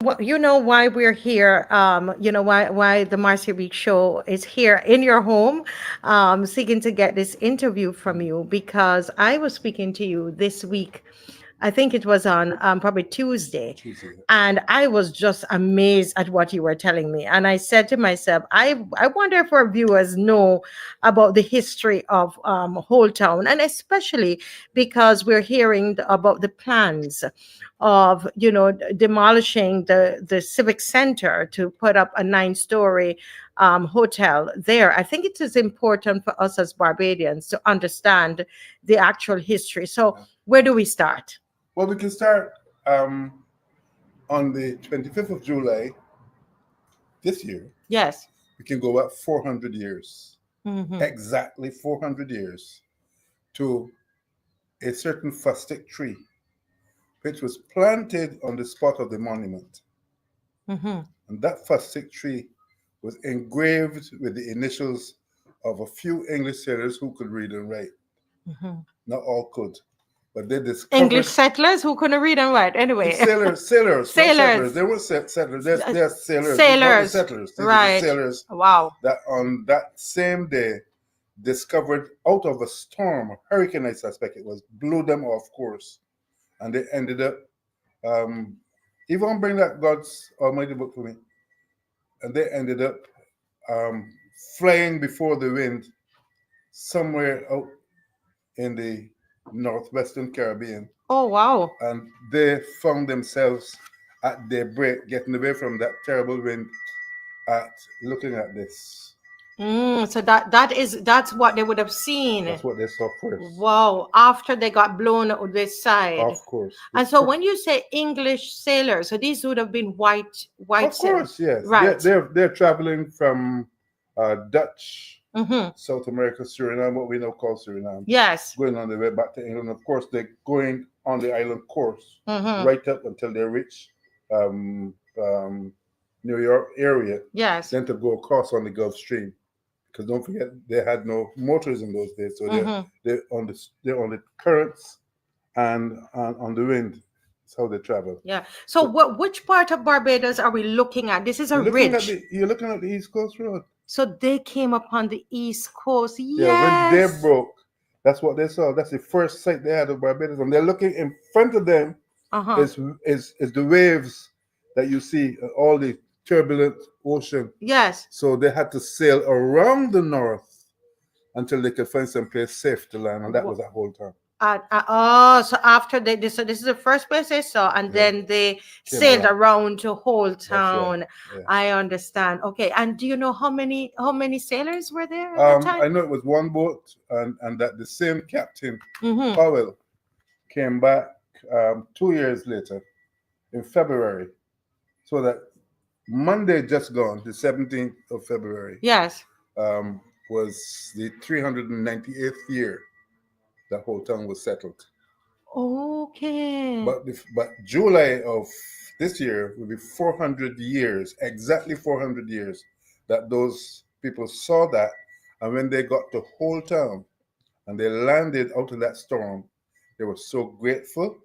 Well, you know why we're here. You know why the Marcy Week show is here in your home, seeking to get this interview from you because I was speaking to you this week. I think it was on probably Tuesday, Tuesday. and I was just amazed at what you were telling me. And I said to myself, I wonder if our viewers know about the history of Whole Town, and especially because we're hearing about the plans of demolishing the civic center to put up a 9-story hotel there. I think it is important for us as Barbadians to understand the actual history. So where do we start? Well, we can start on the 25th of July this year. Yes. We can go back 400 years, Hmm. exactly 400 years, to a certain fustic tree, which was planted on the spot of the monument. Hmm. And that fustic tree was engraved with the initials of a few English sailors who could read and write. Hmm. Not all could, but they English discovered settlers who couldn't read and write. Anyway, sailors, not settlers. sailors, They were settlers. They're sailors, not the sailors. settlers. These are the Right. sailors Wow. that on that same day discovered out of a storm, a hurricane, I suspect it was, blew them off course, and they ended up. Even bring that God's Almighty book for me, and they ended up um, flying before the wind somewhere out in the northwestern Caribbean, Oh, wow. and they found themselves at daybreak getting away from that terrible wind at looking at this. So that's what they would have seen. That's what they saw first. Wow. After they got blown out this side. Of course. And so when you say English sailors, so these would have been white Of course, yes. Right. They're traveling from Dutch, Hmm. South America, Suriname, what we now call Suriname, Yes. going on the way back to England. Of course, they're going on the island course Hmm. right up until they reach um, New York area, Yes. then to go across on the Gulf Stream. Because don't forget, they had no motors in those days, so Hmm. they're on the currents and on the wind. That's how they travel. Yeah. So which part of Barbados are we looking at? This is a ridge. You're looking at the East Coast Road. So they came upon the East Coast. Yeah, when they Yes. broke, that's what they saw. That's the first sight they had of Barbados, and they're looking in front of them Uh-huh. is the waves that you see, all the turbulent ocean. Yes. So they had to sail around the north until they could find some place safe to land, and that was that whole time. So after so this is the first place they saw, and Yeah. then they Came sailed around. around to Whole That's right. Town. Yeah. I understand. Okay, and do you know how many sailors were there at that time? I know it was one boat, and that the same captain, Hmm. Powell, came back 2 years later in February. So that Monday just gone, the 17th of February, Yes. was the 398th year that Whole Town was settled. Okay. But July of this year will be 400 years, exactly 400 years, that those people saw that. And when they got to Whole Town and they landed out of that storm, they were so grateful.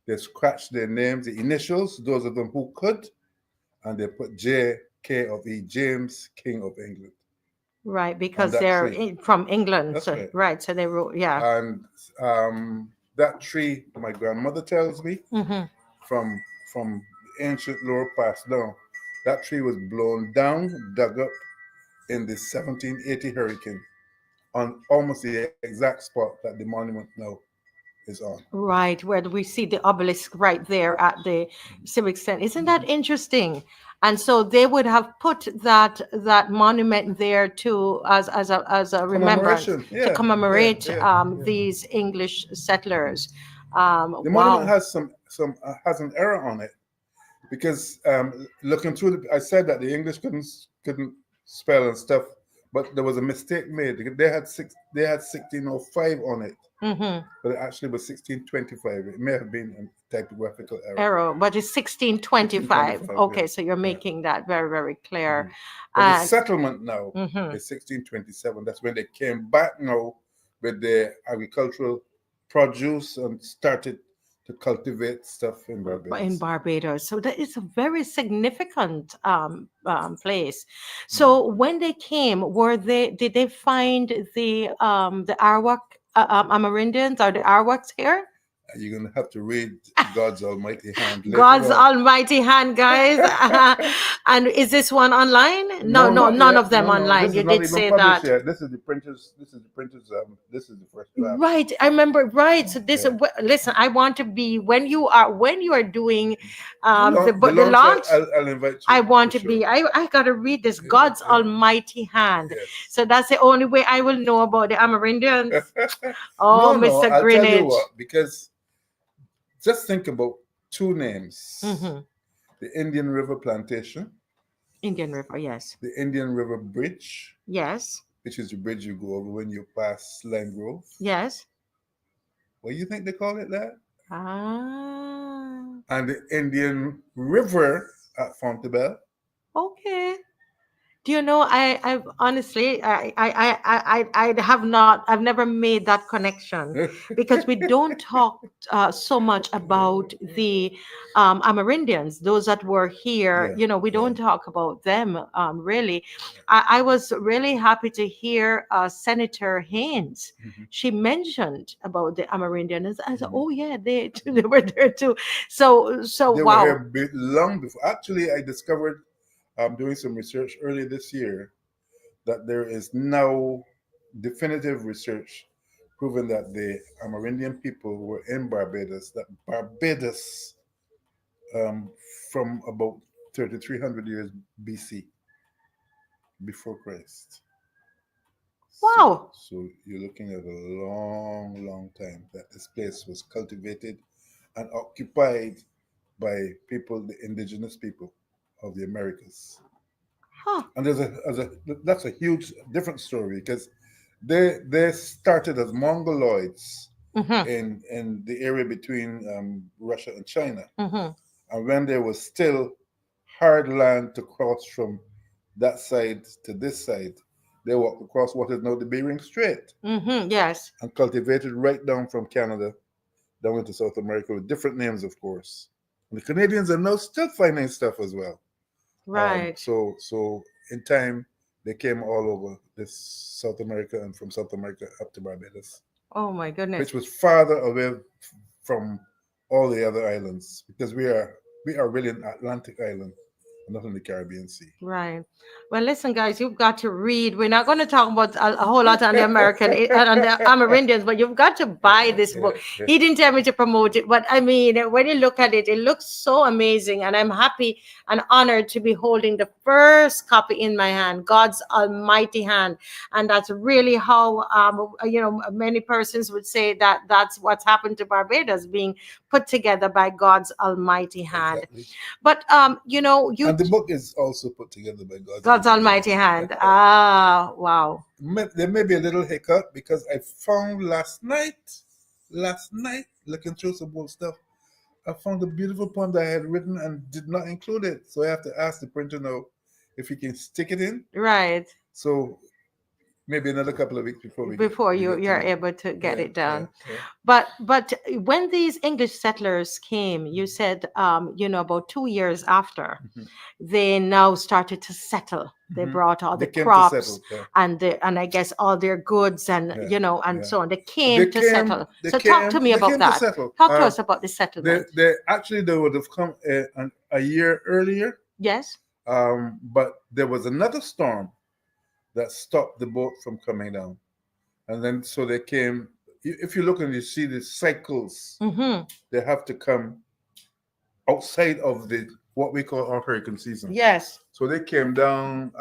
They scratched their names, the initials, those of them who could, and they put J.K. of E. James, King of England. Right, because that they're tree. from England. That's So, right. so they wrote, yeah. And that tree, my grandmother tells me, Hmm. from ancient lore passed down, that tree was blown down, dug up in the 1780 hurricane on almost the exact spot that the monument now is on. Right, where we see the obelisk right there at the Civic Center. Isn't that interesting? And so they would have put that monument there to as a remembrance Commemoration, to yeah, commemorate yeah. these English settlers. The monument Wow. has has an error on it because looking through, I said that the English couldn't spell and stuff, but there was a mistake made. They had 1605 on it, Hmm. but it actually was 1625. It may have been a typographical error. Arrow, but it's 1625. 1625, Okay, yeah. so you're making that very, very clear. Mhm. But the And settlement now mhm. is 1627. That's when they came back now with the agricultural produce and started to cultivate stuff in in Barbados. Barbados. So that is a very significant place. Mm. So when they came, did they find the Arawak Amerindians or the Arawaks here? You're gonna have to read God's Almighty Hand later God's on. almighty hand, guys. And is this one online? No, No, no, not none yet. of them No, no, online. this You is not did even say published that. yet. This is the printers. This is the printers. This is the first draft. Right, I remember. Right, so this. Yeah. Listen, I want to be when you are doing The the launch. launch. I'll invite I you want for to sure. be. I gotta read this God's almighty hand. Yes. So that's the only way I will know about the Amerindians. Oh, No. Mr. I'll tell you Greenidge. what. Because just think about two names: Hmm. the Indian River Plantation, Indian River, yes, the Indian River Bridge, yes, which is the bridge you go over when you pass Lime Grove. yes. What do you think they call it that? Ah, And the Indian River at Fontebelle. okay. Do you know? I honestly, I have not. I've never made that connection because we don't talk so much about the Amerindians, those that were here. Yeah, We yeah. don't talk about them really. I was really happy to hear Senator Haynes. Mhm, She mentioned about the Amerindians. I said, mhm. "Oh yeah, they were there too." So They were here wow. long before. Actually, I discovered doing some research earlier this year that there is now definitive research proving that the Amerindian people who were in Barbados, that Barbados um, from about 3,300 years BC, before Christ. Wow. So you're looking at a long, long time that this place was cultivated and occupied by people, the indigenous people of the Americas. Huh. And that's a huge different story because they started as Mongoloids Mm-hmm. in the area between Russia and China, Mm-hmm. and when there was still hard land to cross from that side to this side, they walked across what is now the Bering Strait Mm-hmm. Yes. and cultivated right down from Canada down into South America with different names, of course. And the Canadians are now still finding stuff as well. Right. So in time, they came all over this South America and from South America up to Barbados, Oh my goodness. which was farther away from all the other islands because we are really an Atlantic island, not in the Caribbean Sea. Right. Well, listen, guys, you've got to read. We're not going to talk about a whole lot on the on the Amerindians, but you've got to buy this book. He didn't tell me to promote it, but I mean, when you look at it, it looks so amazing, and I'm happy and honored to be holding the first copy in my hand, God's almighty hand, and that's really how many persons would say that that's what's happened to Barbados, being put together by God's almighty hand. Exactly. But you And the book is also put together by God's almighty hand. Ah, wow. There may be a little hiccup because I found last night, looking through some old stuff, I found a beautiful poem that I had written and did not include it. So I have to ask the printer now if he can stick it in. Right. So maybe another couple of weeks before we get You're to it. able to get Yeah, it done. yeah. But when these English settlers came, you said about 2 years after, Mhm, they now started to settle. They mhm. brought all They the came to crops settle. Yeah, and I guess all their goods and and yeah. so on. They They came to came. settle. They So talk to came. me They about came to that. settle. Talk to us about the settlement. They would have come a year earlier, Yes. but there was another storm that stopped the boat from coming down. And then so they came. If you look and you see the cycles, Mm-hmm. they have to come outside of the what we call our hurricane season. Yes. So they came down.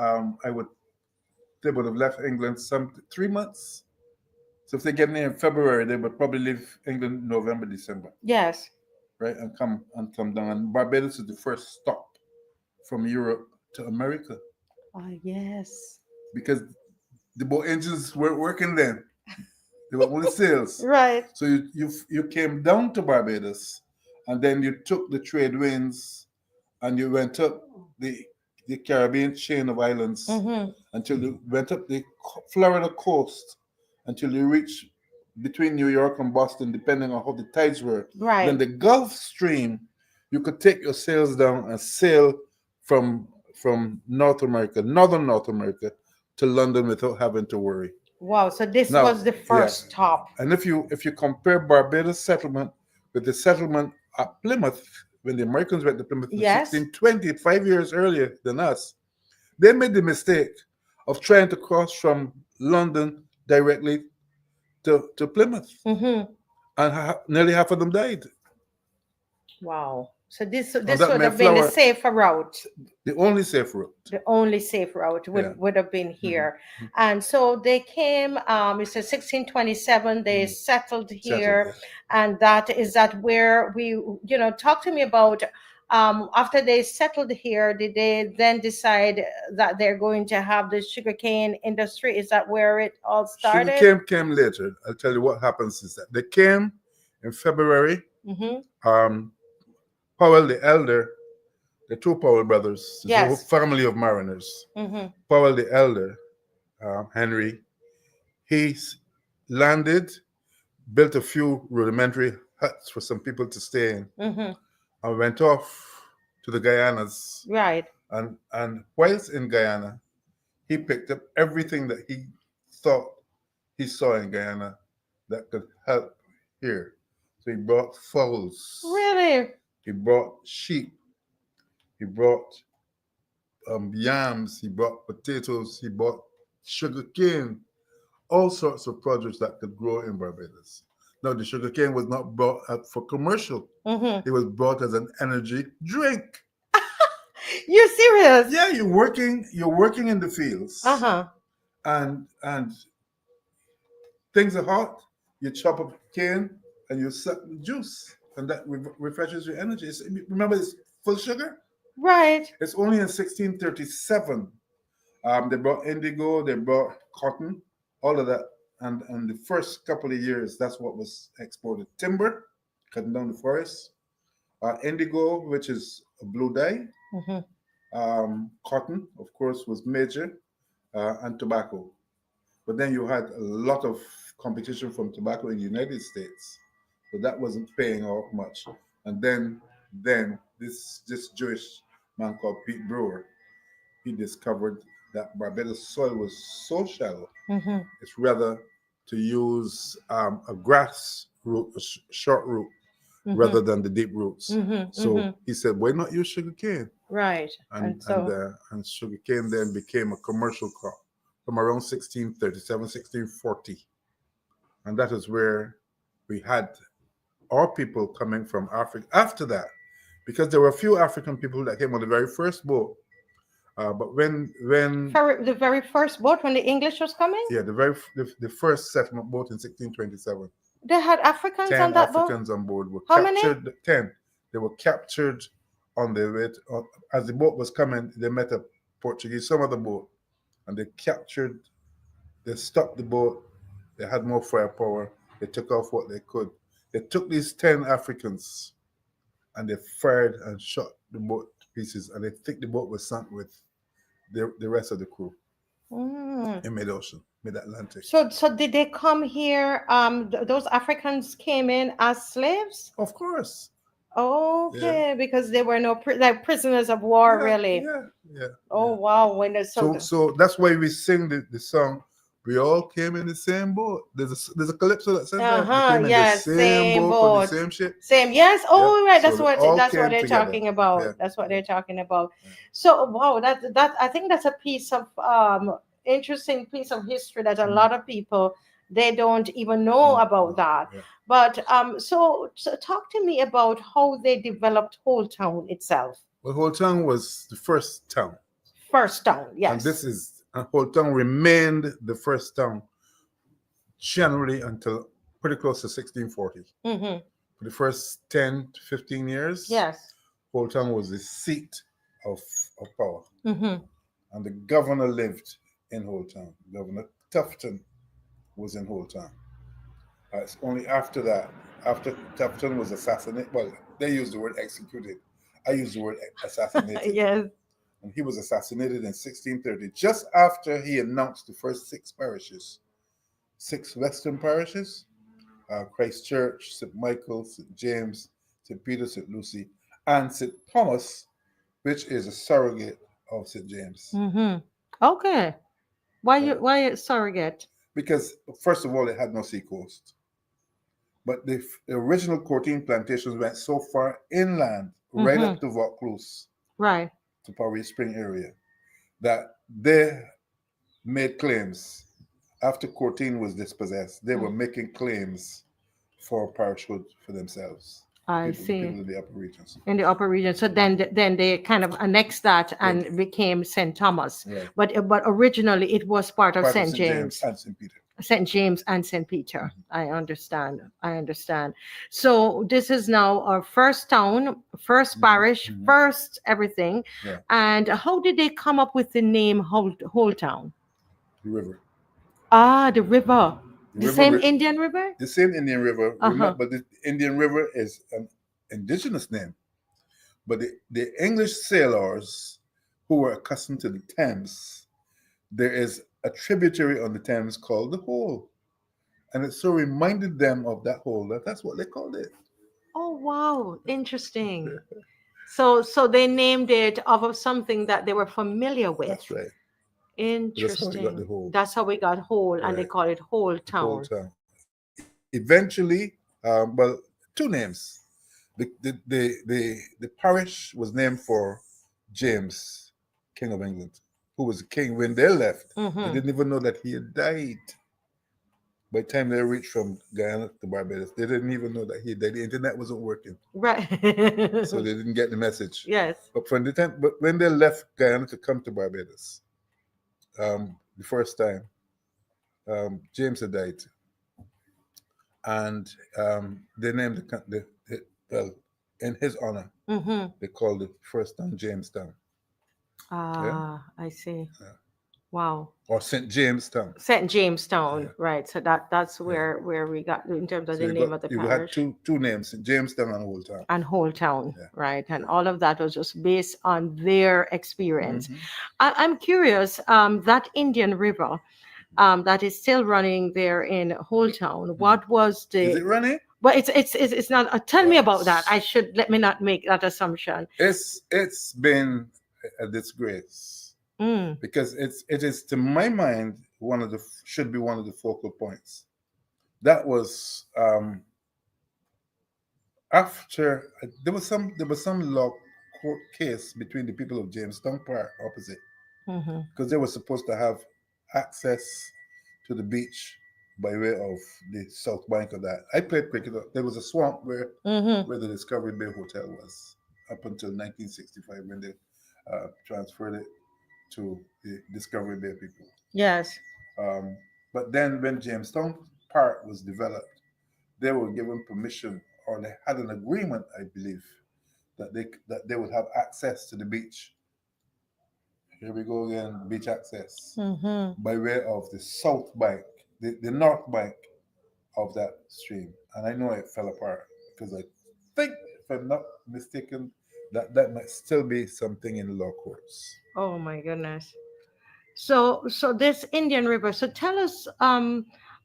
They would have left England some 3 months. So if they get in February, they would probably leave England November, December, Yes. right, and come down. And Barbados is the first stop from Europe to America Oh, yes. because the boat engines weren't working then. They were only sails. Right. So you came down to Barbados, and then you took the trade winds, and you went up the Caribbean chain of islands Mm-hmm. until you went up the Florida coast until you reached between New York and Boston, depending on how the tides were. Right. Then the Gulf Stream, you could take your sails down and sail from northern North America, to London without having to worry. Wow. So this Now, was the first stop. and if you compare Barbados settlement with the settlement at Plymouth, when the Americans went to Plymouth in Yes. 1620, 5 years earlier than us, they made the mistake of trying to cross from London directly to Plymouth, Mm-hmm. and nearly half of them died. Wow. So this On this that would have been the Mayflower, safer route. the only safe route. The only safe route Yeah. would have been Mhm. here. And so they came, it's 1627, they Mhm. settled Settled, here. yeah. And that where we, talk to me about, after they settled here, did they then decide that they're going to have the sugarcane industry? Is that where it all started? Sugar came later. I'll tell you what happens is that they came in February. Mm-hmm. Powell the Elder, the two Powell brothers, the whole Yes. family of mariners. Mm-hmm. Powell the Elder, Henry, he landed, built a few rudimentary huts for some people to stay in, Mm-hmm. and went off to the Guyanas. Right. And whilst in Guyana, he picked up everything that he thought he saw in Guyana that could help here. So he brought fowls. Really? He brought sheep. He brought yams. He brought potatoes. He brought sugar cane. All sorts of produce that could grow in Barbados. Now, the sugar cane was not brought up for commercial. Mm-hmm. It was brought as an energy drink. You're serious? Yeah, you're working in the fields. Uh-huh. And things are hot. You chop up cane and you suck the juice, and that refreshes your energy. Remember, it's full sugar. Right. It's only in 1637. They brought indigo, they brought cotton, all of that, and the first couple of years, that's what was exported: timber, cutting down the forest, indigo, which is a blue dye, cotton, of course, was major, and tobacco. But then you had a lot of competition from tobacco in the United States, so that wasn't paying off much. And then this Jewish man called Pete Brewer, he discovered that Barbados soil was so shallow, Mm-hmm. it's rather to use a grass root, a short root, rather than the deep roots. Mm-hmm. So he said, why not use sugar cane? Right. And so sugar cane then became a commercial crop from around 1637, 1640. And that is where we had our people coming from Africa after that, because there were a few African people that came on the very first boat. But when for the very first boat when the English was coming, the first settlement boat in 1627, they had Africans 10 on that Africans on board were How many? captured. 10. They were captured on the way as the boat was coming. They met a Portuguese, some other boat, and they captured. They stopped the boat. They had more firepower. They took off what they could. They took these 10 Africans, and they fired and shot the boat to pieces. And they think the boat was sunk with the rest of the crew in mid-Atlantic. So did they come here? Those Africans came in as slaves? Of course. Okay, because they were no like prisoners of war, really. Yeah. Oh wow! When there's so that's why we sing the song. We all came in the same boat. There's a calypso that says that. We came in the same boat on the same ship. Same, yes. Oh, right. That's So what all that's came what they're together. talking about. Yeah. That's what they're talking about. So wow, that I think that's a piece of interesting piece of history that a lot of people they don't even know about that. Yeah. But so talk to me about how they developed Holetown itself. Well, Holetown was the first town. First town, yes. And Holetown remained the first town generally until pretty close to 1640. Mm-hmm. For the first 10 to 15 years, Yes. Holetown was the seat of power. Mm-hmm. And the governor lived in Holetown. Governor Tufton was in Holetown. It's only after that, after Tufton was assassinated, well, they used the word executed. I use the word assassinated. Yes. And he was assassinated in 1630, just after he announced the first 6 parishes, 6 western parishes. Christchurch, St. Michael, St. James, St. Peter, St. Lucy, and St. Thomas, which is a surrogate of St. James. Mm-hmm. Okay. Why Uh, you why surrogate? because, first of all, it had no seacoast. But the original 14 plantations went so far inland, right Mm-hmm. up to Vaucluse, Right. to Poway Spring area, that they made claims. After 14 was dispossessed, they were Mm. making claims for parachute for themselves. I The see. people in the upper regions. In the upper region. So then they kind of annexed that Then, and became St. Thomas. right. But originally it was part of Part of St. St. James James. and St. Peter. St. James and St. Peter. Mhm. I understand. I understand. So this is now our first town, first parish, Mhm. first everything. Yeah, And how did they come up with the name Whole Town? the river. Ah, the river. The The river, same Indian River? the same Indian River, Uh-huh. but the Indian River is an indigenous name. But the English sailors who were accustomed to the Thames, there is a tributary on the Thames called the Hole. And it so reminded them of that hole that that's what they called it. Oh wow, interesting. So they named it off of something that they were familiar with. That's right. That's how we got the Interesting. hole. That's how we got whole, and they Right. call it Whole The whole Town. town. Eventually, well, two names. The parish was named for James, King of England, who was the king when they left. They Mm-hmm. didn't even know that he had died. By the time they reached from Guyana to Barbados, they didn't even know that he had died. The internet wasn't working, Right. so they didn't get the message. Yes. But when they left Guyana to come to Barbados, the first time, James had died, and they named well, in his honor, Mm-hmm. they called the first town Jamestown. Yeah, Ah, I see. yeah. Wow. Or St. Jamestown. St. Jamestown, Yeah, right? So that's yeah. where we got in terms of So the name of the you had parish. two names, St. Jamestown and Old Town. And Whole Town, Yeah, right? And yeah. all of that was just based on their experience. Mm-hmm. I'm curious, that Indian River that is still running there in Whole Town, what was Is the it running? well, it's not. Tell me Well, about that. Let me not make that assumption. it's been a disgrace Mm, because it is to my mind should be one of the focal points. That was after there was some law court case between the people of Jamestown Park opposite mm-hmm, because they were supposed to have access to the beach by way of the south bank of that. I played cricket. There was a swamp mm-hmm. where the Discovery Bay Hotel was up until 1965 when they transferred it to the Discovery Bay people. Yes. Um, but then when Jamestown Park was developed, they were given permission, or they had an agreement, I believe, that they would have access to the beach. Here we go again, beach access Mm-hmm. by way of the south bank, the north bank of that stream. And I know it fell apart because I think, if I'm not mistaken, that might still be something in the law courts. Oh my goodness. So this Indian River. So tell us.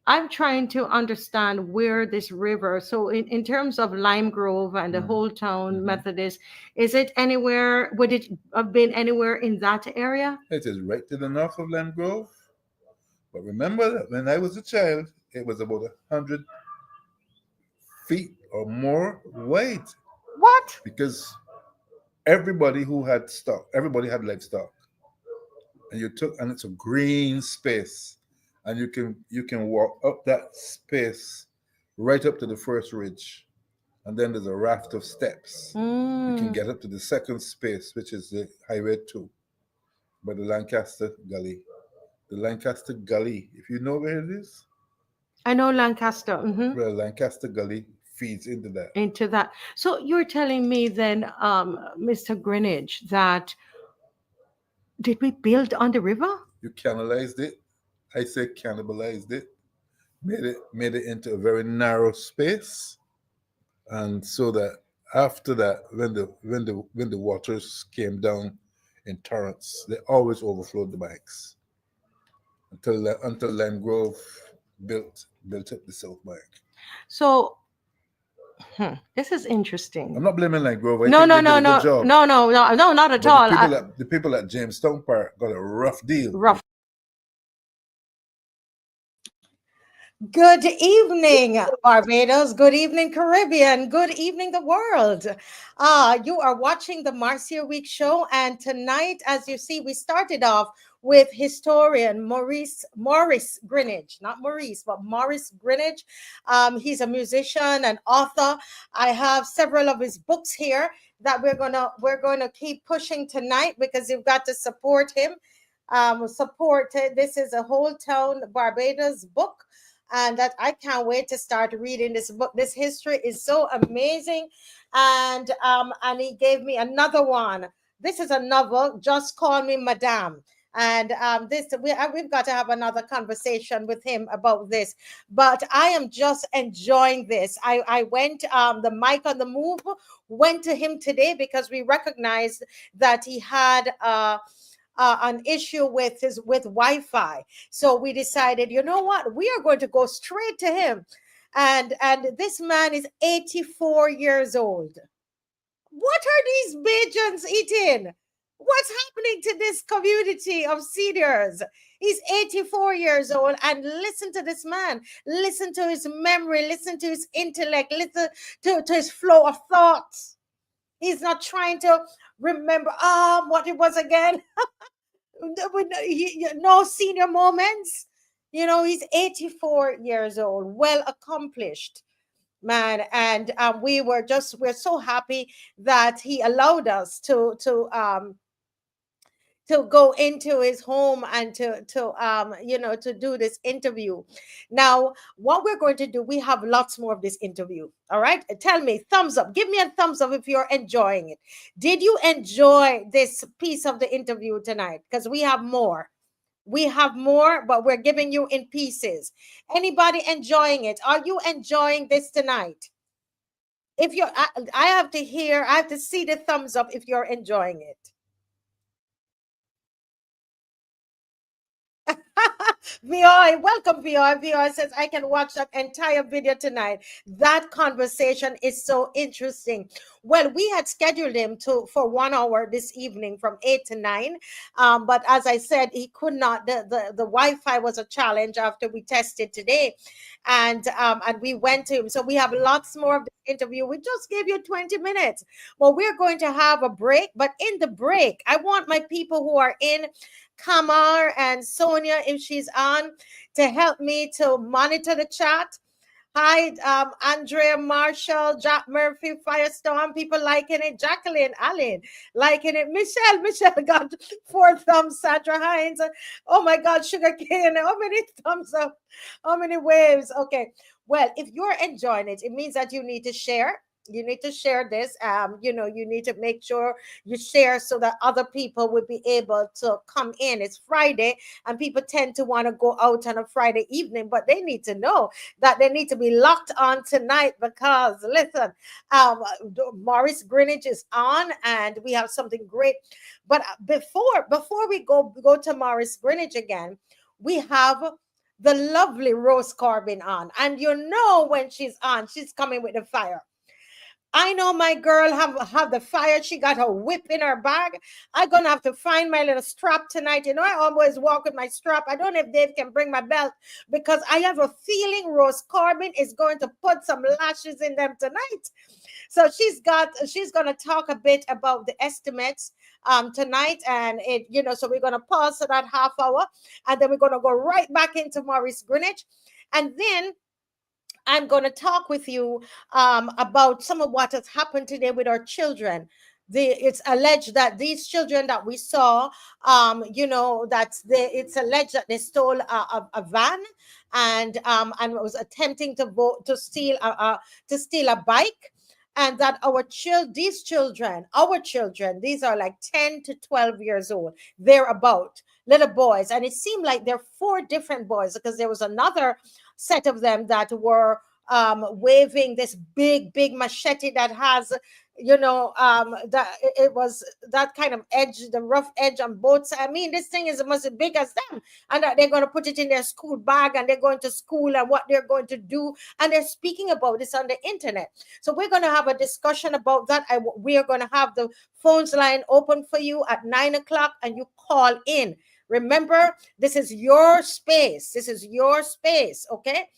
I'm trying to understand where this river. So in terms of Lime Grove and the Mm. Whole Town Mhm. Methodist, is it anywhere? Would it have been anywhere in that area? It is right to the north of Lime Grove. But remember that when I was a child, it was about 100 feet or more wide What? because everybody had livestock, and it's a green space, and you can walk up that space right up to the first ridge, and then there's a raft of steps. You can Mm. get up to the second space, which is the Highway 2 by the Lancaster Gully. The Lancaster Gully, if you know where it is, I know Lancaster. Mm-hmm. well, Lancaster Gully feeds into that. Into that. So you're telling me then, Mr. Greenidge, that did we build on the river? You canalized it. I say cannibalized it. Made it into a very narrow space, and so that after that, when the waters came down in torrents, they always overflowed the banks until Lime Grove built up the south bank. So this is interesting. I'm not blaming like Grover. I No, think no, they did no, a good no, job. no, no, no, no, not at But all. the people at Jamestown Park got a rough deal. Rough. Good evening, Barbados. Good evening, Caribbean. Good evening, the world. You are watching the Marcia Week show, and tonight, as you see, we started off with historian Morris Greenidge, not Maurice, but Morris Greenidge. He's a musician and author. I have several of his books here that we're gonna keep pushing tonight because you've got to support him. This is a Whole Town Barbados book, and that I can't wait to start reading this book. This history is so amazing, and he gave me another one. This is a novel. Just Call Me Madame. And we've got to have another conversation with him about this. But I am just enjoying this. I went the mic on the move went to him today because we recognized that he had an issue with Wi-Fi. So we decided, you know what, we are going to go straight to him. And this man is 84 years old. What are these Bajans eating? What's happening to this community of seniors? He's 84 years old, and listen to this man. Listen to his memory. Listen to his intellect. Listen to his flow of thoughts. He's not trying to remember what it was again. No senior moments. You know, he's 84 years old, well accomplished man, and we're so happy that he allowed us to go into his home and to do this interview. Now, what we're going to do, we have lots more of this interview. All right, tell me, thumbs up, give me a thumbs up if you're enjoying it. Did you enjoy this piece of the interview tonight? Because we have more, but we're giving you in pieces. Anybody enjoying it? Are you enjoying this tonight? If you're I have to see the thumbs up if you're enjoying it. VI, welcome, VI. VI says, I can watch that entire video tonight. That conversation is so interesting. Well, we had scheduled him for 1 hour this evening from 8 to 9. But as I said, he could not, the Wi-Fi was a challenge after we tested today. And we went to him. So we have lots more of the interview. We just gave you 20 minutes. Well, we're going to have a break, but in the break, I want my people who are in Kamar and Sonia, if she's on, to help me to monitor the chat. Hi, Andrea, Marshall, Jack Murphy, Firestorm, people liking it. Jacqueline, Allen, liking it. Michelle got 4 thumbs. Sandra Hines, oh my God, Sugar Cane, how many thumbs up? How many waves? Okay, well, if you're enjoying it, it means that you need to share. You need to share this. You need to make sure you share so that other people will be able to come in. It's Friday, and people tend to want to go out on a Friday evening, but they need to know that they need to be locked on tonight because, listen, Morris Greenidge is on, and we have something great. But before we go to Morris Greenidge again, we have the lovely Rose Corbin on, and when she's on, she's coming with the fire. I know my girl have the fire. She got her whip in her bag. I'm going to have to find my little strap tonight. I always walk with my strap. I don't know if Dave can bring my belt because I have a feeling Rose Corbin is going to put some lashes in them tonight. So she's going to talk a bit about the estimates tonight, and so we're going to pause for that half hour, and then we're going to go right back into Morris Greenidge, and then I'm going to talk with you about some of what has happened today with our children. It's alleged that these children that we saw, it's alleged that they stole a van and was attempting to steal a bike, and that these children, these are like 10 to 12 years old. They're about little boys, and it seemed like there are 4 different boys because there was another set of them that were waving this big machete that has that it was that kind of edge, the rough edge on both sides. I mean, this thing is almost as big as them, and that they're going to put it in their school bag, and they're going to school, and what they're going to do, and they're speaking about this on the internet. So we're going to have a discussion about that. We are going to have the phones line open for you at 9 o'clock, and you call in. Remember, this is your space. This is your space, okay?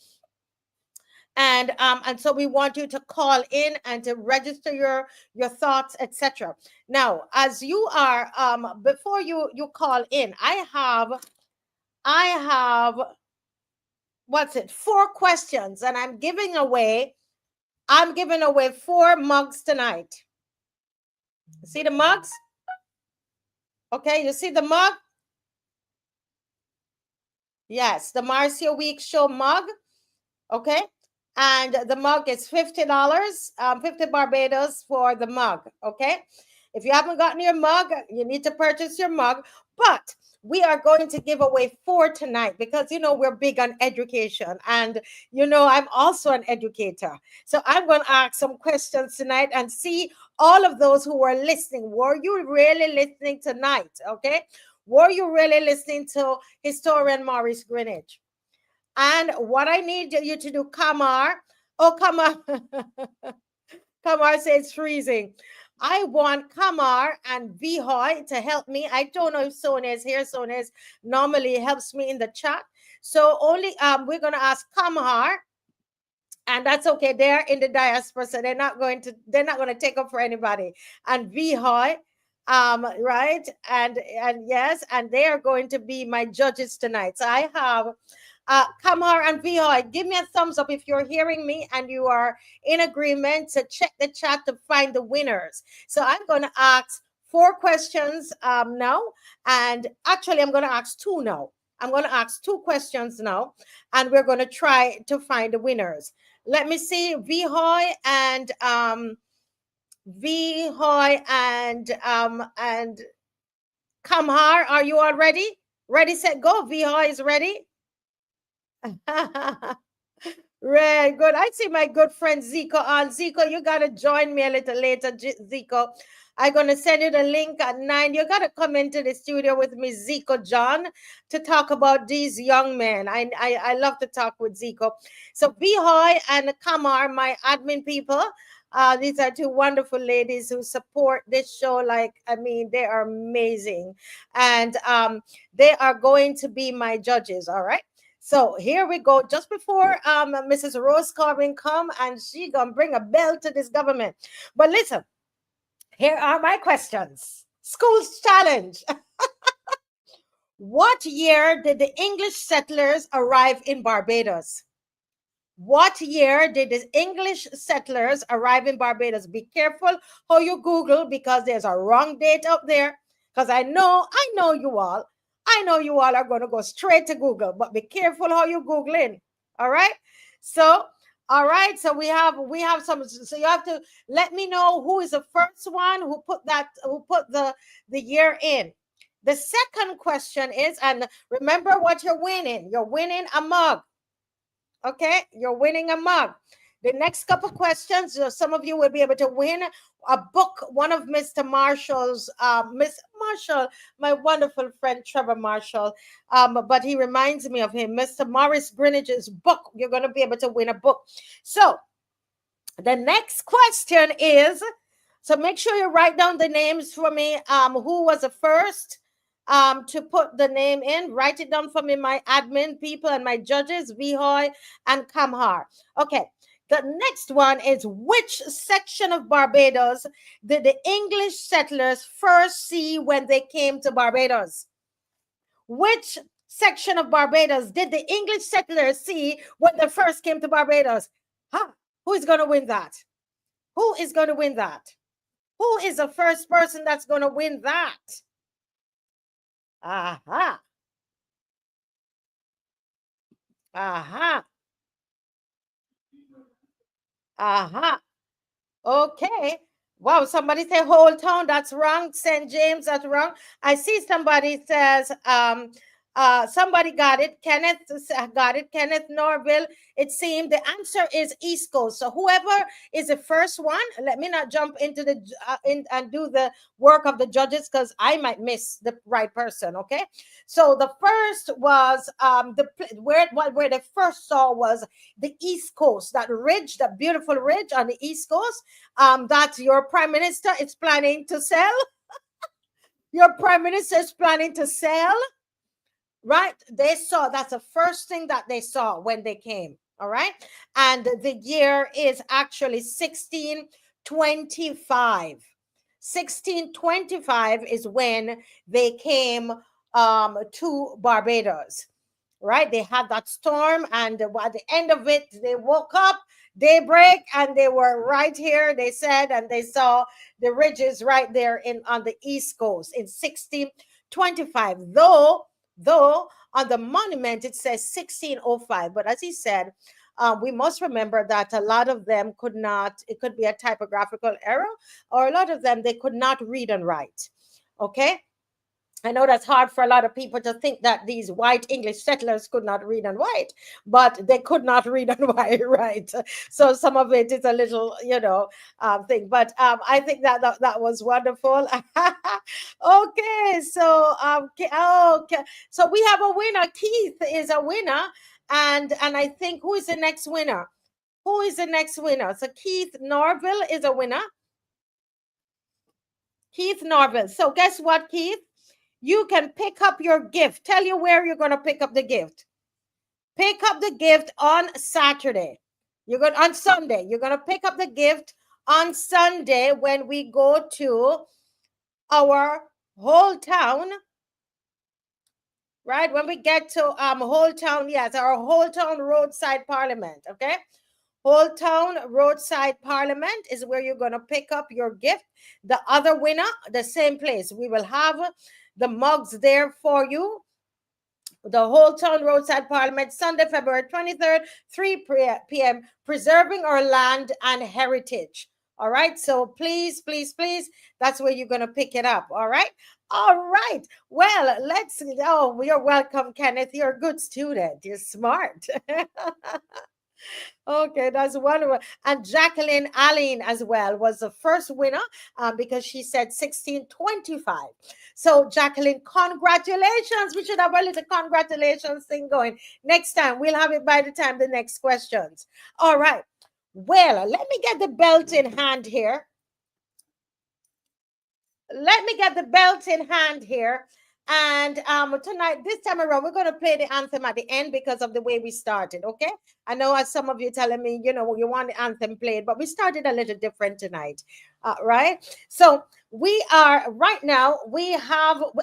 And so we want you to call in and to register your thoughts, etc. Now, as you are before you call in, I have what's it, 4 questions, and I'm giving away 4 mugs tonight. See the mugs? Okay, you see the mug? Yes, the Marcia Week Show mug. Okay. And the mug is $50, 50 Barbados for the mug, okay? If you haven't gotten your mug, you need to purchase your mug. But we are going to give away 4 tonight because, we're big on education. And, I'm also an educator. So I'm going to ask some questions tonight and see all of those who were listening. Were you really listening tonight, okay? Were you really listening to historian Morris Greenidge? And what I need you to do, Kamar. Oh, Kamar. Kamar says it's freezing. I want Kamar and Vihoy to help me. I don't know if Sonia is here. Sonia normally helps me in the chat. So only we're going to ask Kamar, and that's okay. They're in the diaspora, so they're not going to take up for anybody. And Vihoy, right? And yes, and they are going to be my judges tonight. So I have Kamar and Vihoy, give me a thumbs up if you're hearing me and you are in agreement to check the chat to find the winners. So I'm going to ask 4 questions now, and actually I'm going to ask 2 now. I'm going to ask 2 questions now, and we're going to try to find the winners. Let me see, Vihoy and Kamar, are you all ready? Ready, set, go. Vihoy is ready. Very good. I see my good friend Zico on. Zico, you got to join me a little later, Zico. I'm going to send you the link at 9. You got to come into the studio with me, Zico John, to talk about these young men. I love to talk with Zico. So Vihoy and Kamar, my admin people, these are 2 wonderful ladies who support this show. They are amazing. And they are going to be my judges, all right? So here we go. Just before Mrs. Rose CORBIN come, and she gonna bring a bell to this government. But listen, here are my questions. Schools challenge. What year did the English settlers arrive in Barbados? What year did the English settlers arrive in Barbados? Be careful how you Google, because there's a wrong date up there. Because I know you all. I know you all are going to go straight to Google, but be careful how you Google in. All right. So, all right. So we have some. So you have to let me know who is the first one who put the year in. The second question is, and remember what you're winning. You're winning a mug. Okay, you're winning a mug. The next couple questions, some of you will be able to win a book, one of Mr. Marshall's, Miss Marshall, my wonderful friend Trevor Marshall, but he reminds me of him, Mr. Morris Greenidge's book. You're going to be able to win a book. So the next question is, so make sure you write down the names for me. Who was the first to put the name in? Write it down for me, my admin people and my judges, Vihoy and Kamhar. Okay. The next one is, which section of Barbados did the English settlers first see when they came to Barbados? Which section of Barbados did the English settlers see when they first came to Barbados? Who is going to win that? Who is going to win that? Who is the first person that's going to win that? Aha. Aha. Aha. Okay. Wow, somebody say Holetown, that's wrong. St. James, that's wrong. I see somebody says Somebody got it. Kenneth got it. Kenneth Norville. It seemed the answer is East Coast. So whoever is the first one, let me not jump into the and do the work of the judges, because I might miss the right person. Okay. So the first was where they first saw was the East Coast, that ridge, that beautiful ridge on the East Coast. That your prime minister is planning to sell. Your prime minister is planning to sell. Right? They saw, that's the first thing that they saw when they came. All right. And the year is actually 1625. 1625 is when they came to Barbados. Right? They had that storm, and at the end of it, they woke up daybreak and they were right here, they said, and they saw the ridges right there on the East Coast in 1625. Though on the monument it says 1605, but as he said, we must remember that a lot of them could not, it could be a typographical error, or a lot of them, they could not read and write. Okay. I know that's hard for a lot of people to think that these white English settlers could not read and write, but they could not read and write. So some of it is a little, thing. But I think that was wonderful. Okay, so okay, so we have a winner. Keith is a winner, and I think who is the next winner? Who is the next winner? So Keith Norville is a winner. Keith Norville. So guess what, Keith? You can pick up your gift. Tell you where you're going to pick up the gift. Pick up the gift on Saturday. On Sunday. You're going to pick up the gift on Sunday when we go to our Holetown. Right? When we get to Holetown, yes, our Holetown Roadside Parliament. Okay? Holetown Roadside Parliament is where you're going to pick up your gift. The other winner, the same place. We will have the mugs there for you. The Holetown Roadside Parliament, Sunday, February 23rd, 3 p.m., preserving our land and heritage. All right. So please, please, please, that's where you're going to pick it up. All right. All right. Well, you're welcome, Kenneth. You're a good student. You're smart. Okay, that's wonderful. And Jacqueline Allen as well was the first winner because she said 1625. So Jacqueline, congratulations. We should have a little congratulations thing going. Next time, we'll have it by the time the next questions. All right. Well, let me get the belt in hand here. And tonight, this time around, we're going to play the anthem at the end because of the way we started, okay? I know as some of you telling me, you want the anthem played, but we started a little different tonight, right? So we are, right now,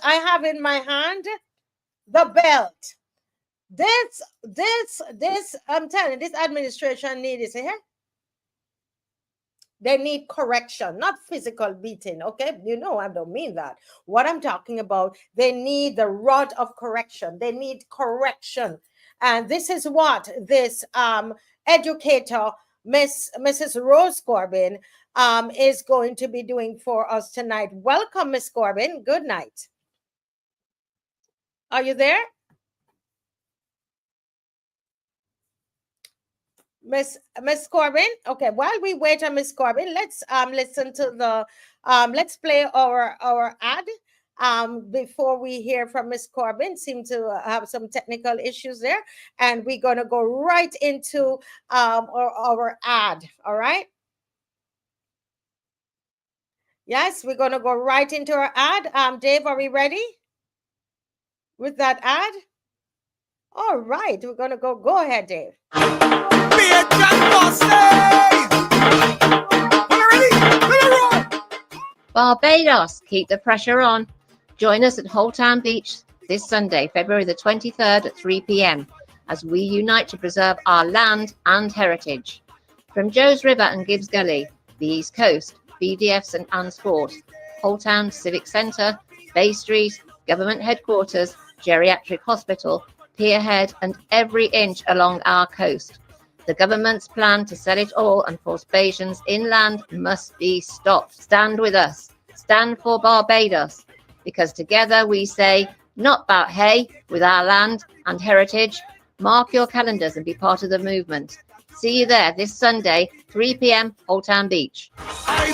I have in my hand the belt. This, I'm telling you, this administration needs it here. They need correction, not physical beating, okay? I don't mean that. What I'm talking about, they need the rod of correction. They need correction. And this is what this educator, Mrs. Rose Corbin, is going to be doing for us tonight. Welcome, Miss Corbin. Good night. Are you there? Miss Corbin. Okay, while we wait on Miss Corbin, let's listen to the let's play our ad before we hear from Miss Corbin. Seem to have some technical issues there, and we're gonna go right into our ad. All right. Yes, we're gonna go right into our ad. Dave, are we ready with that ad? All right, we're gonna go ahead, Dave. Barbados, keep the pressure on. Join us at Holetown Beach this Sunday, February the 23rd at 3 p.m. as we unite to preserve our land and heritage. From Joe's River and Gibbs Gully, the East Coast, BDF St Anne's Fort, Holetown Civic Centre, Bay Street, Government Headquarters, Geriatric Hospital, Pierhead and every inch along our coast. The government's plan to sell it all and force Bajans inland must be stopped. Stand with us. Stand for Barbados. Because together we say Not about hay, with our land and heritage. Mark your calendars and be part of the movement. See you there this Sunday, 3 p.m, HOLETOWN Beach. I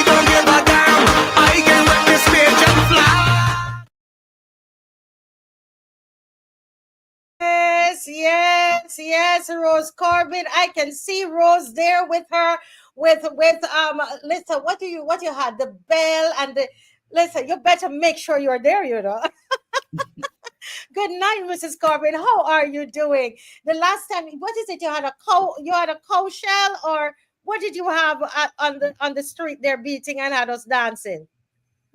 don't give a damn. I can rock the stage and fly. Yes, Rose Corbin. I can see Rose there with her with listen, what you had? The bell and the listen, you better make sure you're there, you know. Good night, Mrs. Corbin. How are you doing? The last time, what is it? You had a cow shell, or what did you have on the street there beating and had us dancing?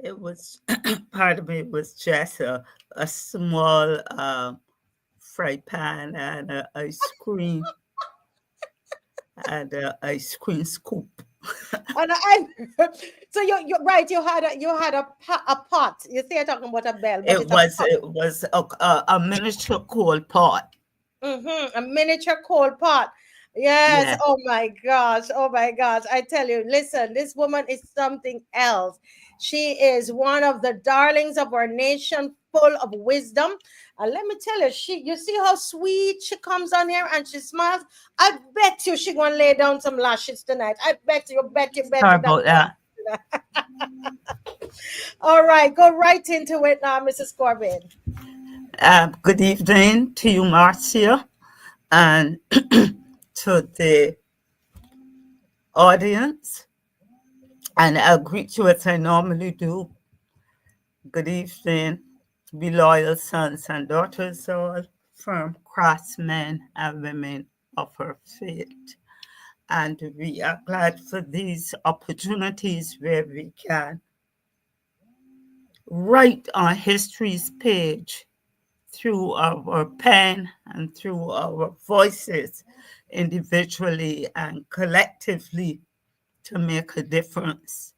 It was part of it was just a small fry pan and ice cream and ice cream scoop. And so you're right. You had a pot. You say you're talking about a bell, but It was a miniature coal pot. A miniature coal pot. Yes. Yeah. Oh my gosh. I tell you, listen, this woman is something else. She is one of the darlings of our nation, full of wisdom. And let me tell you, you see how sweet she comes on here and she smiles. I bet you she gonna lay down some lashes tonight. I bet you. Sorry about that. All right, go right into it now, Mrs. Corbin. Good evening to you, Marcia, and to the audience. And I'll greet you as I normally do. Good evening, be loyal sons and daughters, all firm craftsmen and women of our faith. And we are glad for these opportunities where we can write on history's page through our pen and through our voices, individually and collectively, to make a difference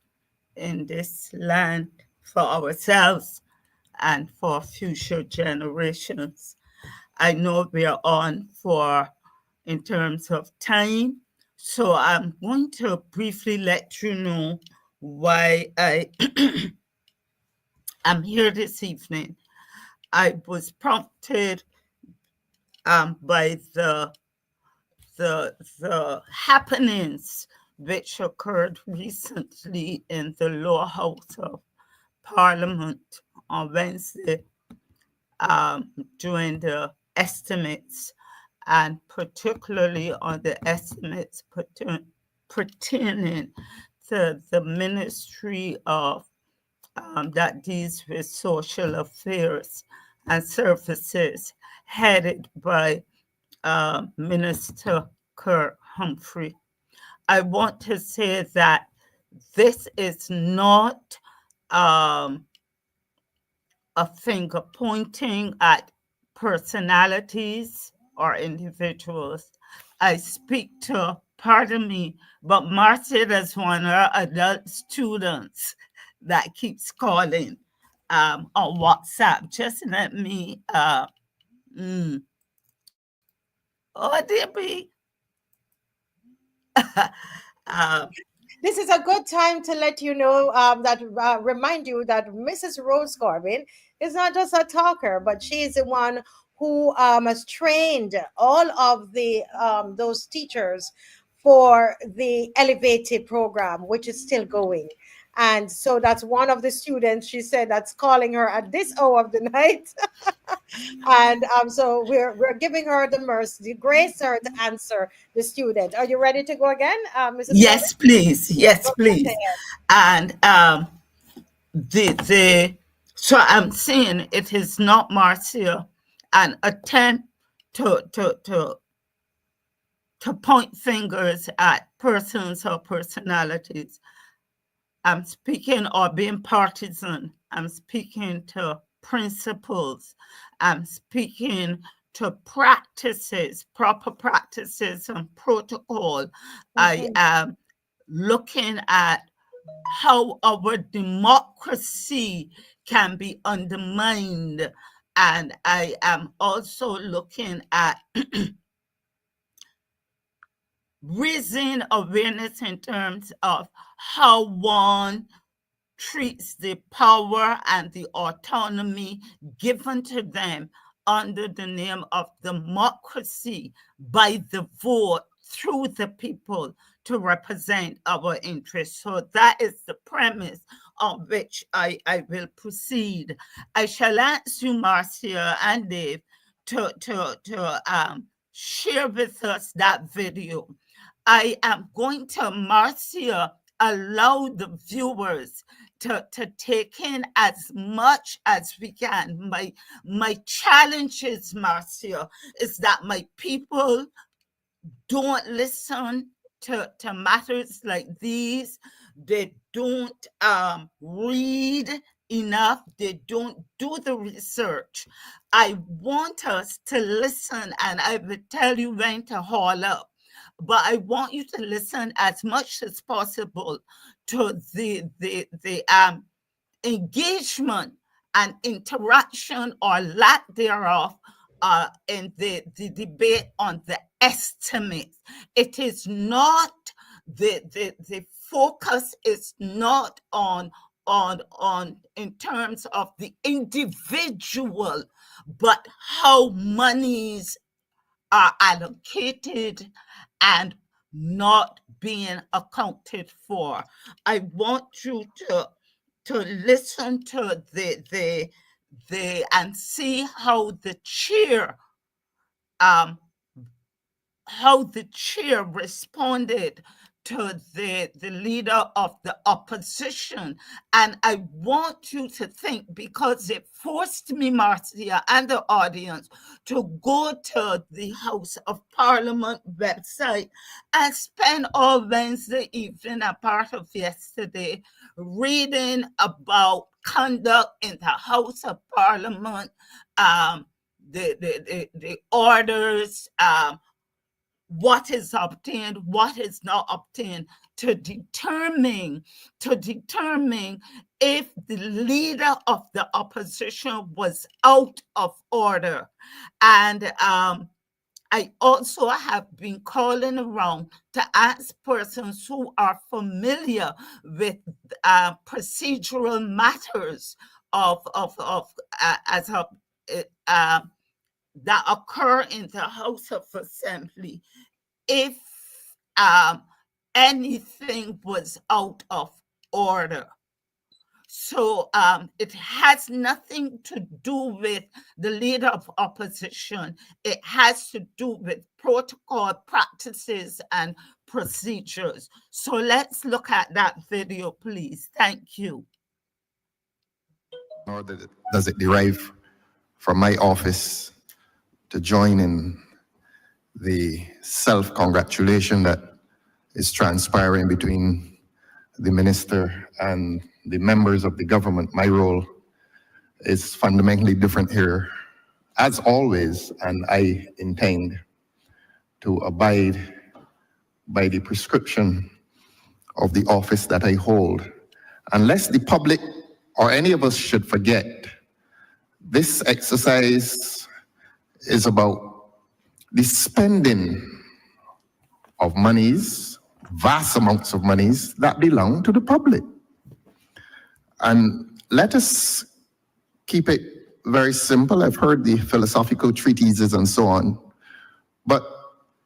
in this land for ourselves and for future generations. I know we are on for in terms of time, so I'm going to briefly let you know why I am here this evening. I was prompted by the happenings which occurred recently in the lower house of Parliament on Wednesday during the estimates, and particularly on the estimates pertaining to the Ministry of that deals with social affairs and services, headed by Minister Humphrey. I want to say that this is not a finger pointing at personalities or individuals. I speak to, pardon me, but Marcia is one of our adult students that keeps calling on WhatsApp. Just let me, Debbie. This is a good time to let you know remind you that Mrs. Rose Corbin is not just a talker, but she is the one who has trained all of the those teachers for the Elevated program, which is still going. And so that's one of the students, she said, that's calling her at this hour of the night. And so we're giving her the mercy, the grace her to answer the student. Are you ready to go again, Mrs. Yes, Corbin? please. Yes, please. And so I'm saying it is not, Marcia, an attempt to point fingers at persons or personalities. I'm speaking, or being partisan. I'm speaking to principles. I'm speaking to practices, proper practices and protocol. I am looking at how our democracy can be undermined. And I am also looking at raising awareness in terms of how one treats the power and the autonomy given to them under the name of democracy by the vote through the people to represent our interests. So that is the premise on which I will proceed. I shall ask you, Marcia and Dave, to share with us that video. I am going to, Marcia, allow the viewers to take in as much as we can. My challenge is, Marcia, is that my people don't listen to matters like these. They don't read enough. They don't do the research. I want us to listen, and I will tell you when to haul up. But I want you to listen as much as possible to the engagement and interaction or lack thereof in the debate on the estimates. It is not the focus is not on in terms of the individual, but how monies are allocated and not being accounted for. I want you to listen to the and see how the chair responded to the leader of the opposition. And I want you to think, because it forced me, Marcia, and the audience to go to the House of Parliament website and spend all Wednesday evening and part of yesterday reading about conduct in the House of Parliament, the orders, what is obtained, what is not obtained, to determine if the leader of the opposition was out of order. And I also have been calling around to ask persons who are familiar with procedural matters that occur in the House of Assembly, if anything was out of order. So it has nothing to do with the leader of opposition. It has to do with protocol, practices, and procedures. So let's look at that video, please. Thank you. Nor does it derive from my office to join in the self-congratulation that is transpiring between the minister and the members of the government. My role is fundamentally different here, as always, and I intend to abide by the prescription of the office that I hold. Unless the public or any of us should forget, this exercise is about the spending of monies, vast amounts of monies that belong to the public. And let us keep it very simple. I've heard the philosophical treatises and so on, but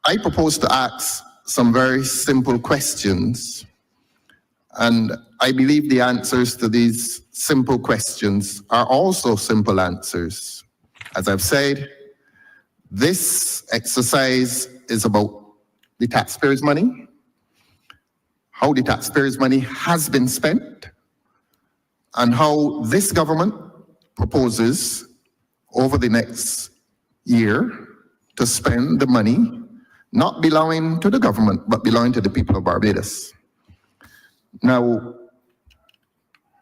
I propose to ask some very simple questions. And I believe the answers to these simple questions are also simple answers. As I've said, this exercise is about the taxpayers' money, how the taxpayers' money has been spent, and how this government proposes over the next year to spend the money not belonging to the government, but belonging to the people of Barbados. Now,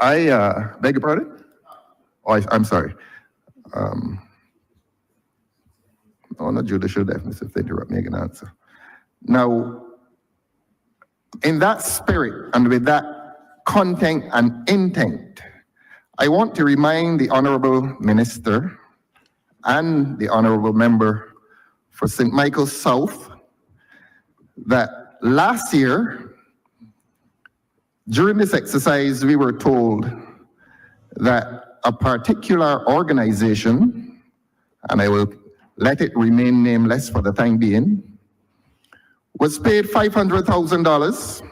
I beg your pardon? Oh, I'm sorry. On a judicial deafness, if they interrupt me, I can answer. Now, in that spirit and with that content and intent, I want to remind the Honorable Minister and the Honorable Member for St. Michael's South that last year, During this exercise, we were told that a particular organization, and I will let it remain nameless for the time being, was paid $500,000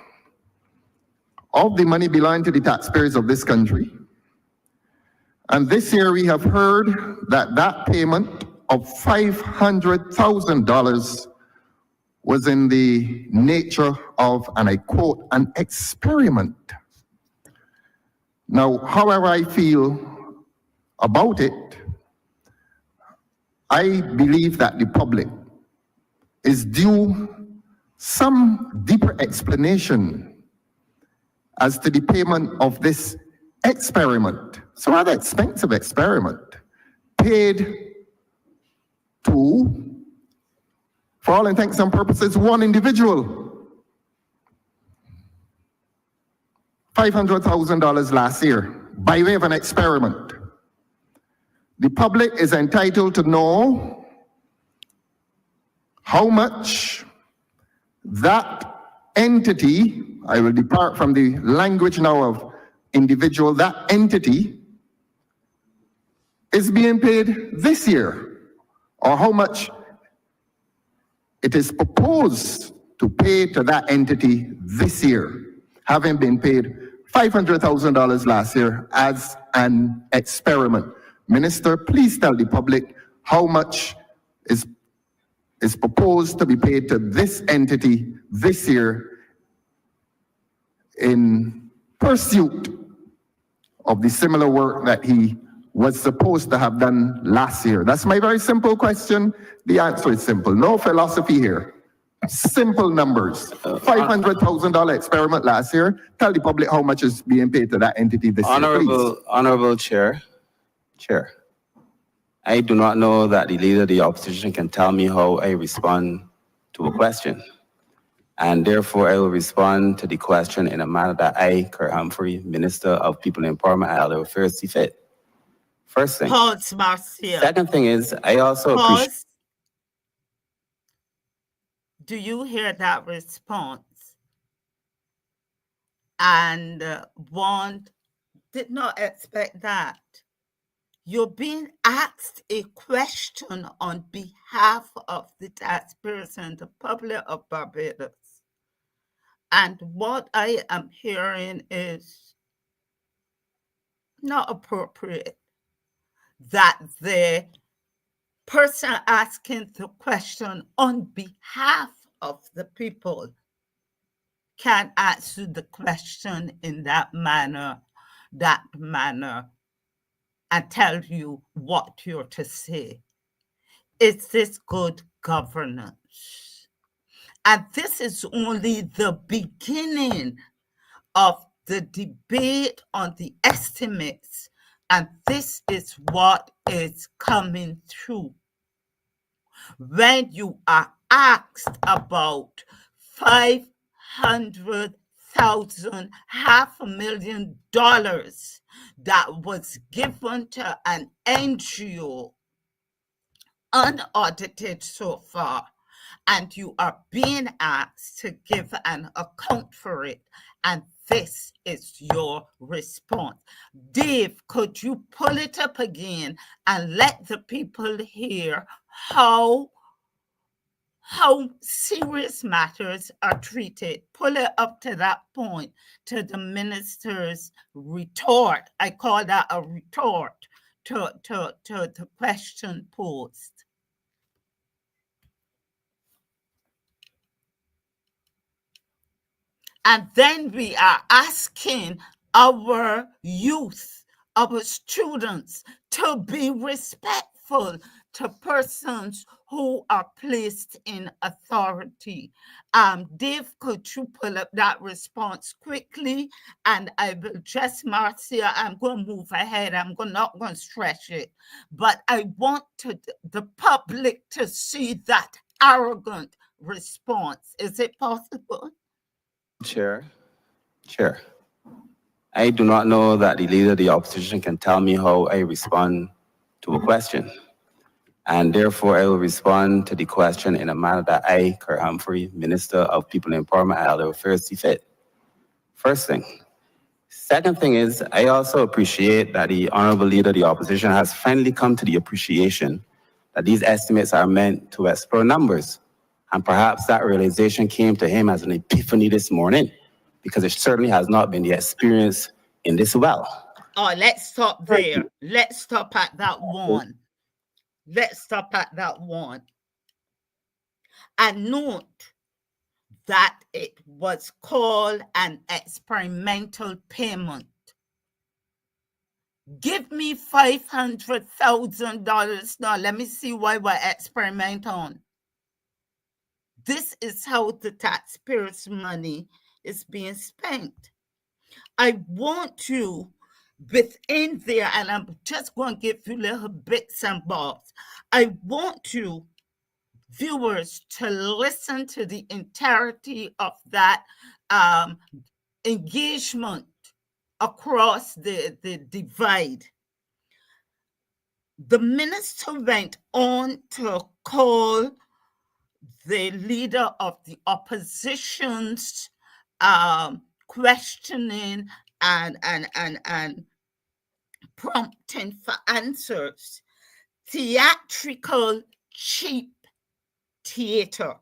of the money belonging to the taxpayers of this country. And this year we have heard that that payment of $500,000 was in the nature of, and I quote, an experiment. Now, however I feel about it, I believe that the public is due some deeper explanation as to the payment of this experiment. So rather expensive experiment paid to, for all intents and purposes, one individual. $500,000 last year by way of an experiment. The public is entitled to know how much that entity, I will depart from the language now of individual, that entity is being paid this year, or how much it is proposed to pay to that entity this year, having been paid $500,000 last year as an experiment. Minister, please tell the public how much is proposed to be paid to this entity this year in pursuit of the similar work that he was supposed to have done last year. That's my very simple question. The answer is simple. No philosophy here. Simple numbers. $500,000 experiment last year. Tell the public how much is being paid to that entity this year, please. Honorable Chair, I do not know that the leader of the opposition can tell me how I respond to a question. And therefore, I will respond to the question in a manner that I, Kurt Humphrey, Minister of People Empowerment and Elder Affairs, see fit. First thing. Pause, Marcia. Second thing is, I also appreciate. Pause. Do you hear that response? And one did not expect that. You're being asked a question on behalf of the taxpayers and the public of Barbados. And what I am hearing is not appropriate. That the person asking the question on behalf of the people can answer the question in that manner, and tell you what you're to say. Is this good governance? And this is only the beginning of the debate on the estimates, and this is what is coming through. When you are asked about $500,000, $500,000 that was given to an NGO, unaudited so far, and you are being asked to give an account for it, and this is your response. Dave, could you pull it up again and let the people hear how serious matters are treated? Pull it up to that point, to the minister's retort. I call that a retort to the question posed. And then we are asking our youth, our students, to be respectful to persons who are placed in authority. Dave, could you pull up that response quickly? And I will just, Marcia, I'm going to move ahead. I'm not going to stretch it. But I want the public to see that arrogant response. Is it possible? Chair, I do not know that the leader of the opposition can tell me how I respond to a question. And therefore, I will respond to the question in a manner that I, Kurt Humphrey, Minister of People Empowerment and Elder Affairs, see fit. First thing, Second thing is, I also appreciate that the Honorable Leader of the Opposition has finally come to the appreciation that these estimates are meant to explore numbers. And perhaps that realization came to him as an epiphany this morning, because it certainly has not been the experience in this well. Oh, let's stop there. Let's stop at that one. Let's stop at that one. And note that it was called an experimental payment. Give me $500,000 now. Let me see why we're experimenting. This is how the taxpayers' money is being spent. I want you within there, and I'm just going to give you little bits and bobs. I want you, viewers, to listen to the entirety of that engagement across the divide. The minister went on to call the leader of the opposition's questioning and prompting for answers theatrical, cheap theater.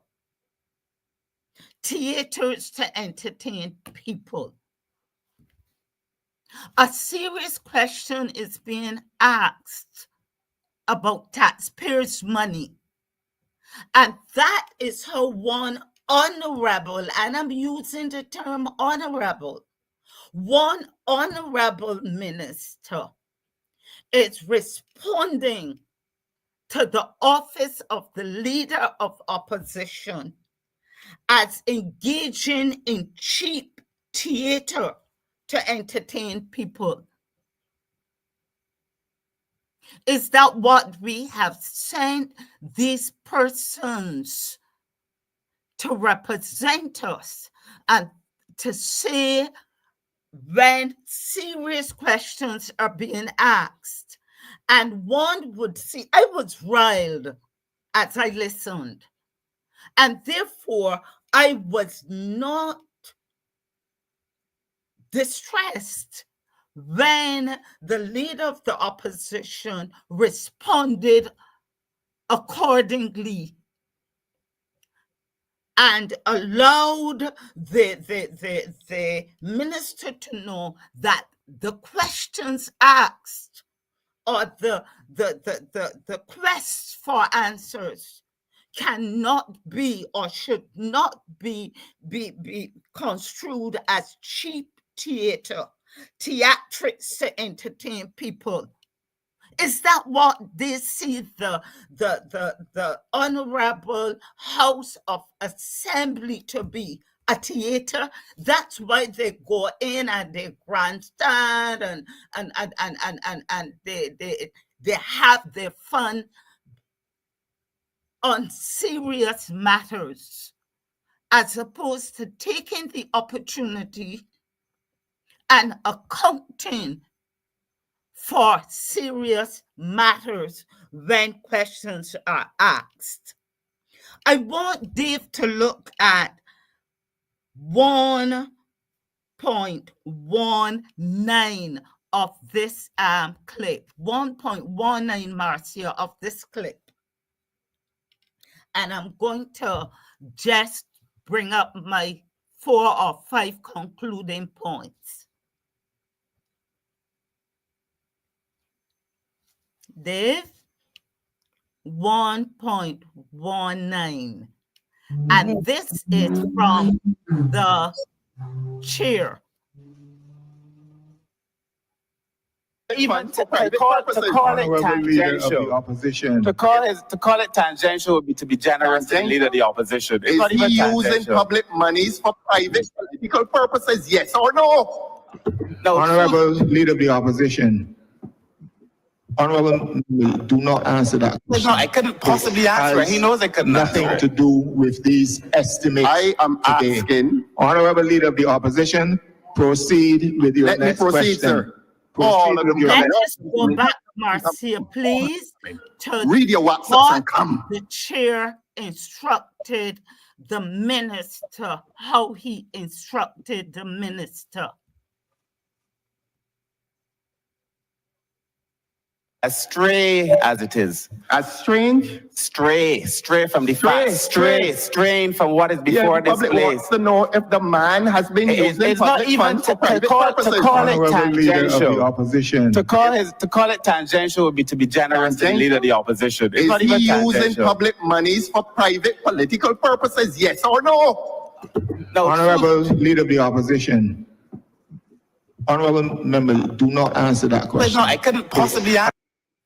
Theaters to entertain people. A serious question is being asked about taxpayers' money. And that is how one honorable, and I'm using the term honorable, one honorable minister is responding to the office of the leader of opposition as engaging in cheap theater to entertain people. Is that what we have sent these persons to represent us and to say when serious questions are being asked? And one would see, I was riled as I listened. And therefore, I was not distressed when the leader of the opposition responded accordingly and allowed the minister to know that the questions asked or the quest for answers cannot be or should not be construed as cheap theater, theatrics to entertain people. Is that what they see the Honorable House of Assembly to be? A theater? That's why they go in and they grandstand and they have their fun on serious matters, as opposed to taking the opportunity and accounting for serious matters when questions are asked. I want Dave to look at 1.19 of this clip, 1.19, Marcia, of this clip. And I'm going to just bring up my 4 or 5 concluding points. Dave, 1.19. And this is from the chair. Even to call it tangential. To call it tangential would be to be generous to the leader of the opposition. It's not even using public monies for private political purposes, yes or no? No, Honorable Leader of the Opposition. Honorable, do not answer that question. No, I couldn't possibly answer it. He knows I couldn't answer nothing it. to do with these estimates. I am today. asking. Honorable Leader of the Opposition, proceed with your next question. Sir. Proceed with your Let's next just go back, Marcia, please, to Read your WhatsApps what and come. the chair instructed the minister, how he instructed the minister. as stray as it is. As strange? Stray from the facts. Straying from what is before the this public place. wants to know if the man has been using It's not public even funds for to private call purposes. it Honorable Leader of the tangential. Opposition. To call it tangential would be to be generous to the leader of the opposition. It's Is not he even using tangential. public monies for private political purposes? Yes or no? No, Honorable Leader of the Opposition. Honorable member, do not answer that but question. no, I couldn't possibly answer.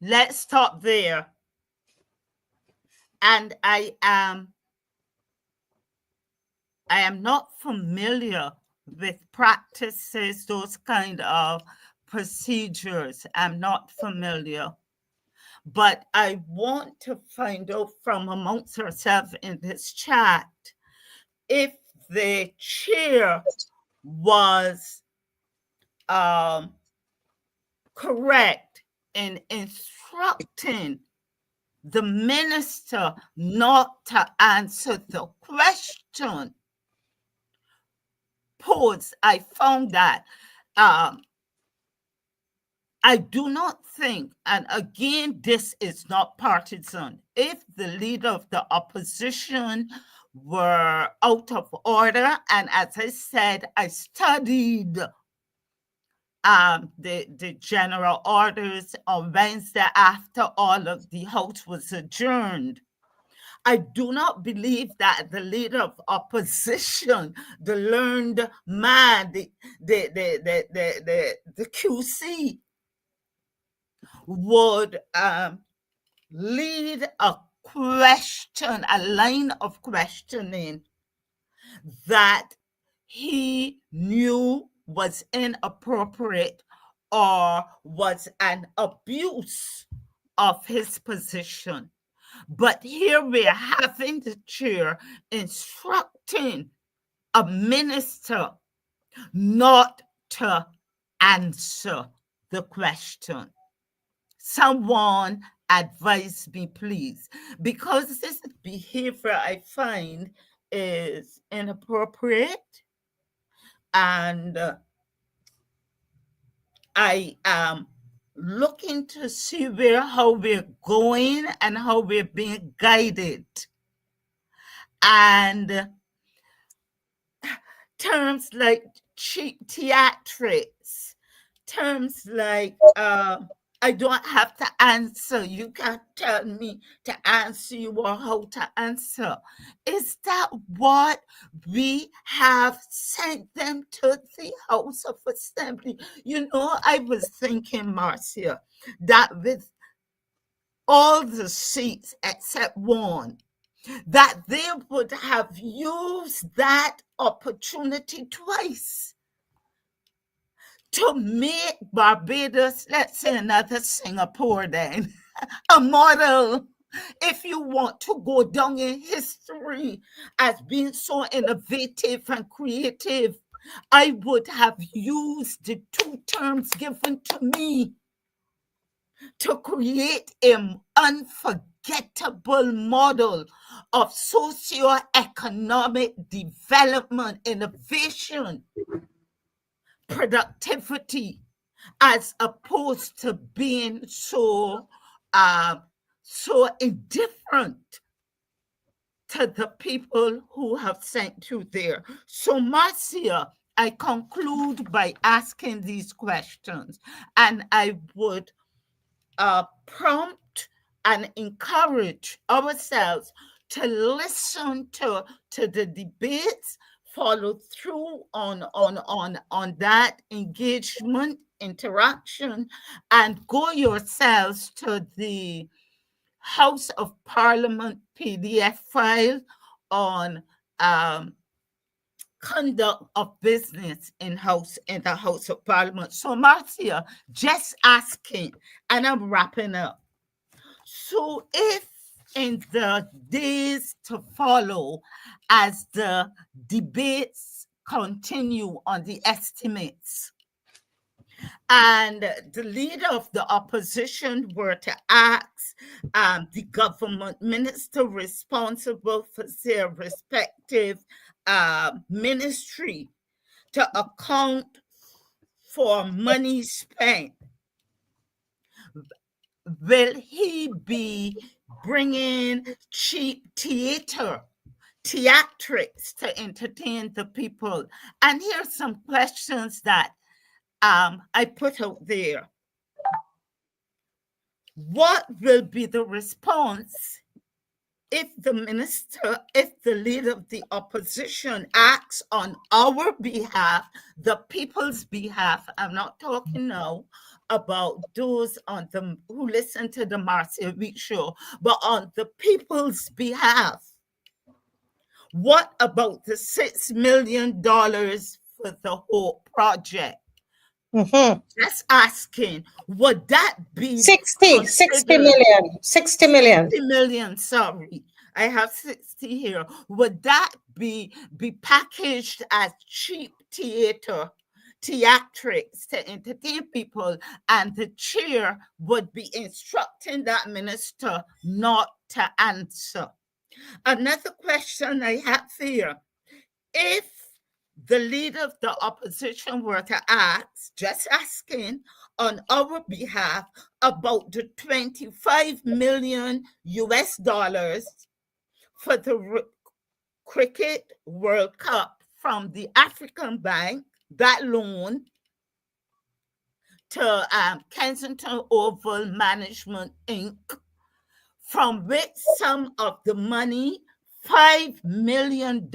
Let's stop there. And I am not familiar with practices, those kind of procedures. I'm not familiar. But I want to find out from amongst ourselves in this chat if the chair was correct in instructing the minister not to answer the question posed. I found that I do not think, and again, this is not partisan, if the leader of the opposition were out of order, and as I said, I studied the general orders on Wednesday after all of the House was adjourned. I do not believe that the leader of opposition, the learned man, the QC, would lead a line of questioning that he knew was inappropriate or was an abuse of his position. But here we're having the chair instructing a minister not to answer the question. Someone advise me, please, because this behavior I find is inappropriate, and I am looking to see how we're going and how we're being guided. And terms like cheap theatrics, terms like I don't have to answer. You can't tell me to answer you or how to answer. Is that what we have sent them to the House of Assembly? You know, I was thinking, Marcia, that with all the seats except one, that they would have used that opportunity twice to make Barbados, let's say another Singapore then, a model. If you want to go down in history as being so innovative and creative, I would have used the 2 terms given to me to create an unforgettable model of socio-economic development, innovation, productivity, as opposed to being so indifferent to the people who have sent you there. So, Marcia, I conclude by asking these questions, and I would prompt and encourage ourselves to listen to the debates, follow through on that engagement, interaction, and go yourselves to the House of Parliament PDF file on conduct of business in the House of Parliament. So, Marcia, just asking, and I'm wrapping up. So if in the days to follow, as the debates continue on the estimates, and the leader of the opposition were to ask the government minister responsible for their respective ministry to account for money spent, will he be bringing cheap theatrics to entertain the people? And here's some questions that I put out there. What will be the response if the leader of the opposition acts on our behalf, the people's behalf? I'm not talking now about those who listen to the Marcia Week show, but on the people's behalf. What about the $6 million for the whole project? Just asking, would that be 60 million. 60 million. 60 million, sorry. I have 60 here. Would that be packaged as cheap theatrics to entertain people, and the chair would be instructing that minister not to answer? Another question I have here, if the leader of the opposition were to ask, just asking on our behalf, about the $25 million for the Cricket World Cup from the African Bank, that loan to Kensington Oval Management Inc., from which some of the money, $5 million,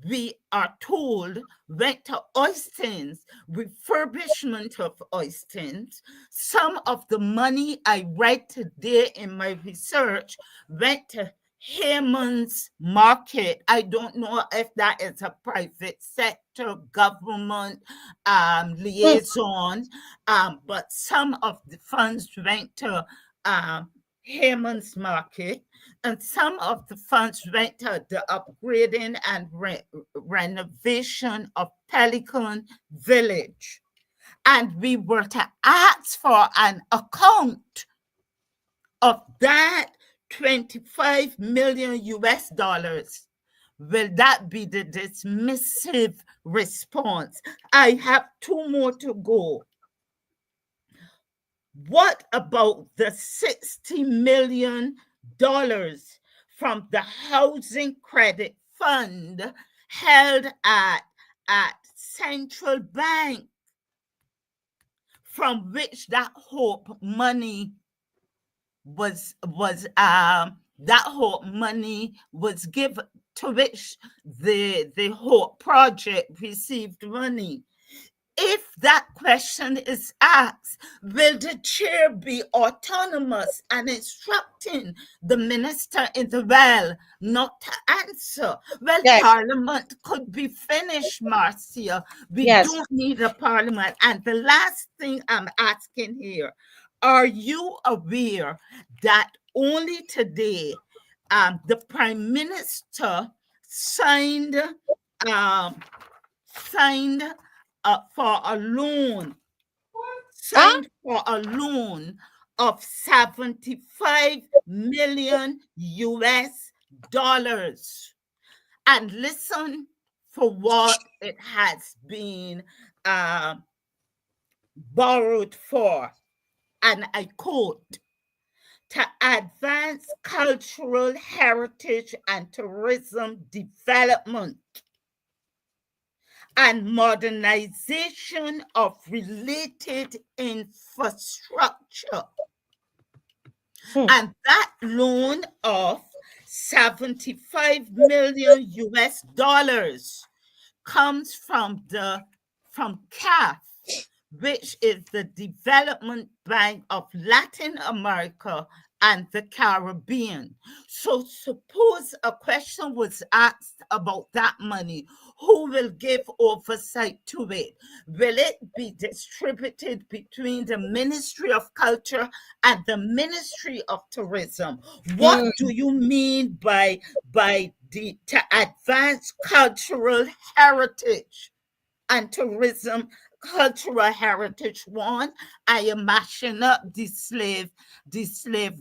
we are told went to Oystins, refurbishment of Oystins. Some of the money I read today in my research went to Haman's Market. I don't know if that is a private sector, government liaison, but some of the funds went to Haman's Market, and some of the funds went to the upgrading and renovation of Pelican Village. And we were to ask for an account of that $25 million. Will that be the dismissive response? I have 2 more to go. What about the $60 million from the Housing Credit Fund held at Central Bank, from which that hope money was given, to which the Hope Project received money? If that question is asked, will the chair be autonomous and instructing the minister in the well not to answer? Well, Yes. Parliament could be finished, Marcia. We Yes. don't need a parliament. And the last thing I'm asking here, are you aware that only today the Prime Minister signed for a loan, of $75 million. And listen for what it has been borrowed for. And I quote, to advance cultural heritage and tourism development and modernization of related infrastructure. And that loan of $75 million comes from CAF, which is the Development Bank of Latin America and the Caribbean. So suppose a question was asked about that money, who will give oversight to it? Will it be distributed between the Ministry of Culture and the Ministry of Tourism? What do you mean by to advance cultural heritage and tourism? Cultural heritage one, I am mashing up the slave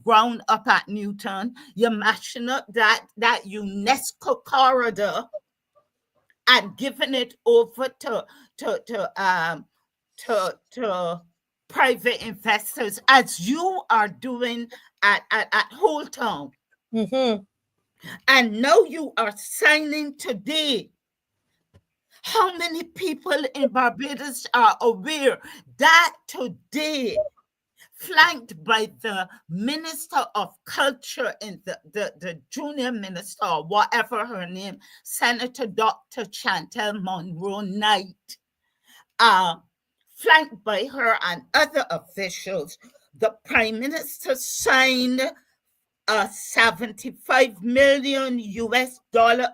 ground up at Newton. You're mashing up that UNESCO corridor and giving it over to private investors, as you are doing at Holetown. And now you are signing today. How many people in Barbados are aware that today, flanked by the Minister of Culture and the junior minister, or whatever her name, Senator Dr. Chantel Monroe Knight, flanked by her and other officials, the Prime Minister signed a $75 million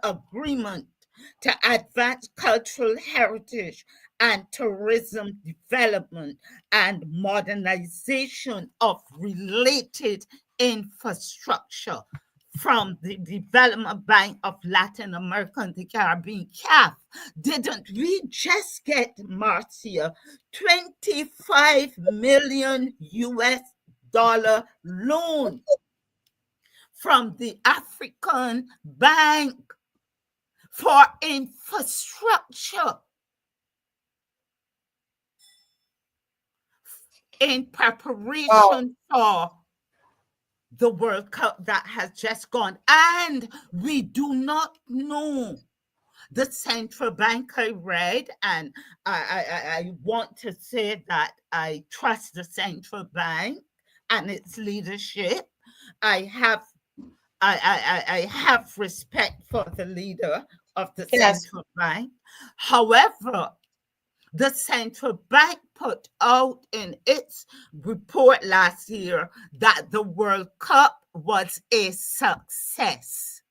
agreement to advance cultural heritage and tourism development and modernization of related infrastructure from the Development Bank of Latin America and the Caribbean, CAF. Didn't we just get, Marcia, $25 million loan from the African Bank for infrastructure in preparation for the World Cup that has just gone? And we do not know. The central bank, I read, and I want to say that I trust the central bank and its leadership. I have respect for the leader of the central bank. However, the central bank put out in its report last year that the World Cup was a success.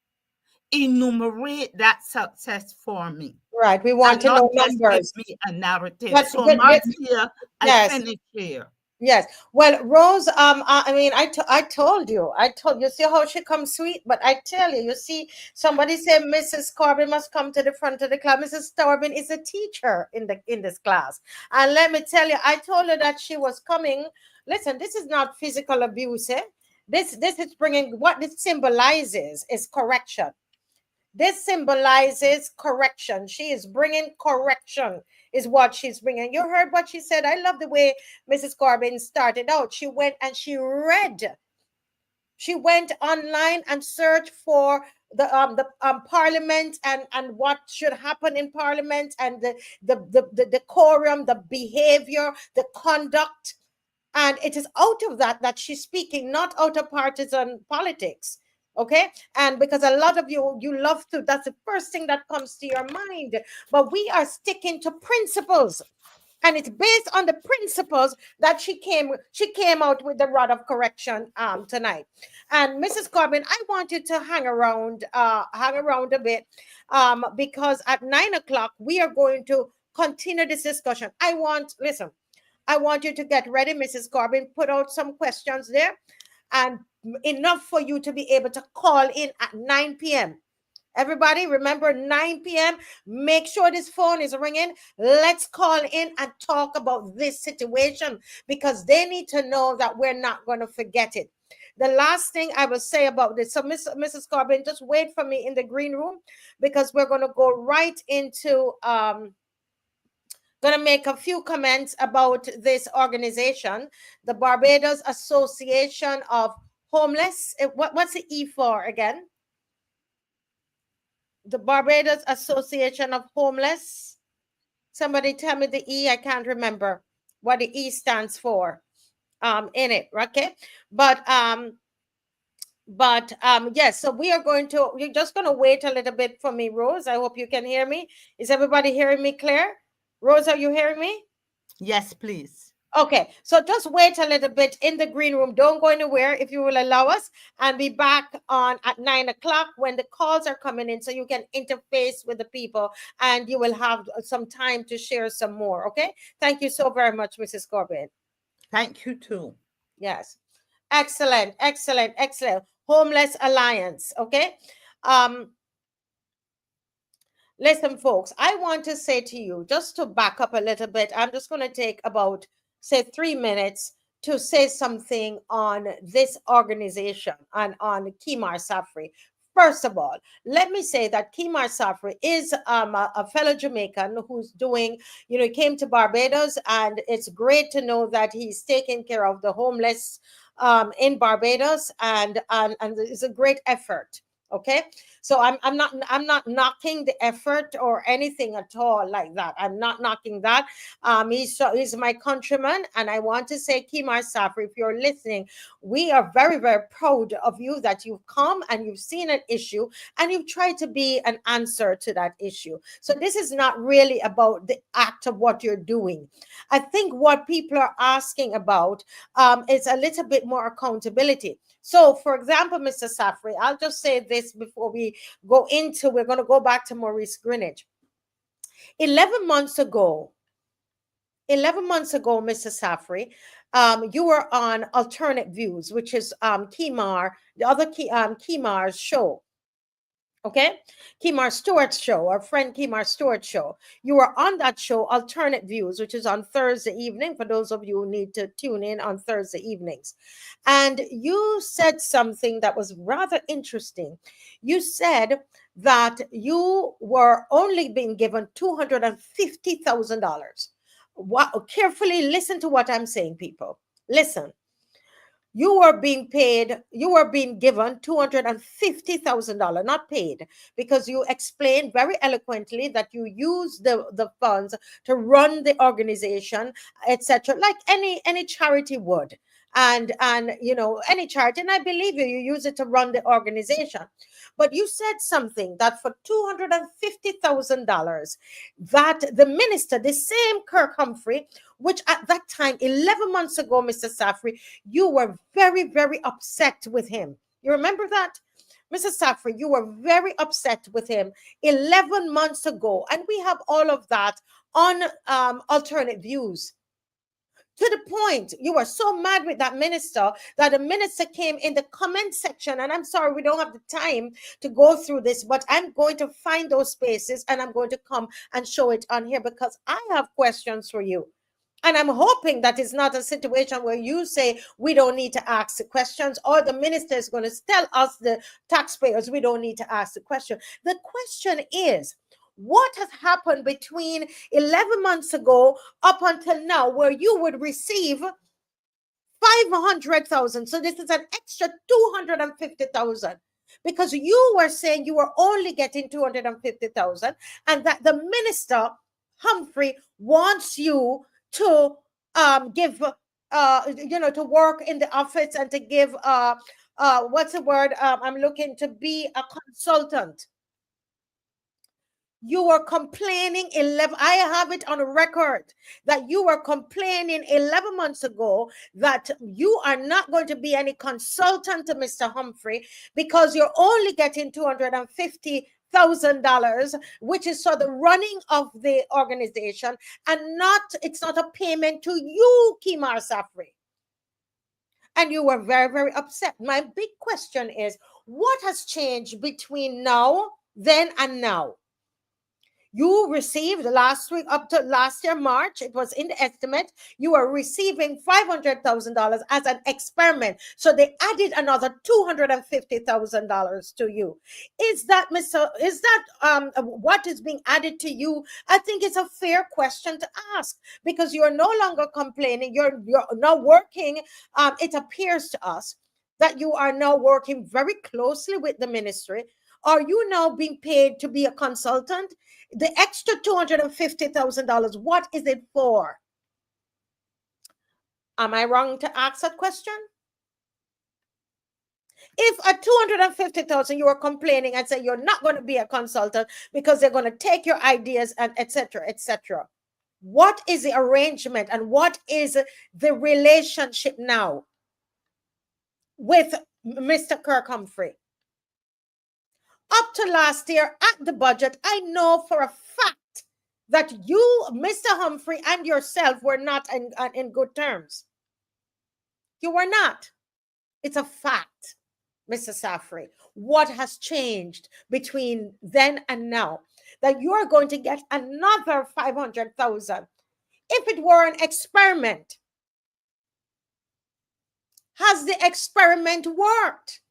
Enumerate that success for me. Right, we want to know numbers. Give me a narrative. But, so, Marcia, I finish here. Yes. Well, Rose, I mean, I told you, you see how she comes sweet, but I tell you, you see, somebody said Mrs. Corbin must come to the front of the class. Mrs. Corbin is a teacher in this class. And let me tell you, I told her that she was coming. Listen, this is not physical abuse. This is bringing, what this symbolizes is correction. This symbolizes correction. She is bringing correction, is what she's bringing. You heard what she said. I love the way Mrs. Corbin started out. She went and she read. She went online and searched for the Parliament and what should happen in Parliament and the decorum, the behavior, the conduct. And it is out of that she's speaking, not out of partisan politics. Okay, and because a lot of you love to, that's the first thing that comes to your mind. But we are sticking to principles, and it's based on the principles that she came out with the rod of correction tonight. And Mrs. Corbin, I want you to hang around a bit, because at 9 o'clock we are going to continue this discussion. I want you to get ready, Mrs. Corbin. Put out some questions there, and enough for you to be able to call in at 9 p.m. Everybody, remember 9 p.m. Make sure this phone is ringing. Let's call in and talk about this situation, because they need to know that we're not going to forget it. The last thing I will say about this, so Mrs. Corbin, just wait for me in the green room, because we're going to go right into going to make a few comments about this organization, the Barbados Association of Homeless. What's the E for again? The Barbados Association of Homeless. Somebody tell me the E. I can't remember what the E stands for in it. Okay, but yes. So you're just going to wait a little bit for me, Rose. I hope you can hear me. Is everybody hearing me clear? Rose, are you hearing me? Yes, please. Okay, so just wait a little bit in the green room. Don't go anywhere, if you will allow us, and be back on at 9 o'clock when the calls are coming in, so you can interface with the people and you will have some time to share some more. Okay, thank you so very much, Mrs. Corbin. Thank you too. Yes, excellent. Homeless Alliance. Okay. Listen, folks, I want to say to you, just to back up a little bit, I'm just going to take about, say, 3 minutes to say something on this organization and on Kimar Safri. First of all, let me say that Kimar Safri is a fellow Jamaican who's doing, he came to Barbados, and it's great to know that he's taking care of the homeless in Barbados, and it's a great effort. Okay, so I'm not knocking the effort or anything at all like that. I'm not knocking that. He's my countryman, and I want to say, Kimar Safri, if you're listening, we are very, very proud of you that you've come and you've seen an issue and you've tried to be an answer to that issue. So this is not really about the act of what you're doing. I think what people are asking about is a little bit more accountability. So, for example, Mr. Safri, I'll just say this before we go into, we're going to go back to Morris Greenidge. 11 months ago, Mr. Safri, you were on Alternate Views, which is Kimar, the other Kimar's show. Okay, Kimar Stewart's show, our friend Kimar Stewart's show. You were on that show, Alternate Views, which is on Thursday evening, for those of you who need to tune in on Thursday evenings. And you said something that was rather interesting. You said that you were only being given $250,000. Carefully listen to what I'm saying, people. Listen. You were being given $250,000, not paid, because you explained very eloquently that you use the funds to run the organization, etc., like any charity would. And any charity, and I believe you use it to run the organization. But you said something that for $250,000, that the minister, the same Kirk Humphrey, which at that time, 11 months ago, Mr. Safri, you were very, very upset with him. You remember that? Mr. Safri, you were very upset with him 11 months ago. And we have all of that on Alternate Views. To the point, you were so mad with that minister that the minister came in the comment section. And I'm sorry, we don't have the time to go through this, but I'm going to find those spaces and I'm going to come and show it on here, because I have questions for you. And I'm hoping that it's not a situation where you say we don't need to ask the questions, or the minister is going to tell us, the taxpayers, we don't need to ask the question. The question is, what has happened between 11 months ago up until now, where you would receive 500,000? So this is an extra 250,000. Because you were saying you were only getting 250,000, and that the minister, Humphrey, wants you to give, to work in the office and to give, what's the word? I'm looking to be a consultant. You were complaining I have it on record that you were complaining 11 months ago that you are not going to be any consultant to Mr. Humphrey because you're only getting $250,000, which is for the running of the organization, and it's not a payment to you, Kimar Safri. And you were very, very upset. My big question is, what has changed between then and now? You received last week, up to last year, March, it was in the estimate, you were receiving $500,000 as an experiment. So they added another $250,000 to you. Is that what is being added to you? I think it's a fair question to ask, because you're no longer complaining. You're now working. It appears to us that you are now working very closely with the ministry. Are you now being paid to be a consultant? The extra $250,000, what is it for? Am I wrong to ask that question? If at $250,000 you are complaining and say you're not going to be a consultant because they're going to take your ideas and etc., etc., what is the arrangement and what is the relationship now with Mr. Kirk Humphrey? Up to last year at the budget, I know for a fact that you, Mr. Humphrey, and yourself were not in good terms. You were not. It's a fact, Mr. Safri. What has changed between then and now that you are going to get another 500,000? If it were an experiment, has the experiment worked?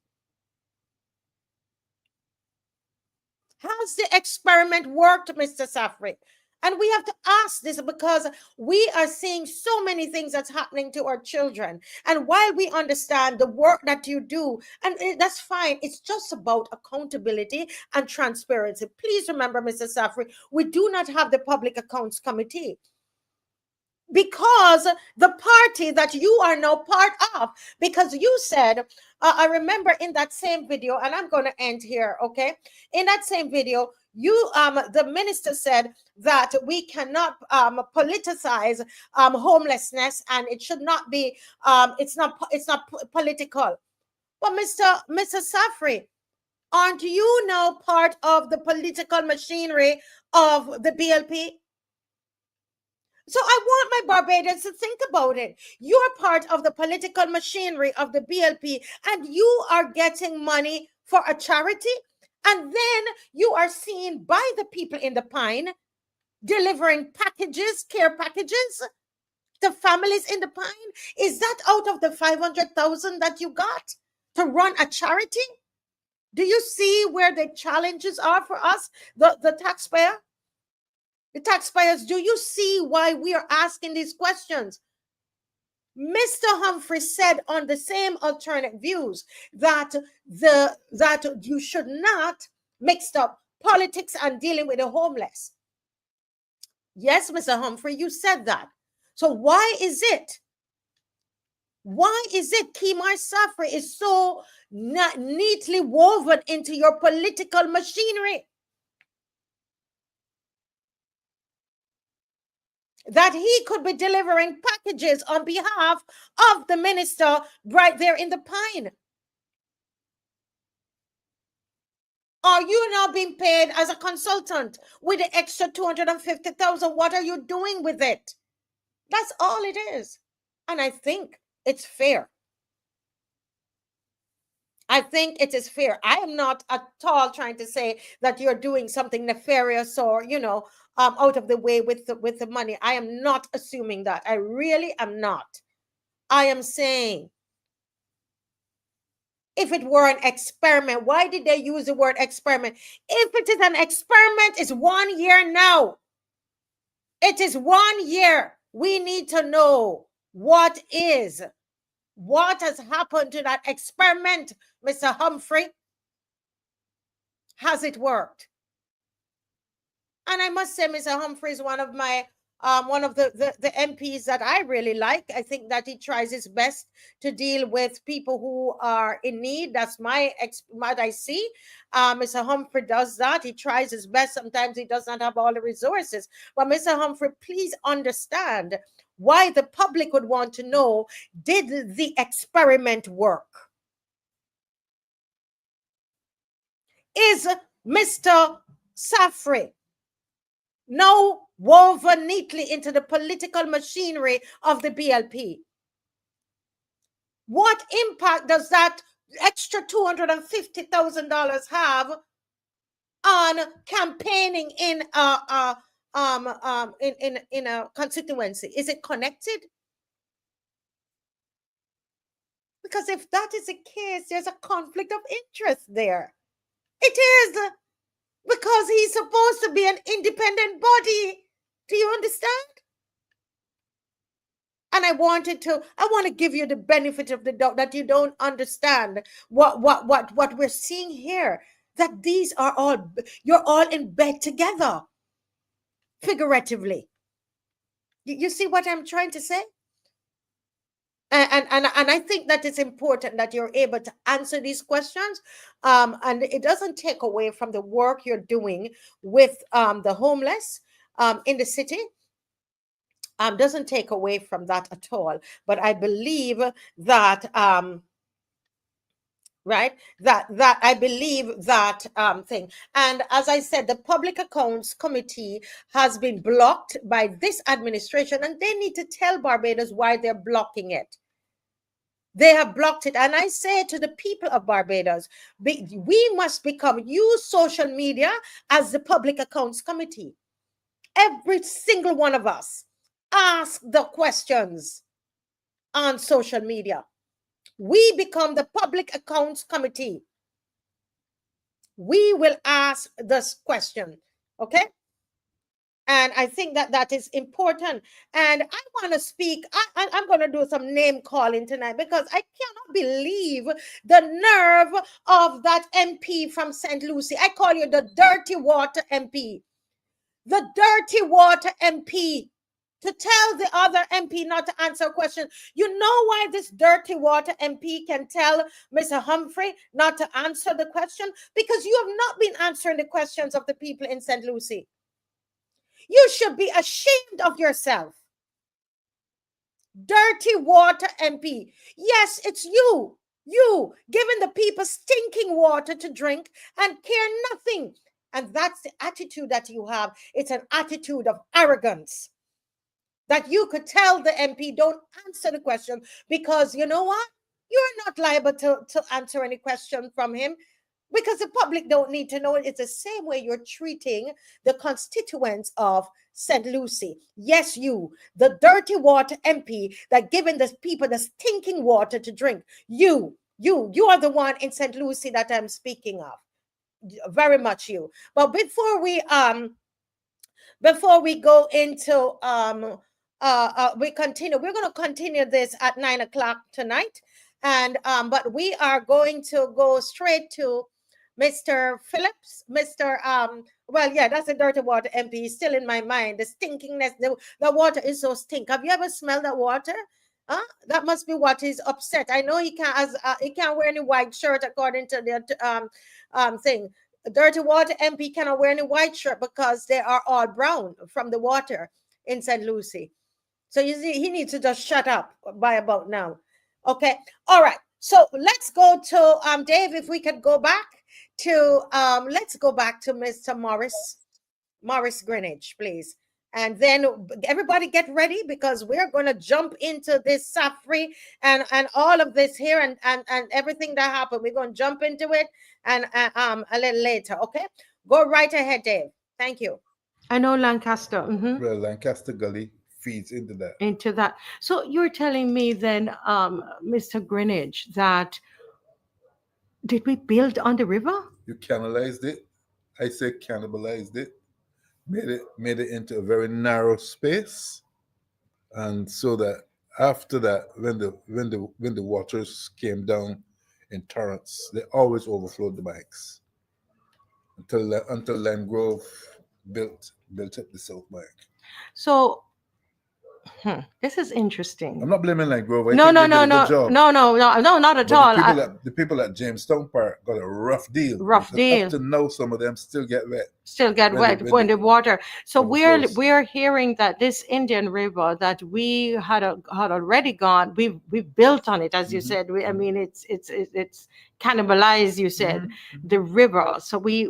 Has the experiment worked, Mr. Safri? And we have to ask this because we are seeing so many things that's happening to our children. And while we understand the work that you do, and that's fine, it's just about accountability and transparency. Please remember, Mr. Safri, we do not have the Public Accounts Committee, because the party that you are now part of, because you said, I remember in that same video, and I'm going to end here, okay? In that same video, you, the minister said that we cannot politicize homelessness, and it should not be, it's not political. But Mr. Safri, aren't you now part of the political machinery of the BLP? So I want my Barbadians to think about it. You're part of the political machinery of the BLP, and you are getting money for a charity, and then you are seen by the people in the Pine delivering packages, care packages to families in the Pine. Is that out of the 500,000 that you got to run a charity? Do you see where the challenges are for us, the taxpayer? The taxpayers, do you see why we are asking these questions? Mr. Humphrey said on the same alternate views that you should not mix up politics and dealing with the homeless. Yes, Mr. Humphrey, you said that. So why is it Kimar Safri is so not neatly woven into your political machinery that he could be delivering packages on behalf of the minister right there in the Pine? Are you now being paid as a consultant with the extra 250,000? What are you doing with it? That's all it is. And I think it's fair. I think it is fair. I am not at all trying to say that you're doing something nefarious or, out of the way with the money. I am not assuming that. I really am not. I am saying, if it were an experiment, why did they use the word experiment? If it is an experiment, it's 1 year now. It is 1 year. We need to know what has happened to that experiment, Mr. Humphrey. Has it worked? And I must say, Mr. Humphrey is one of the MPs that I really like. I think that he tries his best to deal with people who are in need. That's what I see. Mr. Humphrey does that. He tries his best. Sometimes he does not have all the resources. But Mr. Humphrey, please understand why the public would want to know, did the experiment work? Is Mr. Safri now woven neatly into the political machinery of the BLP? What impact does that extra $250,000 have on campaigning in a constituency? Is it connected? Because if that is the case, there's a conflict of interest there. It is, because he's supposed to be an independent body. Do you understand? And I want to give you the benefit of the doubt that you don't understand what we're seeing here. That these are all, you're all in bed together, figuratively. You see what I'm trying to say? And I think that it's important that you're able to answer these questions, and it doesn't take away from the work you're doing with the homeless in the city. Doesn't take away from that at all. But I believe that I believe that thing. And as I said, the Public Accounts Committee has been blocked by this administration, and they need to tell Barbados why they're blocking it. They have blocked it. And I say to the people of Barbados, we must use social media as the Public Accounts Committee. Every single one of us ask the questions on social media. We become the Public Accounts Committee. we will ask this question. Okay. And I think that that is important. And I want to speak. I'm going to do some name calling tonight because I cannot believe the nerve of that MP from St. Lucie. I call you the dirty water MP. The dirty water MP. To tell the other MP not to answer a question. You know why this dirty water MP can tell Mr. Humphrey not to answer the question? Because you have not been answering the questions of the people in St. Lucie. You should be ashamed of yourself. Dirty water MP. Yes, it's you. You giving the people stinking water to drink and care nothing. And that's the attitude that you have. It's an attitude of arrogance. That you could tell the MP, don't answer the question because you know what? You're not liable to answer any question from him because the public don't need to know it. It's the same way you're treating the constituents of St. Lucie. Yes, you, the dirty water MP that giving the people the stinking water to drink. You are the one in St. Lucie that I'm speaking of. Very much you. But before we go into we continue. We're going to continue this at 9 o'clock tonight, and but we are going to go straight to Mr. Phillips. Well, yeah, that's a dirty water MP. He's still in my mind. The stinkingness. The water is so stink. Have you ever smelled that water? That must be what is upset. I know he can't wear any white shirt according to the thing. Dirty water MP cannot wear any white shirt because they are all brown from the water in St. Lucie. So you see, he needs to just shut up by about now. Okay. All right. So let's go to Dave. If we could go back to let's go back to Mr. Morris Greenidge, please. And then everybody get ready because we're going to jump into this SAFRI and all of this here and everything that happened. We're going to jump into it and a little later. Okay. Go right ahead, Dave. Thank you. I know Lancaster. Well, Lancaster Gully feeds into that. So you're telling me then, Mr. Greenidge, that did we build on the river? You canalized it. I say cannibalized it. Made it into a very narrow space. And so that after that, when the waters came down in torrents, they always overflowed the banks. Until Lime Grove built up the South Bank. So this is interesting. I'm not blaming Lime Grove. No, not at all. The people at Jamestown Park got a rough deal. Up to now, some of them still get wet. When the water. So we're hearing that this Indian River that we had already gone. We built on it, as you said. I mean, it's cannibalized. You said the river. So we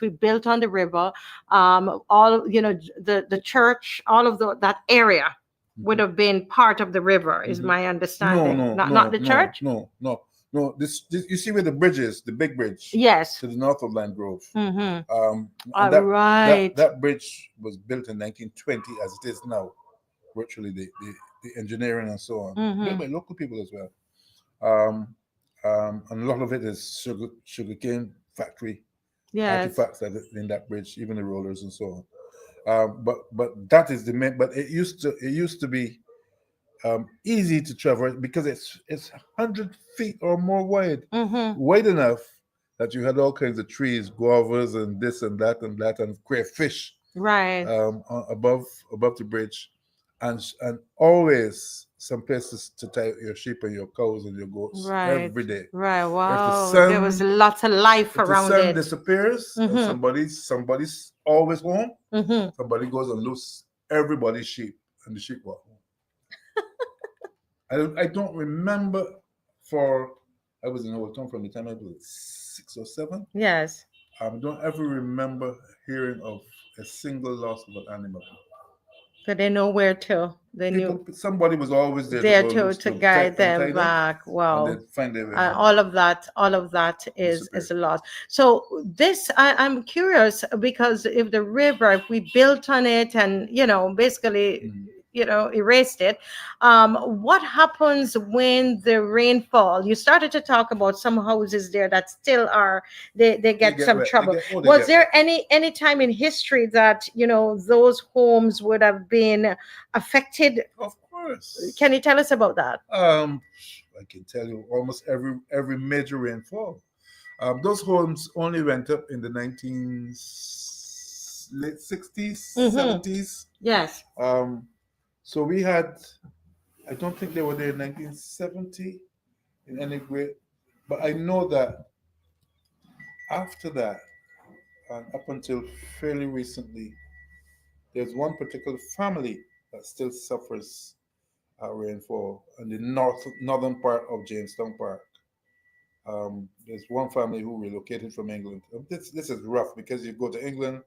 built on the river. All the church, all of that area would have been part of the river, is my understanding. Not the church. No. This you see where the bridge is, the big bridge. Yes. To the north of Lime Grove. Right. That bridge was built in 1920, as it is now. Virtually the engineering and so on, built by local people as well. And a lot of it is sugarcane factory artifacts that are in that bridge, even the rollers and so on. But that is the main. But it used to be easy to traverse because it's 100 feet or more wide, wide enough that you had all kinds of trees, guavas, and this and that and crayfish above the bridge, and always some places to tie your sheep and your cows and your goats every day. Right. Wow. There was lots of life around it. If the sun disappears, and somebody's always home. Somebody goes and lose everybody's sheep, and the sheep walk home. I don't remember I was in Old Town from the time I was 6 or 7. Yes. I don't ever remember hearing of a single loss of an animal. But they know where to. Somebody was always there to guide them back. Wow. And find their way all of that is a loss. So this, I'm curious because if we built on it and basically erased it. What happens when the rainfall? You started to talk about some houses there that still are, they They get get some wet. trouble. They Was get there wet. any time in history that those homes would have been affected? Of course. Can you tell us about that? I can tell you almost every major rainfall. Those homes only went up in the late 60s, Mhm. 70s. Yes. So we had, I don't think they were there in 1970 in any way, but I know that after that, and up until fairly recently, there's one particular family that still suffers rainfall in the northern part of Jamestown Park. There's one family who relocated from England. This is rough because you go to England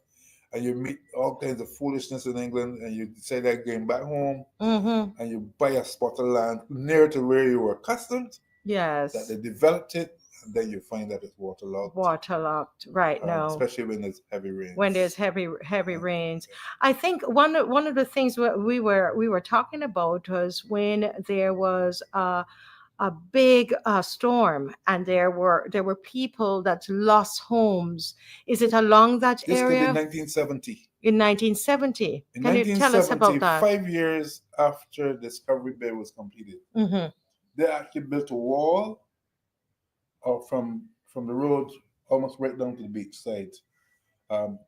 and you meet all kinds of foolishness in England, and you decide that you're going back home, Mm-hmm. and you buy a spot of land near to where you were accustomed, that Yes. they developed it, and then you find that it's waterlogged, Waterlogged right now. especially when there's heavy rains. When there's heavy rains. I think one of the things we were talking about was when there was a big storm, and there were people that lost homes. Is it along that This could be area 1970. in 1970? In Can you tell us about that? 5 years after Discovery Bay was completed, Mm-hmm. they actually built a wall from the road almost right down to the beach side,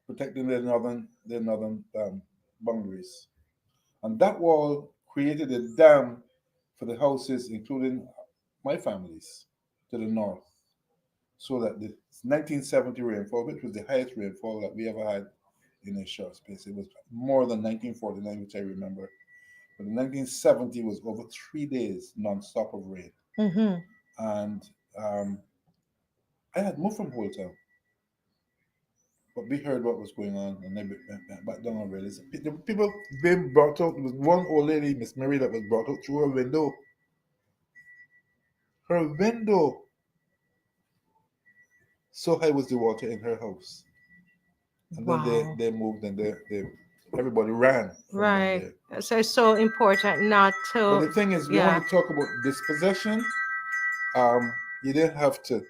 protecting their northern boundaries. And that wall created a dam for the houses, including my family's, to the north, so that the 1970 rainfall, which was the highest rainfall that we ever had in a short space, it was more than 1949, which I remember. But the 1970 was over 3 days non-stop of rain. Mm-hmm. And I had moved from Holetown, but we heard what was going on, and then back down on rails. The people being brought out. There was one old lady, Miss Mary, that was brought out through her window. Her window. So high was the water in her house. And Wow. then they moved, and everybody ran. from down Right. there. So it's so important not But the to. thing is, we Yeah. want to talk about dispossession. You didn't have to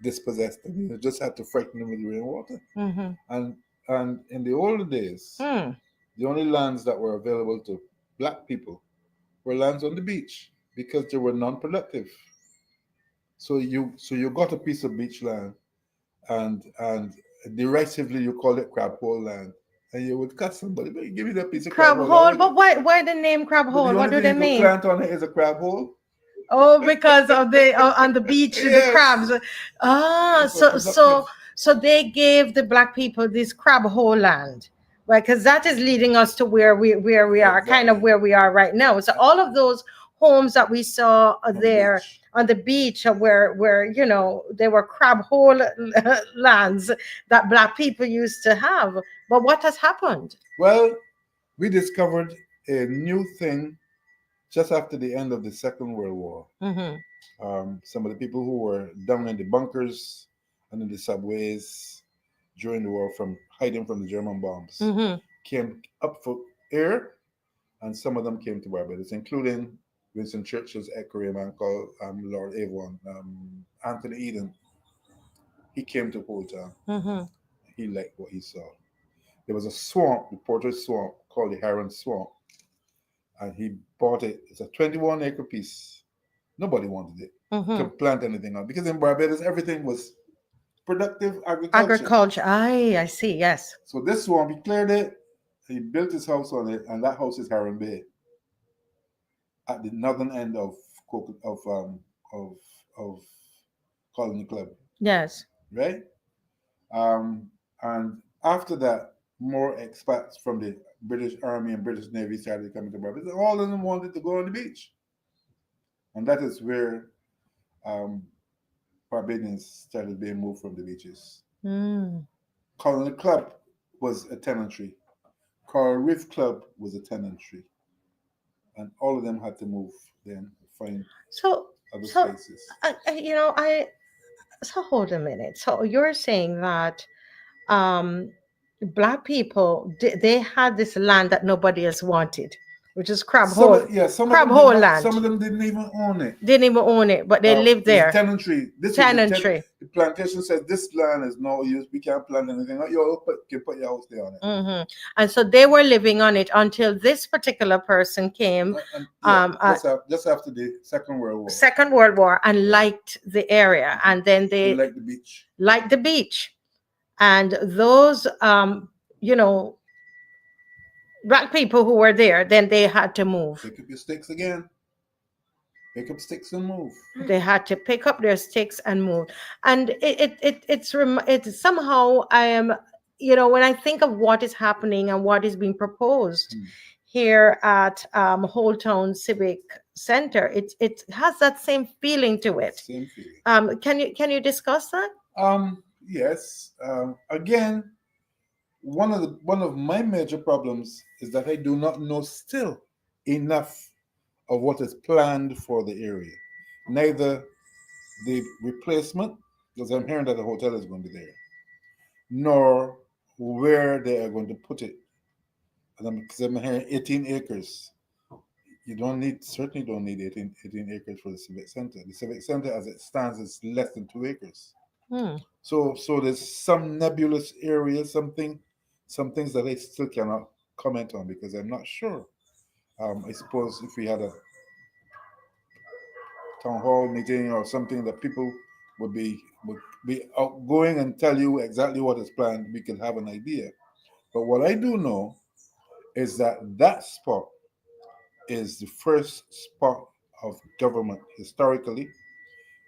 dispossess them. You just had to frighten them with the rainwater. Mm-hmm. And in the older days, the only lands that were available to black people were lands on the beach because they were non-productive. So you got a piece of beach land, and derisively you call it crab hole land, and you would cut somebody, but you give me that piece of Crab crab hole, but why the name crab But hole? the What only do they thing you mean? plant on it is a crab hole. Oh, because of the on the beach, the Yes. crabs. Ah, It's so so they gave the black people this crab hole land, right? Because that is leading us to where we are, kind of Exactly. where we are right now. So all of those homes that we saw On the there beach. on the beach, where they were crab hole lands that black people used to have. But what has happened? Well, we discovered a new thing just after the end of the Second World War. Mm-hmm. Some of the people who were down in the bunkers and in the subways during the war, from hiding from the German bombs, Mm-hmm. came up for air, and some of them came to Barbados, including Winston Churchill's equerry, a man called Lord Avon, Anthony Eden. He came to Holetown. Mm-hmm. He liked what he saw. There was a swamp, the Porter's Swamp, called the Heron Swamp, and he bought it. It's a 21-acre piece. Nobody wanted it to plant anything on, because in Barbados everything was productive agriculture. Agriculture. I see. Yes. So this swamp, he cleared it. He built his house on it, and that house is Heron Bay, at the northern end of Colony Club, Yes. right? And after that, more expats from the British Army and British Navy started coming to Barbados. All of them wanted to go on the beach, and that is where Barbadians started being moved from the beaches. Colony Club was a tenantry. Coral Reef Club was a tenantry, and all of them had to move then find other spaces. So hold a minute. So you're saying that black people, they had this land that nobody else wanted. which is crab Some hole. of, yeah, some Crab of them hole did not, land. some of them didn't even own it. Didn't even own it, but they lived It's there. tenantry. This Tenantry. is the plantation says this land is no use. We can't plant anything. You can put your house there on it. And so they were living on it until this particular person came, Just after the Second World War. Second World War, and liked the area, and then they liked the beach. Liked the beach, and those you know, black people who were there, then they had to move. Pick up your sticks again. Pick up sticks and move. They had to pick up their sticks and move. And it's somehow, I am, you know, when I think of what is happening and what is being proposed here at Holetown Civic Center, it has that same feeling to it. Same feeling. Can you discuss that? Yes. Again, one of my major problems is that I do not know still enough of what is planned for the area. Neither the replacement, because I'm hearing that the hotel is going to be there, nor where they are going to put it. Because I'm hearing 18 acres. You certainly don't need 18 acres for the Civic Center. The Civic Center, as it stands, is less than 2 acres. So there's some nebulous areas, some things that I still cannot comment on because I'm not sure. I suppose if we had a town hall meeting or something that people would be outgoing and tell you exactly what is planned, we could have an idea. But what I do know is that spot is the first spot of government historically.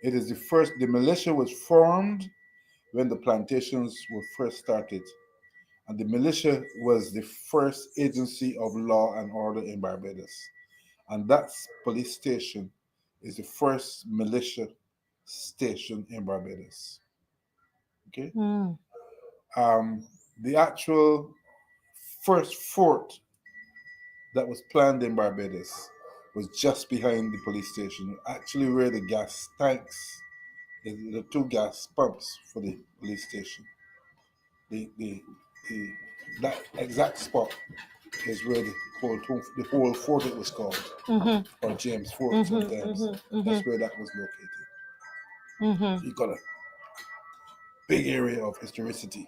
It is the militia was formed when the plantations were first started. And the militia was the first agency of law and order in Barbados. And that police station is the first militia station in Barbados. Okay? The actual first fort that was planned in Barbados was just behind the police station, actually where the gas tanks, the 2 gas pumps for the police station. That exact spot is where the whole fort it was called, or James Fort sometimes. That's where that was located. You got a big area of historicity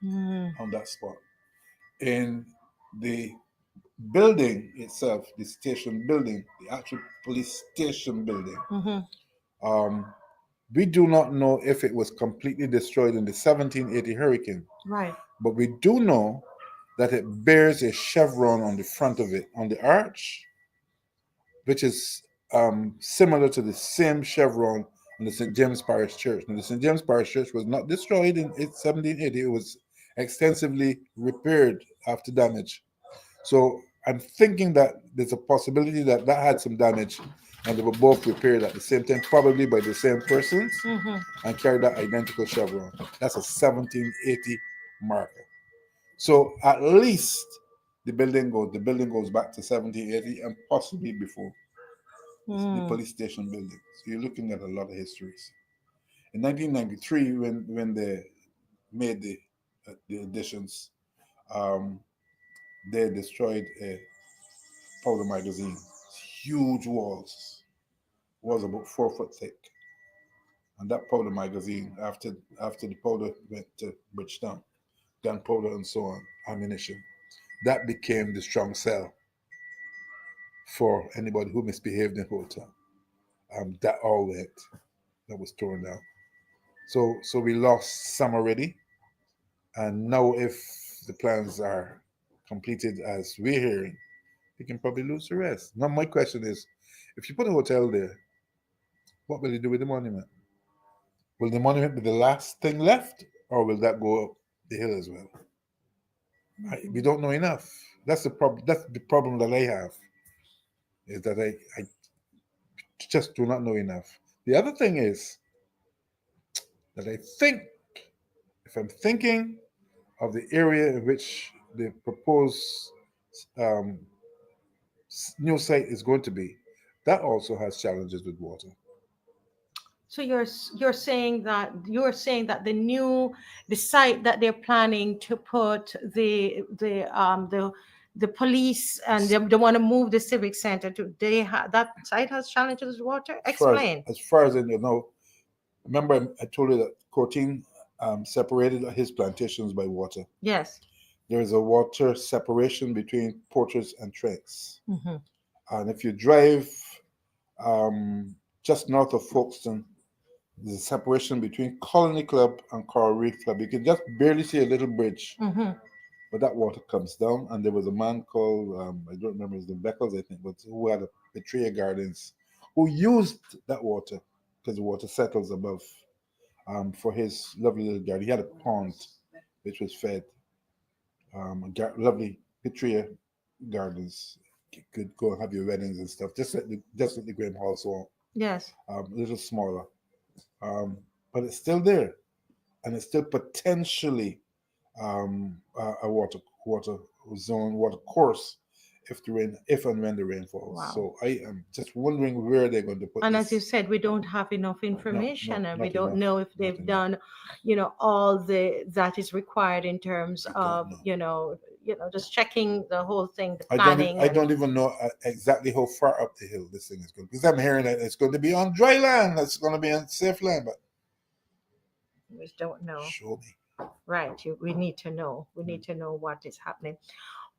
on that spot. In the building itself, the station building, the actual police station building, we do not know if it was completely destroyed in the 1780 hurricane. Right. But we do know that it bears a chevron on the front of it, on the arch, which is similar to the same chevron on the St. James Parish Church. Now, the St. James Parish Church was not destroyed in 1780. It was extensively repaired after damage. So I'm thinking that there's a possibility that had some damage and they were both repaired at the same time, probably by the same persons, and carried that identical chevron. That's a 1780 marker. So at least the building goes back to 1780 and possibly before the police station building. So you're looking at a lot of histories. In 1993, when they made the additions, they destroyed a powder magazine. Huge walls about 4 foot thick. And that powder magazine, after the powder went to Bridgetown, gunpowder and so on, ammunition, that became the strong cell for anybody who misbehaved in Holetown. That all went, that was torn down. So we lost some already. And now if the plans are completed as we're hearing, we can probably lose the rest. Now my question is, if you put a hotel there, what will you do with the monument? Will the monument be the last thing left, or will that go up the hill as well? We don't know enough. That's the problem. That's the problem that I have, is that I just do not know enough. The other thing is that I think, if I'm thinking of the area in which the proposed new site is going to be, that also has challenges with water. So you're saying that the site that they're planning to put the the police and they want to move the civic center to, that site has challenges with water? Explain. As far as I know, remember I told you that Cortin separated his plantations by water. Yes. There is a water separation between Porters and Trents. Mm-hmm. And if you drive just north of Folkestone, there's a separation between Colony Club and Coral Reef Club. You can just barely see a little bridge, Mm-hmm. but that water comes down. And there was a man called, I don't remember his name, Beckles, I think, but who had a Petria Gardens, who used that water because the water settles above for his lovely little garden. He had a pond which was fed lovely Petria Gardens. You could go and have your weddings and stuff, just like the Graham Hall, so on. Yes. A little smaller. But it's still there, and it's still potentially a water zone, water course if and when the rain falls. Wow. So I am just wondering where they're going to put And this. as you said, we don't have enough information, and we not don't enough, know if not they've enough. done, all that is required in terms of, just checking the whole thing, the planning. I don't even know exactly how far up the hill this thing is going, because I'm hearing that it's going to be on dry land, it's going to be on safe land, but We just don't know. show me. Right. We need to know. We need to know what is happening.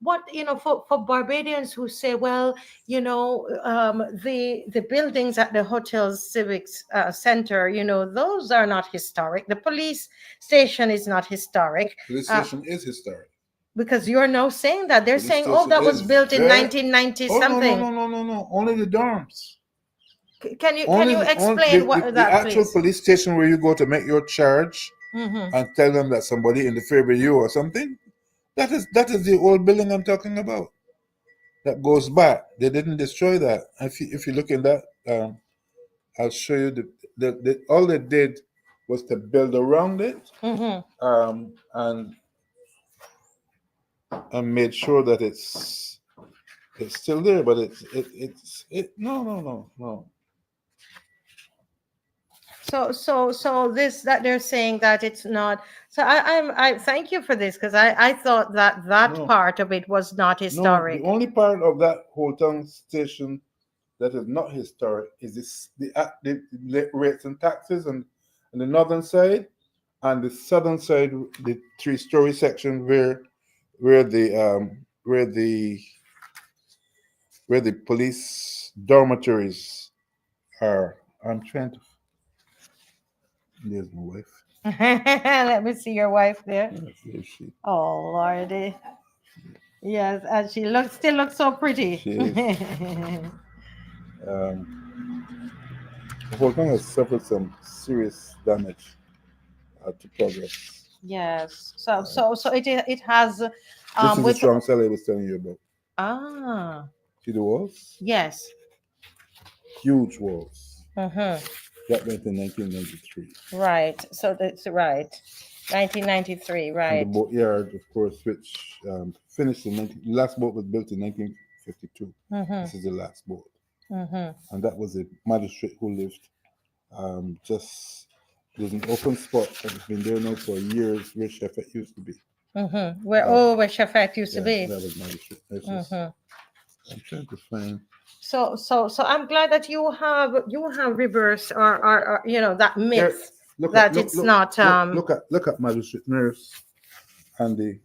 What, for Barbadians who say, well, the buildings at the hotel's civics center, those are not historic. The police station is not historic. Police station is historic. Because you're now saying that. They're Police saying, oh, that station was is built in very- 1990 Oh, something. no. Only the dorms. Can you Only explain the, what the that, actual please? police station where you go to make your charge Mm-hmm. and tell them that somebody interfered with you or something? That is the old building I'm talking about. That goes back. They didn't destroy that. If you look in that, I'll show you the all they did was to build around it, Mm-hmm. and made sure that it's still there. But no. So this, that they're saying that it's not. So I thank you for this, because I thought that No. part of it was not historic. No, the only part of that Holetown station that is not historic is the rates and taxes and the northern side, and the southern side, the 3-story section where the police dormitories are. I'm trying to. There's my wife. Let me see your wife there. Yes, there's she. Oh Lordy. Yes, and she still looks so pretty. She is. The whole thing has suffered some serious damage to progress. Yes. So it has. This is the strong cell I was telling you about. Ah. See the walls? Yes. Huge walls. Mm-hmm. That went in 1993. Right. So that's right. 1993. Right. And the boatyard, of course, which finished in the last boat was built in 1952. Mm-hmm. This is the last boat. Mm-hmm. And that was a magistrate who lived there's an open spot that has been there now for years where Sheffet used to be. Mm-hmm. Where Sheffet used to be. That was magistrate. I'm trying to find. So I'm glad that you have reversed or that myth Look that it's not. Look at Magistrate Nurse, and the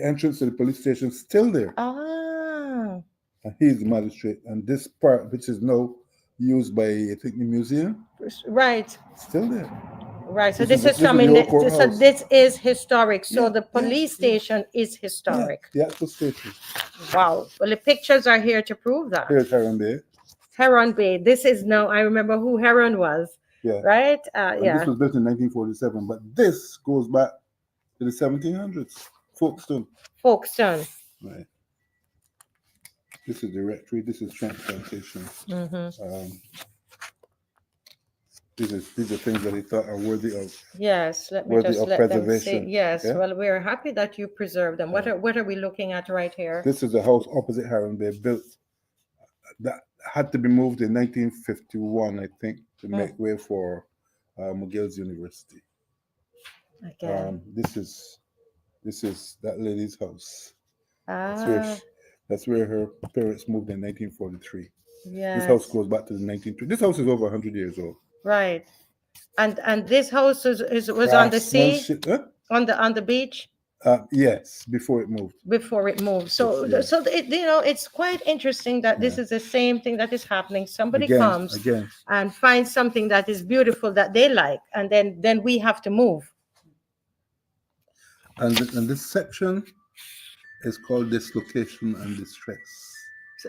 entrance to the police station is still there. Ah. And he's the magistrate, and this part, which is now used by I think the museum, Right. still there. Right. So This this is is something the old that, so courthouse. this is historic. So Yeah, the police station is historic. Yeah, the actual station. Wow. Well, the pictures are here to prove that. Here at Heron Bay. Heron Bay. This is now, I remember who Heron was. Yeah. Right? And Yeah. this was built in 1947, but this goes back to the 1700s. Folkestone. Folkestone. Right. This is the rectory. This is transplantation. Mm-hmm. These are things that they thought are worthy of. Yes. Let me Worthy just of let them see. preservation. Yes. Yeah? Well, we're happy that you preserved them. What are we looking at right here? This is a house opposite Heron Bay built that had to be moved in 1951, I think, to make way for McGill's University. Again. This is This is that lady's house. Ah, That's where her parents moved in 1943. yes. This house goes back to the 1920s. This house is over 100 years old. Right. And this house was on the sea, Craftsmanship, huh? on the beach Yes, before it moved. before it moved. So Yes, yeah. so it, it's quite interesting that this Yeah. is the same thing that is happening. Somebody Again, comes again. and finds something that is beautiful that they like, and then we have to move. And this section is called dislocation and distress.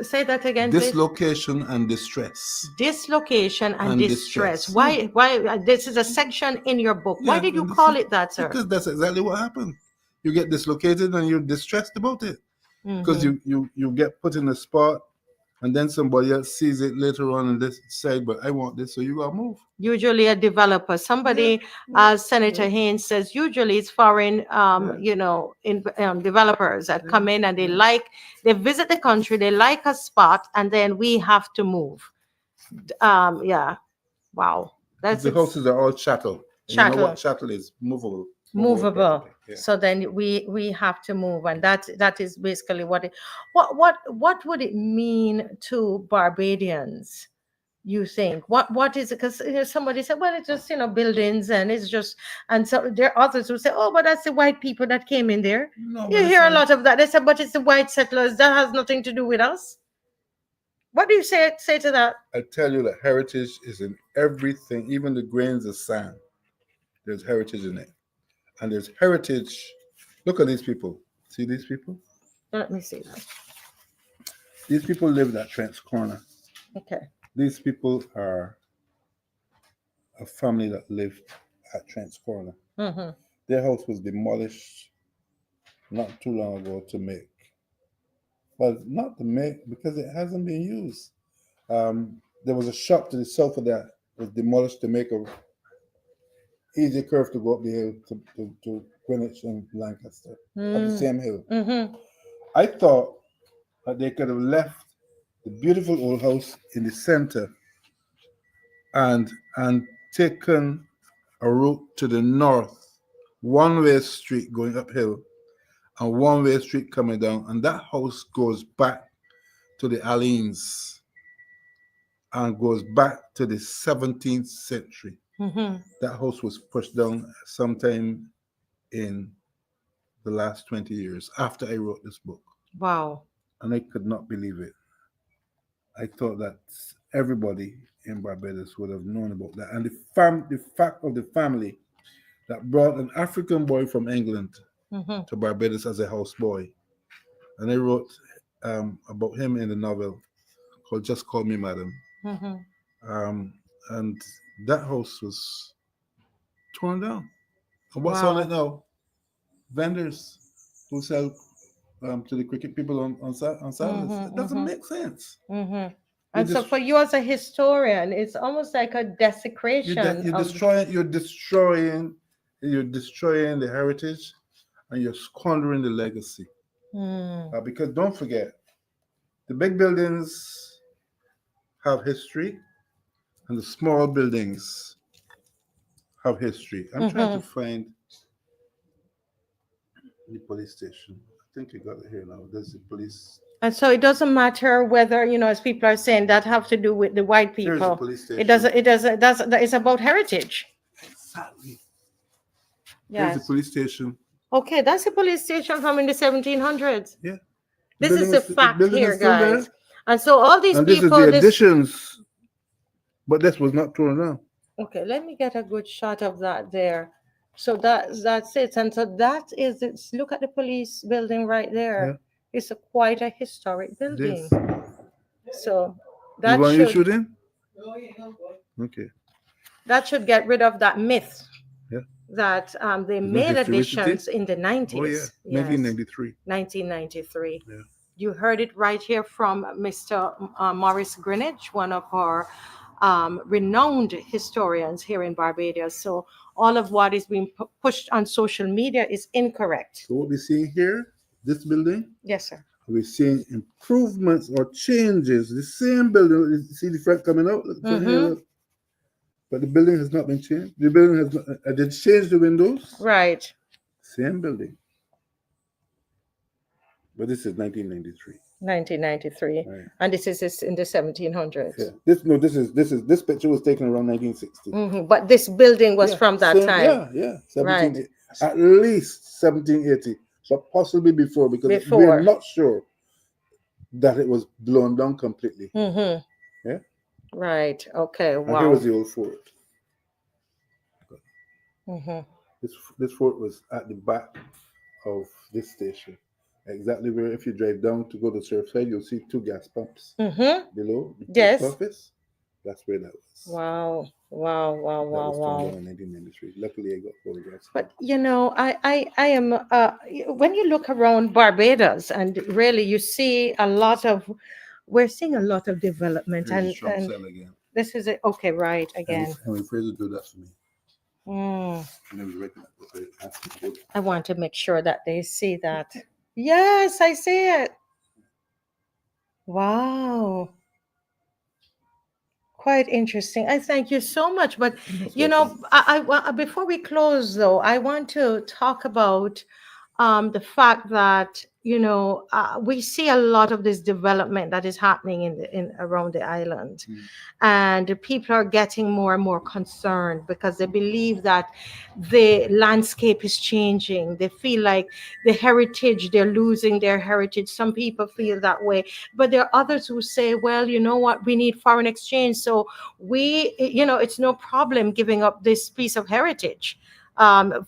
Say that again, please. Dislocation and distress. Dislocation and And distress. distress. Why this is a section in your book. Why Yeah, did you and call it that, sir? Because that's exactly what happened. You get dislocated and you're distressed about it. Because you get put in a spot, and then somebody else sees it later on and decide, but I want this, so you gotta move. Usually a developer, somebody, as Senator Haynes says, usually it's foreign, developers that come in and they visit the country, they like a spot, and then we have to move. Yeah, wow. That's The houses are all chattel. And you know what chattel is? Movable. movable. property. Yeah. So then we have to move, and that is basically what would it mean to Barbadians, you think? What is it? Because somebody said, well, it's just buildings, and it's just, and so there are others who say, oh, but that's the white people that came in there. No, You hear a lot of that. They say, but it's the white settlers, that has nothing to do with us. What do you say to that? I tell you that heritage is in everything, even the grains of sand. There's heritage in it. And there's heritage. Look at these people. See these people? Let me see that. These people lived at Trent's Corner. Okay. These people are a family that lived at Trent's Corner. Mm-hmm. Their house was demolished not too long ago to make. But not to make, because it hasn't been used. There was a shop to the south of that was demolished to make a easy curve to go up the hill to Greenwich and Lancaster, up the same hill. Mm-hmm. I thought that they could have left the beautiful old house in the center and taken a route to the north, one-way street going uphill and one-way street coming down, and that house goes back to the Alines and goes back to the 17th century. Mm-hmm. That house was pushed down sometime in the last 20 years after I wrote this book. Wow. And I could not believe it. I thought that everybody in Barbados would have known about that. And the fact of the family that brought an African boy from England to Barbados as a houseboy. And I wrote about him in the novel called Just Call Me Madam. And that house was torn down. And what's on it now? Vendors who sell to the cricket people on Saturdays. It doesn't make sense. And so for you as a historian, it's almost like a desecration. You're destroying the heritage, and you're squandering the legacy. Because don't forget, the big buildings have history, and the small buildings have history. I'm trying to find the police station. I think you got it here now. There's the police. And so it doesn't matter whether, as people are saying, that have to do with the white people. There's a police station. It doesn't, it's about heritage. Exactly. Yes. There's a police station. Okay, that's a police station from in the 1700s. Yeah. This is the fact here, guys. There. And so all these and people. This is the additions, but this was not torn down. Okay, let me get a good shot of that there. So that's it. And so that is it. Look at the police building right there. Yeah. It's quite a historic building. So that you shooting? Okay. That should get rid of that myth. Yeah. That they made additions in the 90s. Oh, yeah. 1993. 1993. Yeah. You heard it right here from Mr. Morris Greenidge, one of our renowned historians here in Barbados. So all of what is being pushed on social media is incorrect. So what we're seeing here, this building? Yes, sir. We're seeing improvements or changes. The same building, you see the front coming out? But the building has not been changed. The building has not, they changed the windows. Right. Same building. But this is 1993. 1993. Right. And this is in the 1700s. Yeah. This picture was taken around 1960. But this building was Yeah, from that same- time. Yeah. Right. At least 1780, but possibly before, because Before. we're not sure that it was blown down completely. Yeah. Right. Okay. And here Wow. was the old fort. Mm-hmm. This fort was at the back of this station, exactly where, if you drive down to go to Surfside, you'll see two gas pumps below the Yes. post office. That's where that was. Wow. That was torn Wow. down in 1993. Luckily, I got photographs. But you know, I am when you look around Barbados, and really you see a lot of, we're seeing a lot of development, Here's the and Trump cell again. this is it. Okay, right again. Henry Fraser do that for me. Mm. And it was written at the very I want to make sure that they see that. Yes, I see it. Wow. Quite interesting. I thank you so much. But you know, before we close, though, I want to talk about the fact that, you know, we see a lot of this development that is happening in around the island, and people are getting more and more concerned because they believe that the landscape is changing. They feel like the heritage, they're losing their heritage. Some people feel that way, but there are others who say, well, you know what, we need foreign exchange, so we, you know, it's no problem giving up this piece of heritage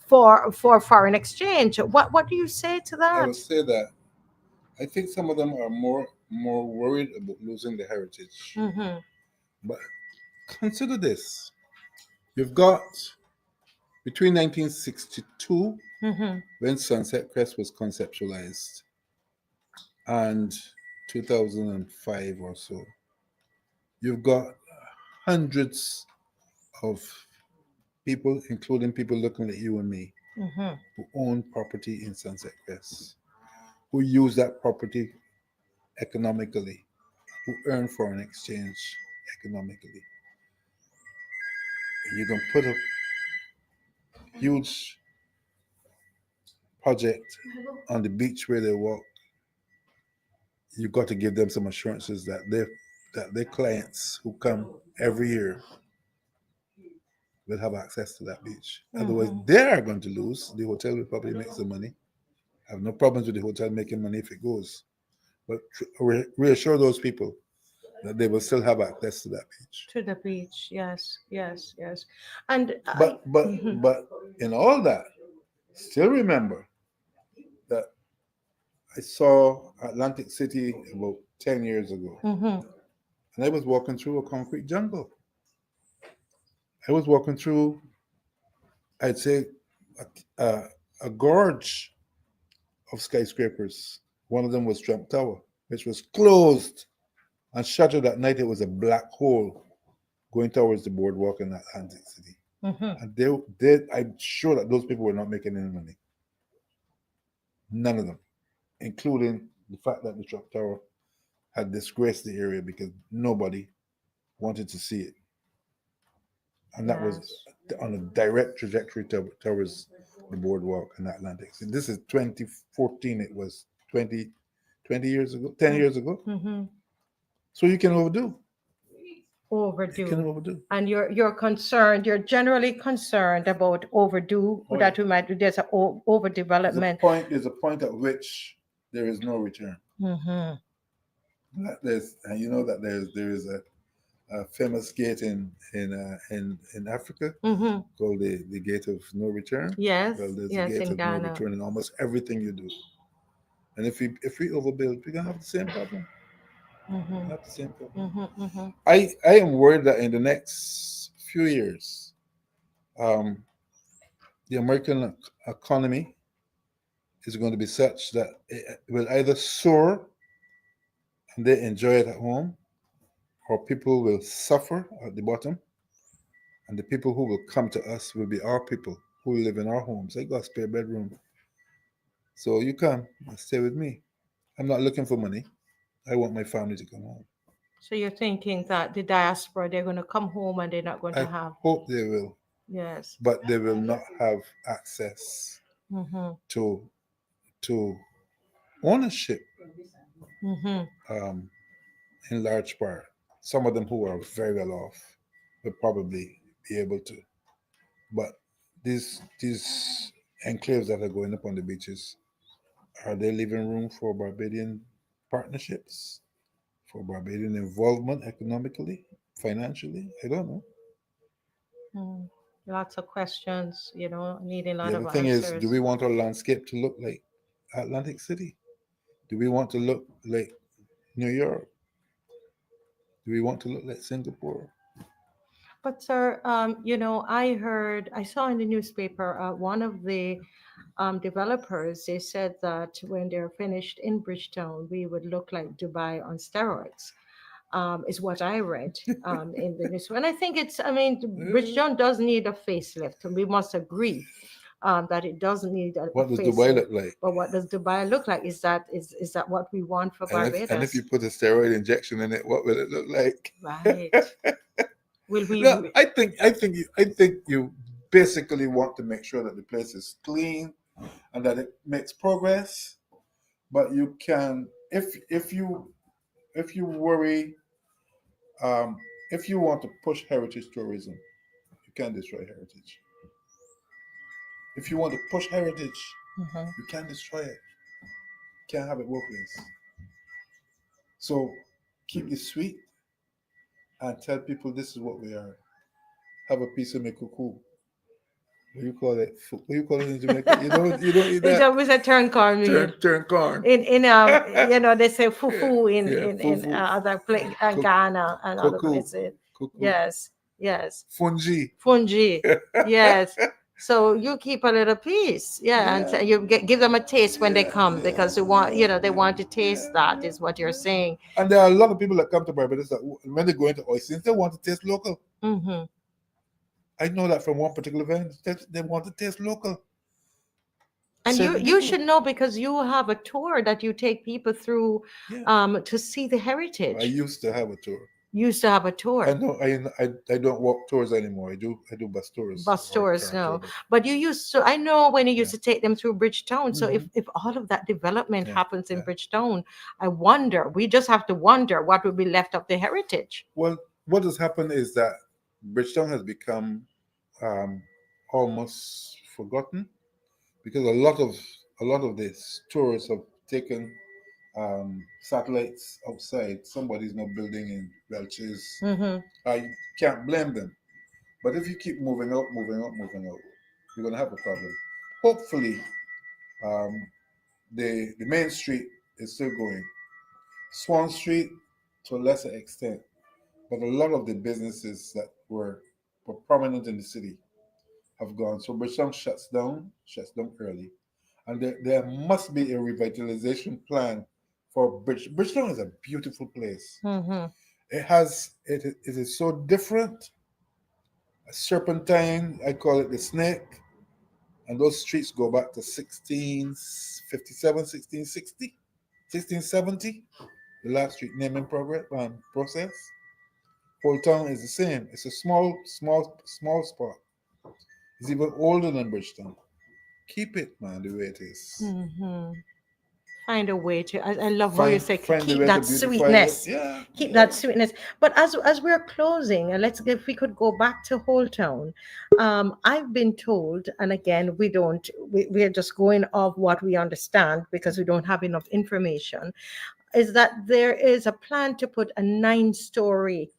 for foreign exchange. What do you say to that? I would say that I think some of them are more worried about losing the heritage. But consider this: you've got between 1962, when Sunset Crest was conceptualized, and 2005 or so, you've got hundreds of people, including people looking at you and me, who own property in Sunset Crest, who use that property economically, who earn foreign exchange economically. You can put a huge project on the beach where they walk. You've got to give them some assurances that their clients who come every year will have access to that beach. Otherwise, they are going to lose. The hotel will probably make some money. I have no problems with the hotel making money if it goes. But reassure those people that they will still have access to that beach. To the beach, yes. And But in all that, still remember that I saw Atlantic City about 10 years ago, and I was walking through a concrete jungle. I was walking through, I'd say, a gorge of skyscrapers. One of them was Trump Tower, which was closed and shuttered at night. It was a black hole going towards the boardwalk in Atlantic City. And I'm sure that those people were not making any money. None of them, including the fact that the Trump Tower had disgraced the area because nobody wanted to see it. And that was on a direct trajectory towards the boardwalk in Atlantic City. This is 2014. It was 20 years ago, 10 years ago. So you can overdo. You can overdo. And you're concerned, you're generally concerned about overdue, that we might do, there's an overdevelopment. There's a point at which there is no return. And you know that there is a famous gate in Africa called the Gate of No Return. Yes, well, there's yes, a gate in of Ghana. no return in almost everything you do. And if we overbuild, we're gonna have the same problem. Have the same problem. I am worried that in the next few years, the American economy is going to be such that it will either soar and they enjoy it at home, or people will suffer at the bottom, and the people who will come to us will be our people who live in our homes. I got a spare bedroom, so you come and stay with me. I'm not looking for money. I want my family to come home. So you're thinking that the diaspora, they're going to come home and they're not going to have. Hope they will. Yes. But they will not have access to ownership, Mm-hmm. in large part. Some of them who are very well off will probably be able to. But these enclaves that are going up on the beaches, are they leaving room for Barbadian partnerships, for Barbadian involvement economically, financially? I don't know. Mm. Lots of questions, need a The lot of other thing is, do answers. we want our landscape to look like Atlantic City? Do we want to look like New York? Do we want to look like Singapore? But sir, I saw in the newspaper, one of the developers, they said that when they're finished in Bridgetown, we would look like Dubai on steroids. Is what I read in the news. And I think Bridgetown does need a facelift, and we must agree that it does need a What does Dubai facelift. look like? But what does Dubai look like? Is that what we want for And if Barbados? you put a steroid injection in it, what will it look like? Right. Will we? No, I think you basically want to make sure that the place is clean and that it makes progress. But you can, if you worry, if you want to push heritage tourism, you can't destroy heritage. If you want to push heritage, Mhm. you can't destroy it. You can't have it both ways. So keep it sweet and tell people this is what we are. Have a piece of me cuckoo. What do you call it? What do you call it in Jamaica? You don't eat It's that. always a turn cornmeal. Turn corn. They say fufu in Fufu. other Cook- Ghana and other Cuckoo. places. Cuckoo. Yes. Fungi. Fungi. Yes. So you keep a little piece, and Yeah. you give them a taste when they come, because Yeah. they want to taste that, is what you're saying. And there are a lot of people that come to Barbados that when they go into oysters, they want to taste local. Hmm. I know that from one particular event. They want to taste local. And you Certain people. should know, because you have a tour that you take people through, Yeah. to see the heritage. I used to have a tour. You used to have a tour. I know. I don't walk tours anymore. I do bus tours. Bus or tours, car no. tours. But you used to, I know when you used to take them through Bridgetown. So Mhm. if all of that development Yeah, happens in yeah. Bridgetown, we just have to wonder what will be left of the heritage. Well, what has happened is that Bridgetown has become almost forgotten because a lot of these tourists have taken satellites outside. Somebody's now building in Welch's. Mm-hmm. I can't blame them. But if you keep moving out, you're going to have a problem. Hopefully, the main street is still going. Swan Street, to a lesser extent, but a lot of the businesses that were prominent in the city have gone. So Bridgetown shuts down early. And there must be a revitalization plan for Bridgetown. Bridgetown is a beautiful place. Mm-hmm. It is so different. A serpentine, I call it the snake. And those streets go back to 1657, 1660, 1670, the last street naming process. Whole town is the same. It's a small spot. It's even older than Bridgetown. Keep it, man, the way it is. Mm-hmm. Find a way to. I love how you say Find the keep way to that beautify sweetness. it. Yeah. Keep that sweetness. But as we're closing, and if we could go back to Whole Town, I've been told, and again, we are just going off what we understand because we don't have enough information, is that there is a plan to put a 9-story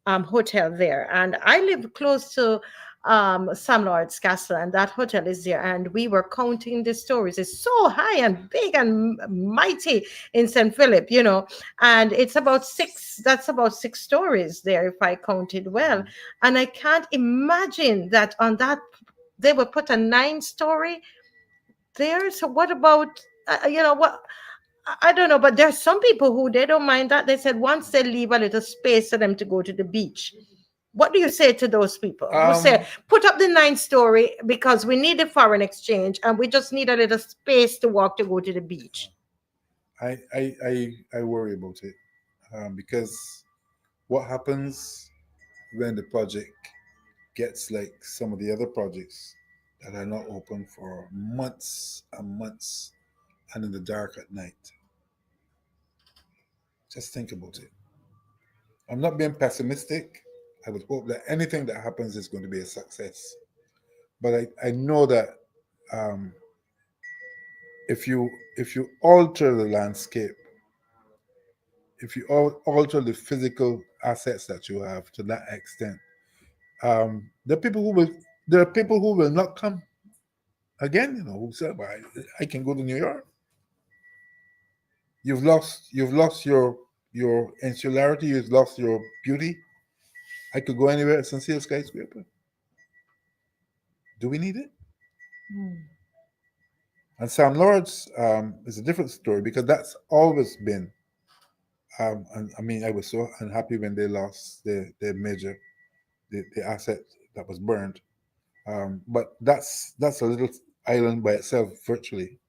hotel there. And I live close to Sam Lord's Castle, and that hotel is there. And we were counting the stories. It's so high and big and mighty in St. Philip, and it's about 6, that's about 6 stories there, if I counted well. And I can't imagine that on that, they would put a 9-story there. So what about, what? I don't know, but there's some people who they don't mind that. They said once they leave a little space for them to go to the beach. What do you say to those people who say put up the 9-story because we need the foreign exchange and we just need a little space to walk to go to the beach? I worry about it because what happens when the project gets like some of the other projects that are not open for months and months and in the dark at night? Just think about it. I'm not being pessimistic. I would hope that anything that happens is going to be a success. But I know that if you alter the landscape, if you alter the physical assets that you have to that extent, there are people who will not come again. You know, who say, well, I can go to New York. You've lost your insularity. You've lost your beauty. I could go anywhere and see a skyscraper. Do we need it? And Sam Lords is a different story because that's always been. And I mean, I was so unhappy when they lost their major, the asset that was burned. But that's a little island by itself, virtually.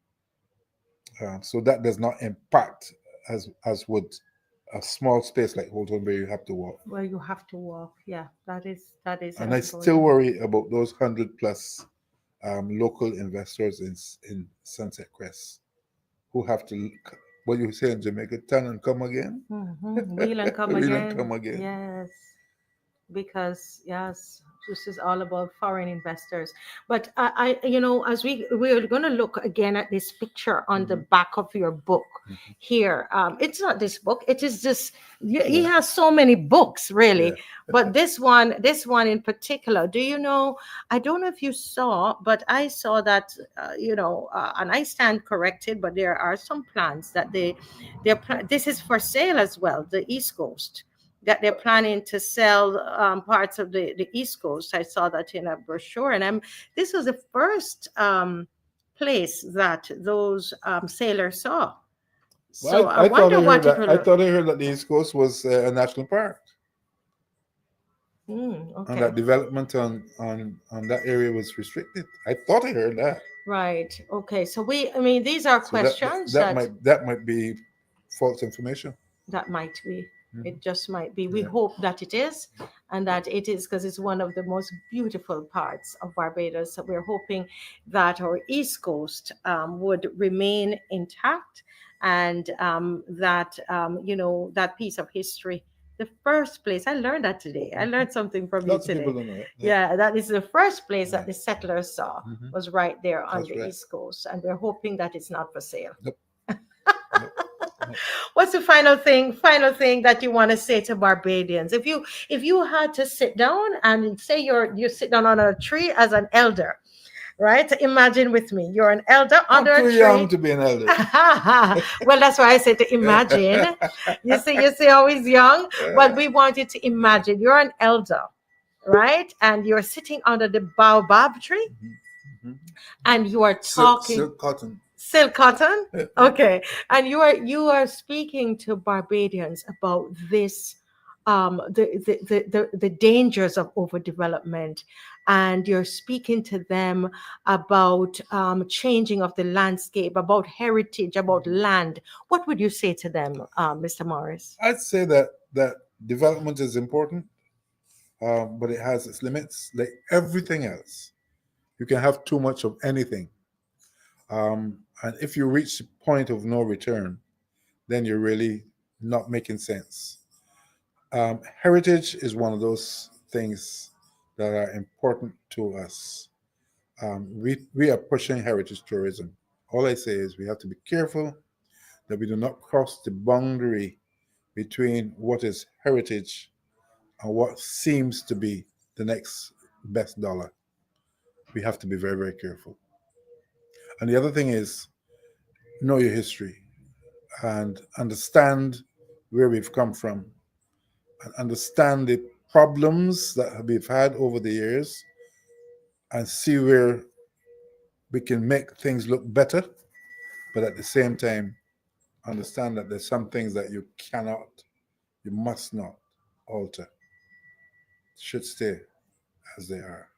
So that does not impact as would a small space like Holton where you have to walk. Where you have to walk, yeah, that is. And I still worry about those 100+ local investors in Sunset Crest who have to, what you say in Jamaica, turn and come again. Wheel and come Wheel again. and come again. Yes, because yes, this is all about foreign investors. But I as we're going to look again at this picture on the back of your book here. It's not this book. It is just he has so many books, really. Yeah. But this one in particular. Do you know? I don't know if you saw, but I saw that and I stand corrected. But there are some plans that this is for sale as well. The East Coast. That they're planning to sell parts of the East Coast. I saw that in a brochure, and this was the first place that those sailors saw. So I wonder what it will. I thought I heard that the East Coast was a national park, okay. and that development on that area was restricted. I thought I heard that. Right. Okay. So these are questions that might be false information. That might be. It just might be. We hope that it is, and that it is, because it's one of the most beautiful parts of Barbados. So we're hoping that our East Coast would remain intact, and that that piece of history. The first place, I learned that today. I learned something from Lots you today. of people don't know it. Yeah, that is the first place that the settlers saw was right there on the right. East Coast, and we're hoping that it's not for sale. Nope. What's the final thing that you want to say to Barbadians? If you had to sit down and say you sit down on a tree as an elder, right? Imagine with me, you're an elder under a tree. I'm too young to be an elder. Well, that's why I said to imagine. You say always young, but we want you to imagine you're an elder, right? And you're sitting under the baobab tree, and you are talking. Silk cotton. Okay. And you are speaking to Barbadians about this, the dangers of overdevelopment, and you're speaking to them about changing of the landscape, about heritage, about land. What would you say to them, Mr. Morris? I'd say that development is important, but it has its limits. Like everything else, you can have too much of anything. And if you reach the point of no return, then you're really not making sense. Heritage is one of those things that are important to us. We are pushing heritage tourism. All I say is we have to be careful that we do not cross the boundary between what is heritage and what seems to be the next best dollar. We have to be very, very careful. And the other thing is, know your history and understand where we've come from and understand the problems that we've had over the years and see where we can make things look better, but at the same time, understand that there's some things that you must not alter. Should stay as they are.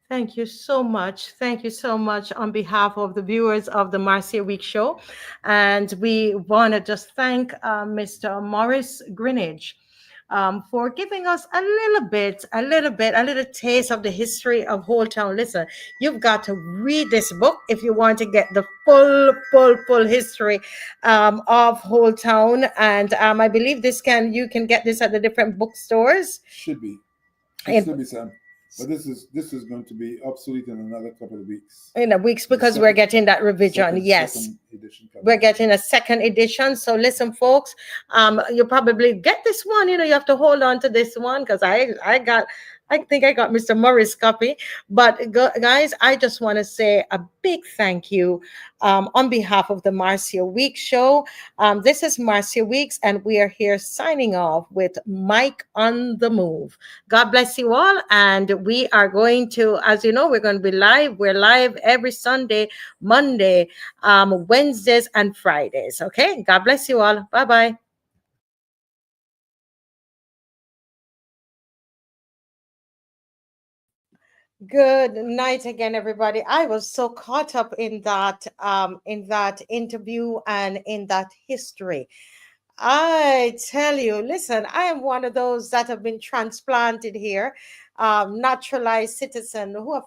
Thank you so much. Thank you so much on behalf of the viewers of the Marcia Week Show. And we want to just thank Mr. Morris Greenidge for giving us a little taste of the history of Holetown. Listen, you've got to read this book if you want to get the full history of Holetown. And I believe you can get this at the different bookstores. Should be. In- Should be, Sam. But this is going to be obsolete in another couple of weeks. In a weeks, because we're getting that revision. Yes. Second edition coming. We're getting a second edition. So listen, folks, you probably get this one. You have to hold on to this one, because I think I got Mr. Morris' copy. But guys, I just want to say a big thank you on behalf of the Marcia Weeks show. This is Marcia Weeks, and we are here signing off with Mike on the Move. God bless you all. And we are going to, as you know, we're going to be live. We're live every Sunday, Monday, Wednesdays, and Fridays. Okay. God bless you all. Bye-bye. Good night again, everybody. I was so caught up in that interview and in that history. I tell you, listen, I am one of those that have been transplanted here, naturalized citizen who have,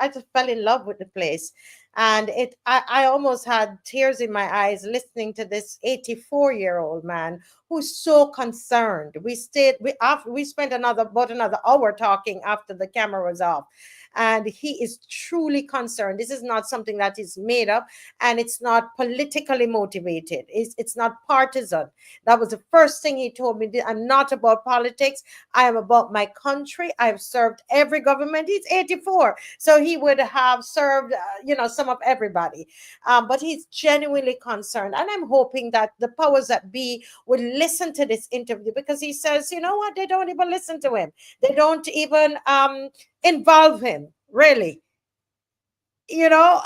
I just fell in love with the place. And I almost had tears in my eyes listening to this 84-year-old man who's so concerned. We spent about another hour talking after the camera was off. And he is truly concerned. This is not something that is made up, and it's not politically motivated. It's not partisan. That was the first thing he told me. I'm not about politics. I am about my country. I've served every government. He's 84, so he would have served, some of everybody. But he's genuinely concerned, and I'm hoping that the powers that be would listen to this interview, because he says, you know what? They don't even listen to him. They don't even involve him, really. They don't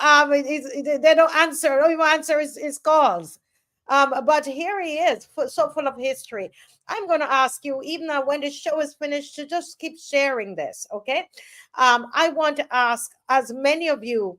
answer. Don't even answer his calls. But here he is, so full of history. I'm going to ask you, even now when the show is finished, to just keep sharing this, okay? I want to ask as many of you,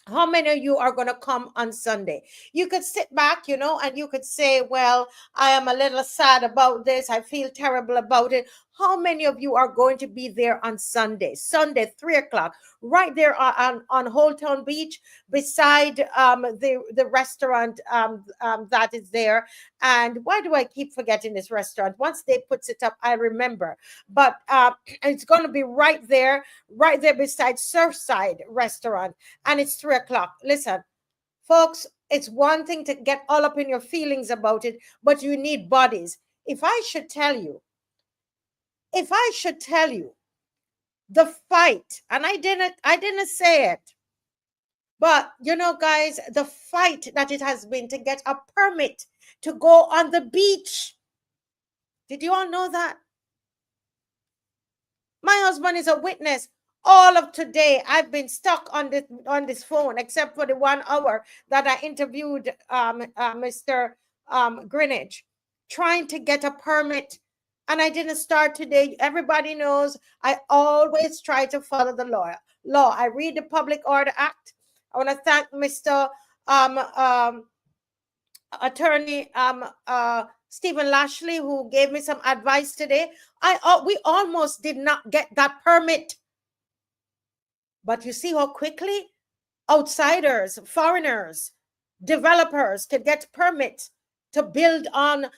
how many of you are going to come on Sunday? You could sit back, and you could say, well, I am a little sad about this. I feel terrible about it. How many of you are going to be there on Sunday, 3:00, right there on Holetown Beach, beside the restaurant that is there? And why do I keep forgetting this restaurant? Once they puts it up, I remember. But it's going to be right there beside Surfside restaurant, and it's 3:00. Listen, folks, it's one thing to get all up in your feelings about it, but you need bodies. If I should tell you the fight, and I didn't say it, but guys, the fight that it has been to get a permit to go on the beach. Did you all know that? My husband is a witness. All of today, I've been stuck on this phone, except for the 1 hour that I interviewed Mr. Greenidge, trying to get a permit. And I didn't start today. Everybody knows I always try to follow the law. I read the Public Order Act. I want to thank Mr. Attorney Stephen Lashley, who gave me some advice today. We almost did not get that permit. But you see how quickly outsiders, foreigners, developers could get permits to build on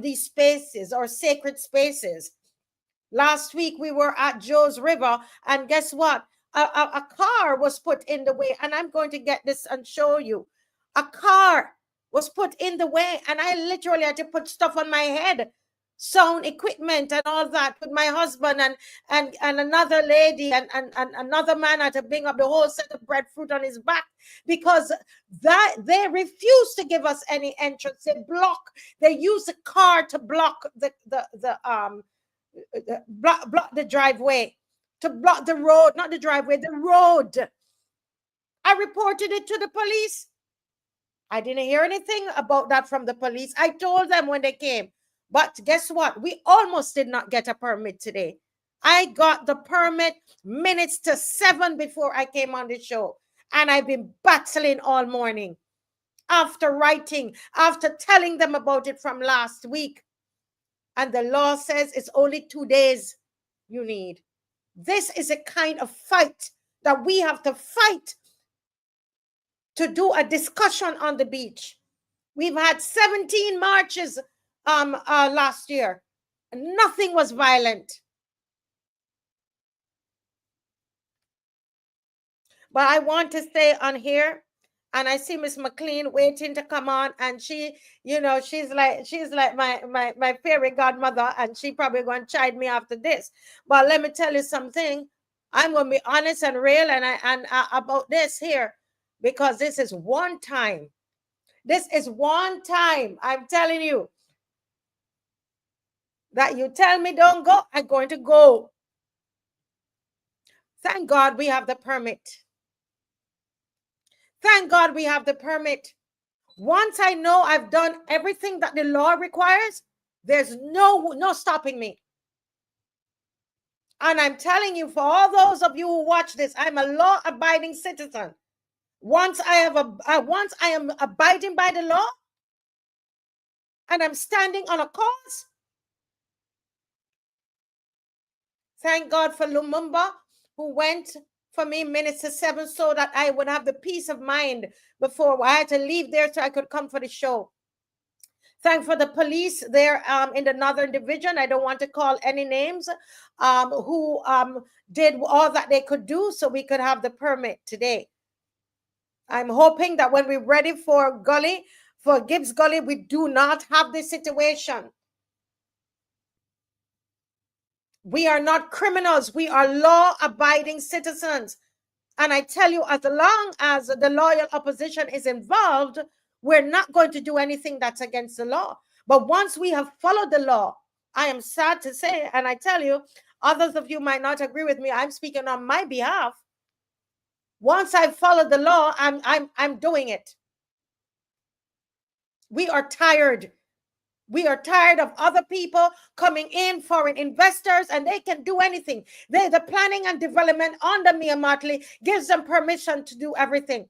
these spaces, or sacred spaces. Last week we were at Joe's River, and guess what? A car was put in the way, and I'm going to get this and show you. A car was put in the way, and I literally had to put stuff on my head, sound equipment and all that, with my husband and another lady and another man had to bring up the whole set of breadfruit on his back, because that they refuse to give us any entrance. They use the car to block block the driveway, to block the road, not the driveway, the road. I reported it to the police. I didn't hear anything about that from the police. I told them when they came. But guess what? We almost did not get a permit today. I got the permit minutes to 7 before I came on the show. And I've been battling all morning. After telling them about it from last week, and the law says it's only 2 days you need. This is a kind of fight that we have to fight to do a discussion on the beach. We've had 17 marches last year. Nothing was violent. But I want to stay on here, and I see Miss McLean waiting to come on, and she, you know, she's like my fairy godmother, and she probably going to chide me after this. But let me tell you something. I'm going to be honest and real and about this here, because this is one time. This is one time, I'm telling you, that you tell me don't go, I'm going to go. Thank God we have the permit. Thank God we have the permit. Once I know I've done everything that the law requires, there's no stopping me. And I'm telling you, for all those of you who watch this, I'm a law-abiding citizen. Once I am abiding by the law, and I'm standing on a cause. Thank God for Lumumba, who went for me minutes to 7 so that I would have the peace of mind before I had to leave there so I could come for the show. Thank for the police there in the Northern Division. I don't want to call any names, who did all that they could do so we could have the permit today. I'm hoping that when we're ready for Gibbs Gully, we do not have this situation. We are not criminals. We are law-abiding citizens. And I tell you, as long as the loyal opposition is involved, we're not going to do anything that's against the law. But once we have followed the law, I am sad to say, and I tell you, others of you might not agree with me. I'm speaking on my behalf. Once I follow the law, I'm doing it. We are tired. We are tired of other people coming in, foreign investors, and they can do anything. The planning and development under Mia Motley gives them permission to do everything.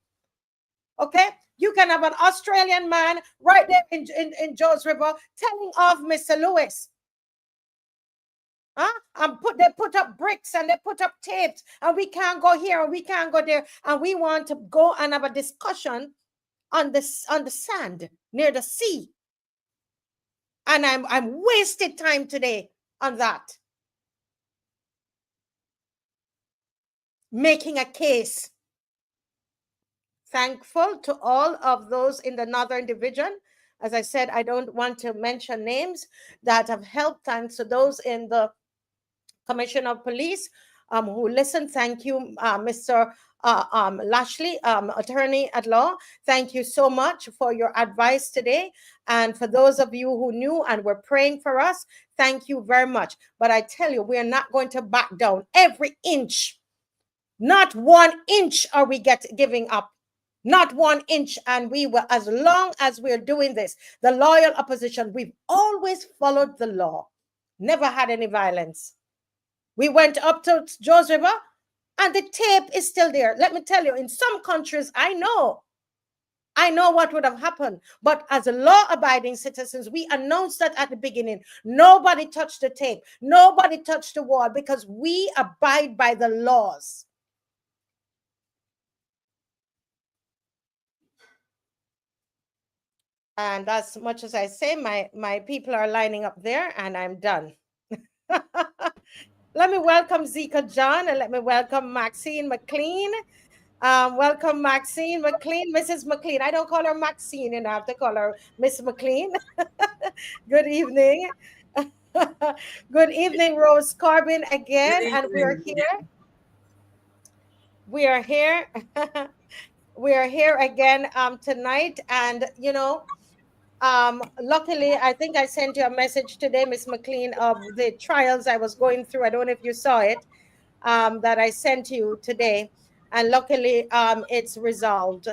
Okay? You can have an Australian man right there in Jones River telling off Mr. Lewis. They put up bricks and they put up tapes, and we can't go here and we can't go there, and we want to go and have a discussion on the sand near the sea. And I'm wasted time today on that. Making a case. Thankful to all of those in the Northern Division. As I said, I don't want to mention names that have helped. Thanks to those in the Commissioner of Police who listened. Thank you, Mr. Lashley, attorney at law. Thank you so much for your advice today. And for those of you who knew and were praying for us, thank you very much. But I tell you, we are not going to back down. Every inch, not 1 inch are we giving up. Not 1 inch. And we will, as long as we're doing this, the loyal opposition, we've always followed the law. Never had any violence. We went up to Jones River, and the tape is still there. Let me tell you, in some countries, I know what would have happened. But as a law-abiding citizens, we announced that at the beginning. Nobody touched the tape. Nobody touched the wall, because we abide by the laws. And as much as I say, my people are lining up there, and I'm done. Let me welcome Zika John, and let me welcome Maxine McLean. Welcome, Maxine McLean, Mrs. McLean. I don't call her Maxine, and I have to call her Miss McLean. Good evening. Good evening, Rose Corbin again, and we are here. We are here. We are here again tonight, and you know, luckily, I think I sent you a message today, Miss McLean, of the trials I was going through. I don't know if you saw it, that I sent you today. And luckily, it's resolved.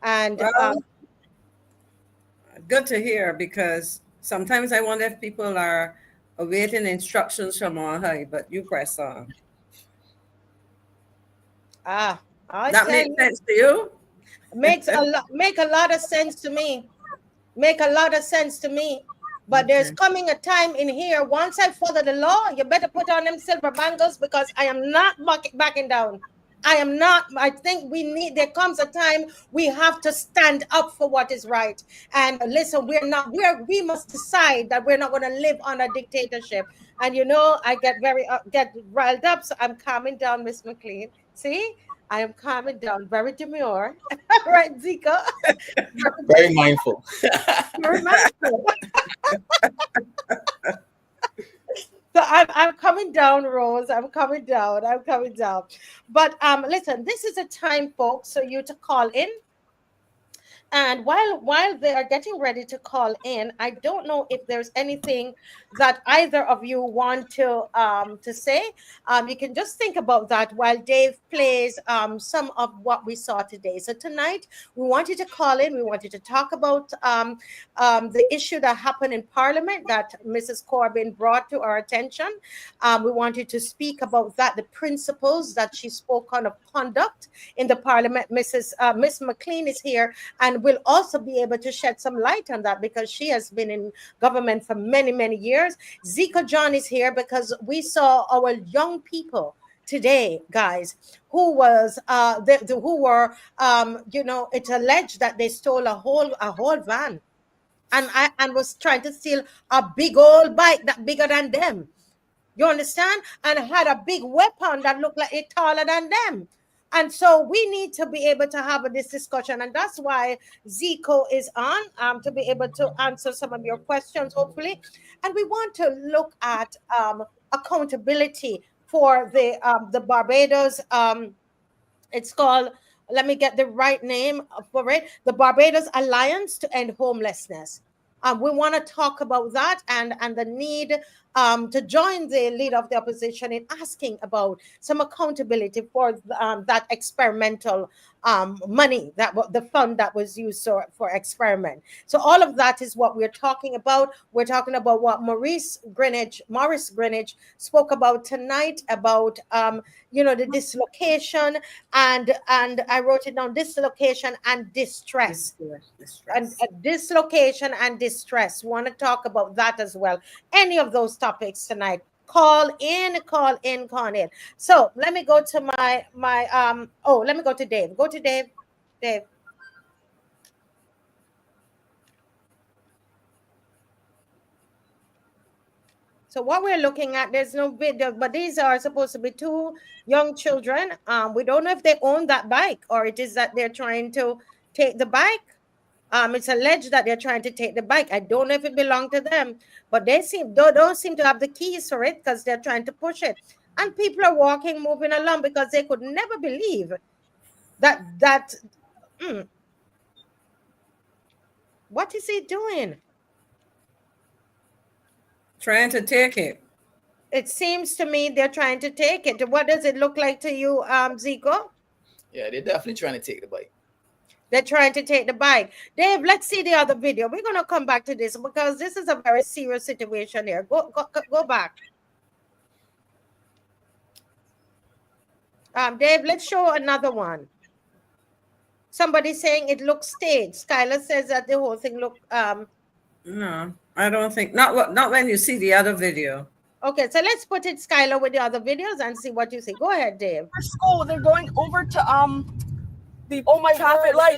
And well, good to hear, because sometimes I wonder if people are awaiting instructions from on high, but you press on. That makes sense to you? Make a lot of sense to me. Make a lot of sense to me. But there's coming a time in here, once I follow the law, you better put on them silver bangles, because I am not backing down. I am not. I think there comes a time we have to stand up for what is right. And listen, we must decide that we're not going to live on a dictatorship. And I get get riled up, so I'm calming down, Miss McLean. See, I am calming down, very demure. Right, Zico? Very mindful. Very mindful. So I'm coming down, Rose. I'm coming down. But listen, this is a time, folks, for you to call in. And while they are getting ready to call in, I don't know if there's anything that either of you want to say. You can just think about that while Dave plays some of what we saw today. So tonight, we wanted to call in. We wanted to talk about the issue that happened in Parliament that Mrs. Corbin brought to our attention. We wanted to speak about that, the principles that she spoke on of conduct in the Parliament. Miss McLean is here and will also be able to shed some light on that, because she has been in government for many, many years. Zico John is here because we saw our young people today, guys, who were it's alleged that they stole a whole van and was trying to steal a big old bike that bigger than them. You understand? And had a big weapon that looked like it taller than them. And so we need to be able to have this discussion. And that's why Zico is on, to be able to answer some of your questions, hopefully. And we want to look at accountability for the Barbados. It's called, let me get the right name for it, the Barbados Alliance to End Homelessness. We want to talk about that and the need to join the leader of the opposition in asking about some accountability for that experimental money, the fund that was used for experiment. So all of that is what we're talking about. We're talking about what Morris Greenidge spoke about tonight, about the dislocation, and I wrote it down: dislocation and distress. And dislocation and distress. We want to talk about that as well. Any of those topics tonight. Call in. So let me go to let me go to Dave. Go to Dave. Dave. So what we're looking at, there's no video, but these are supposed to be two young children. We don't know if they own that bike, or it is that they're trying to take the bike. It's alleged that they're trying to take the bike. I don't know if it belonged to them, but they don't seem to have the keys for it, because they're trying to push it. And people are moving along, because they could never believe that what is he doing? Trying to take it. It seems to me they're trying to take it. What does it look like to you, Zico? Yeah, they're definitely trying to take the bike. They're trying to take the bike. Dave, let's see the other video. We're going to come back to this, because this is a very serious situation here. Go back. Dave, let's show another one. Somebody saying it looks staged. Skylar says that the whole thing look No, I don't think, not when you see the other video. Okay, so let's put it, Skylar, with the other videos and see what you see. Go ahead, Dave. For school, they're going over to the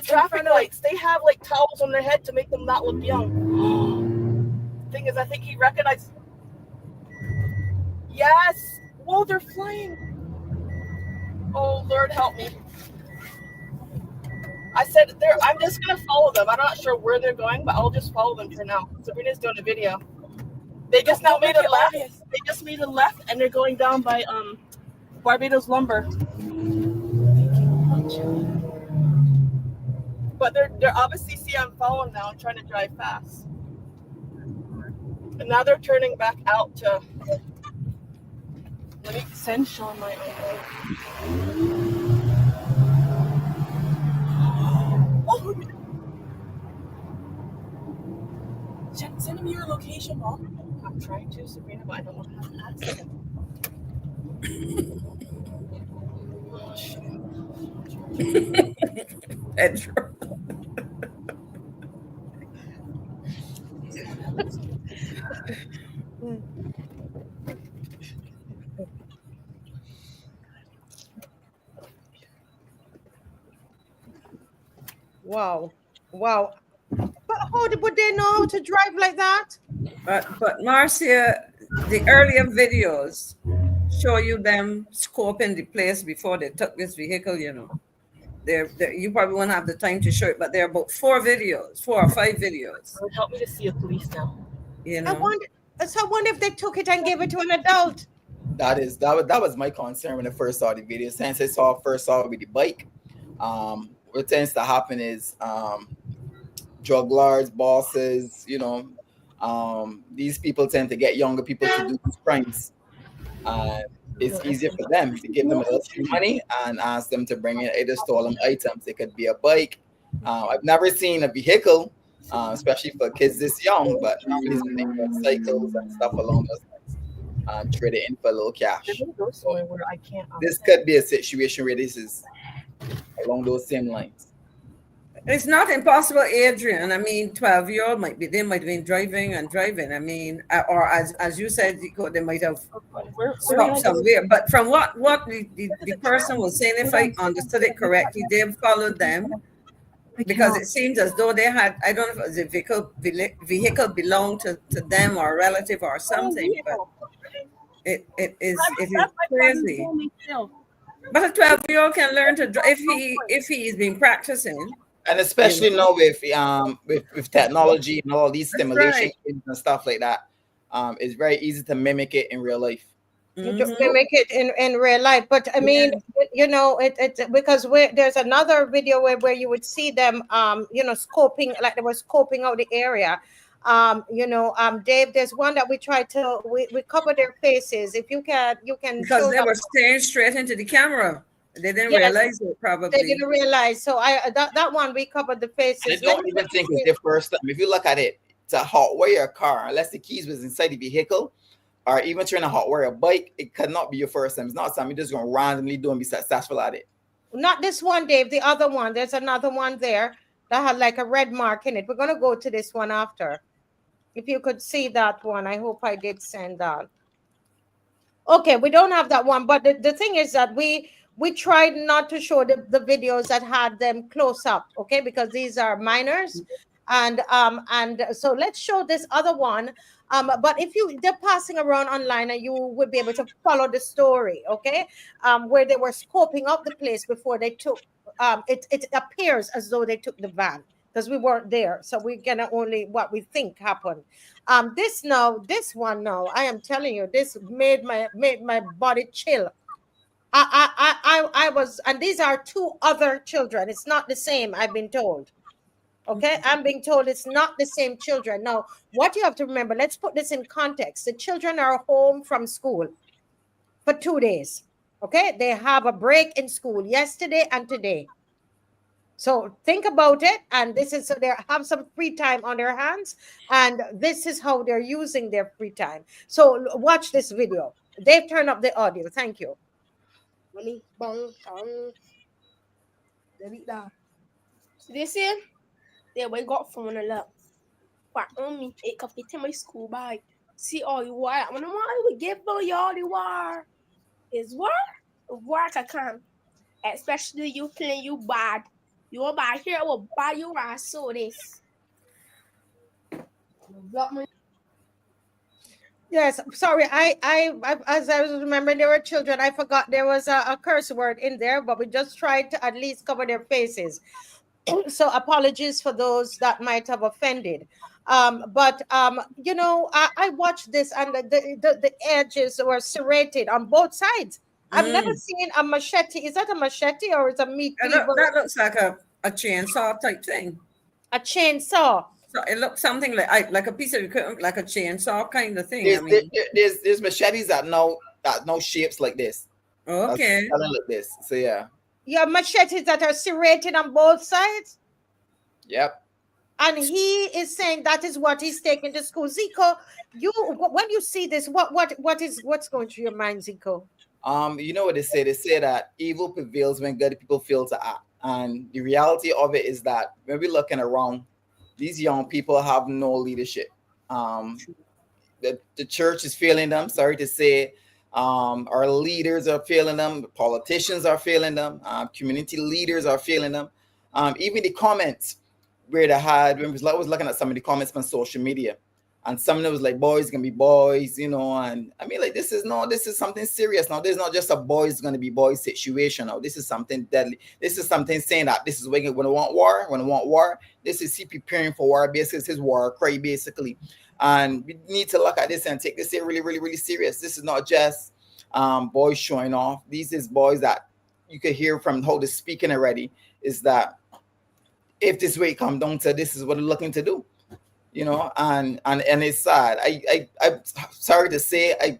traffic lights. They have like towels on their head to make them not look young. Thing is, I think he recognized. Yes. Whoa, they're flying. Oh, Lord, help me. I said I'm just gonna follow them. I'm not sure where they're going, but I'll just follow them for now. Sabrina's doing a video. They just now made a left. They just made a left, and they're going down by Barbados Lumber. But they're obviously see I'm following now and trying to drive fast. And now they're turning back out to. Let me send Sean my own. Oh. Send him your location, Mom. I'm trying to, Sabrina, but I don't want to have an accident. Wow. Wow. But how would they know how to drive like that? But Marcia, the earlier videos show you them scoping the place before they took this vehicle, you know. You probably won't have the time to show it, but there are about 4 or 5 videos. It would help me to see a police now. You I know, wonder if they took it and gave it to an adult. That was my concern when I first saw the video. Since I first saw it with the bike, what tends to happen is drug lords, bosses, you know, these people tend to get younger people to do these crimes. It's easier for them to give them a little money and ask them to bring in either stolen items. It could be a bike. I've never seen a vehicle, especially for kids this young, but normally when they get cycles and stuff along those lines, trade it in for a little cash. So this could be a situation where this is along those same lines. it's not impossible, Adrian. I mean, 12-year-old might be driving. I mean, or as you said, they might have stopped somewhere. But from what the person was saying, if I understood it correctly, they followed them because it seems as though they had, I don't know if the vehicle belonged to them or a relative or something, but it is crazy. But a 12-year-old can learn to drive if he is been practicing. And especially now with technology and all these stimulation and stuff like that, it's very easy to mimic it in real life. You just mimic it in real life. But I mean, you know, it because there's another video where you would see them, you know, scoping, like they were scoping out the area. You know, Dave, there's one that we tried to, we cover their faces. If you can because they were staring straight into the camera. They didn't realize it, probably. They didn't realize. So that one we covered the faces. And I don't even think it's their first time. If you look at it, it's a hotwire car, unless the keys was inside the vehicle, or even trying a hotwire bike, it could not be your first time. It's not something you're just going to randomly do and be successful at it. Not this one, Dave. The other one. There's another one there that had like a red mark in it. We're going to go to this one after. If you could see that one, I hope I did send that. Okay, we don't have that one, but the thing is that we tried not to show the videos that had them close up, okay, because these are minors, and so let's show this other one. But if they're passing around online, and you would be able to follow the story, okay, where they were scoping up the place before they took. It appears as though they took the van, because we weren't there, so we're gonna only what we think happened. This one now, I am telling you, this made my body chill. I was, and these are 2 other children. It's not the same, I've been told. Okay, I'm being told it's not the same children. Now, what you have to remember, let's put this in context. The children are home from school for 2 days. Okay, they have a break in school yesterday and today. So think about it, and this is so they have some free time on their hands, and this is how they're using their free time. So watch this video. They've turned up the audio. Thank you. So they say they went got from on a lot. But on me, it could fit in my school bag. See all you wear. I don't want to give all you wear. Is work I can. Especially you playing you bad. You are bad here, I will buy you I saw this. Yes, sorry. I as I was remembering, there were children. I forgot there was a curse word in there, but we just tried to at least cover their faces. So apologies for those that might have offended. But you know, I watched this, and the edges were serrated on both sides. I've never seen a machete. Is that a machete or is a meat cleaver? That looks like a chainsaw type thing. A chainsaw. So it looks something like a piece of equipment, like a chainsaw kind of thing. There's machetes that know shapes like this. Okay. Kind of like this. So yeah. You have machetes that are serrated on both sides. Yep. And he is saying that is what he's taking to school. Zico, when you see this, what's going through your mind, Zico? You know what they say? They say that evil prevails when good people fail to act. And the reality of it is that when we're looking around, these young people have no leadership. The church is failing them, sorry to say. Our leaders are failing them. The politicians are failing them. Community leaders are failing them. Even the comments where they had, when I was looking at some of the comments on social media, and some of them was like, boys gonna be boys, you know, and I mean, like, this is something serious now. This is not just a boys gonna be boys situation now. This is something deadly. This is something saying that this is when I want war, this is he preparing for war. Basically, it's his war cry, basically. And we need to look at this and take this really, really, really serious. This is not just boys showing off. These is boys that you could hear from how they're speaking already, is that if this way come down to this is what they're looking to do, you know, and it's sad. I'm sorry to say,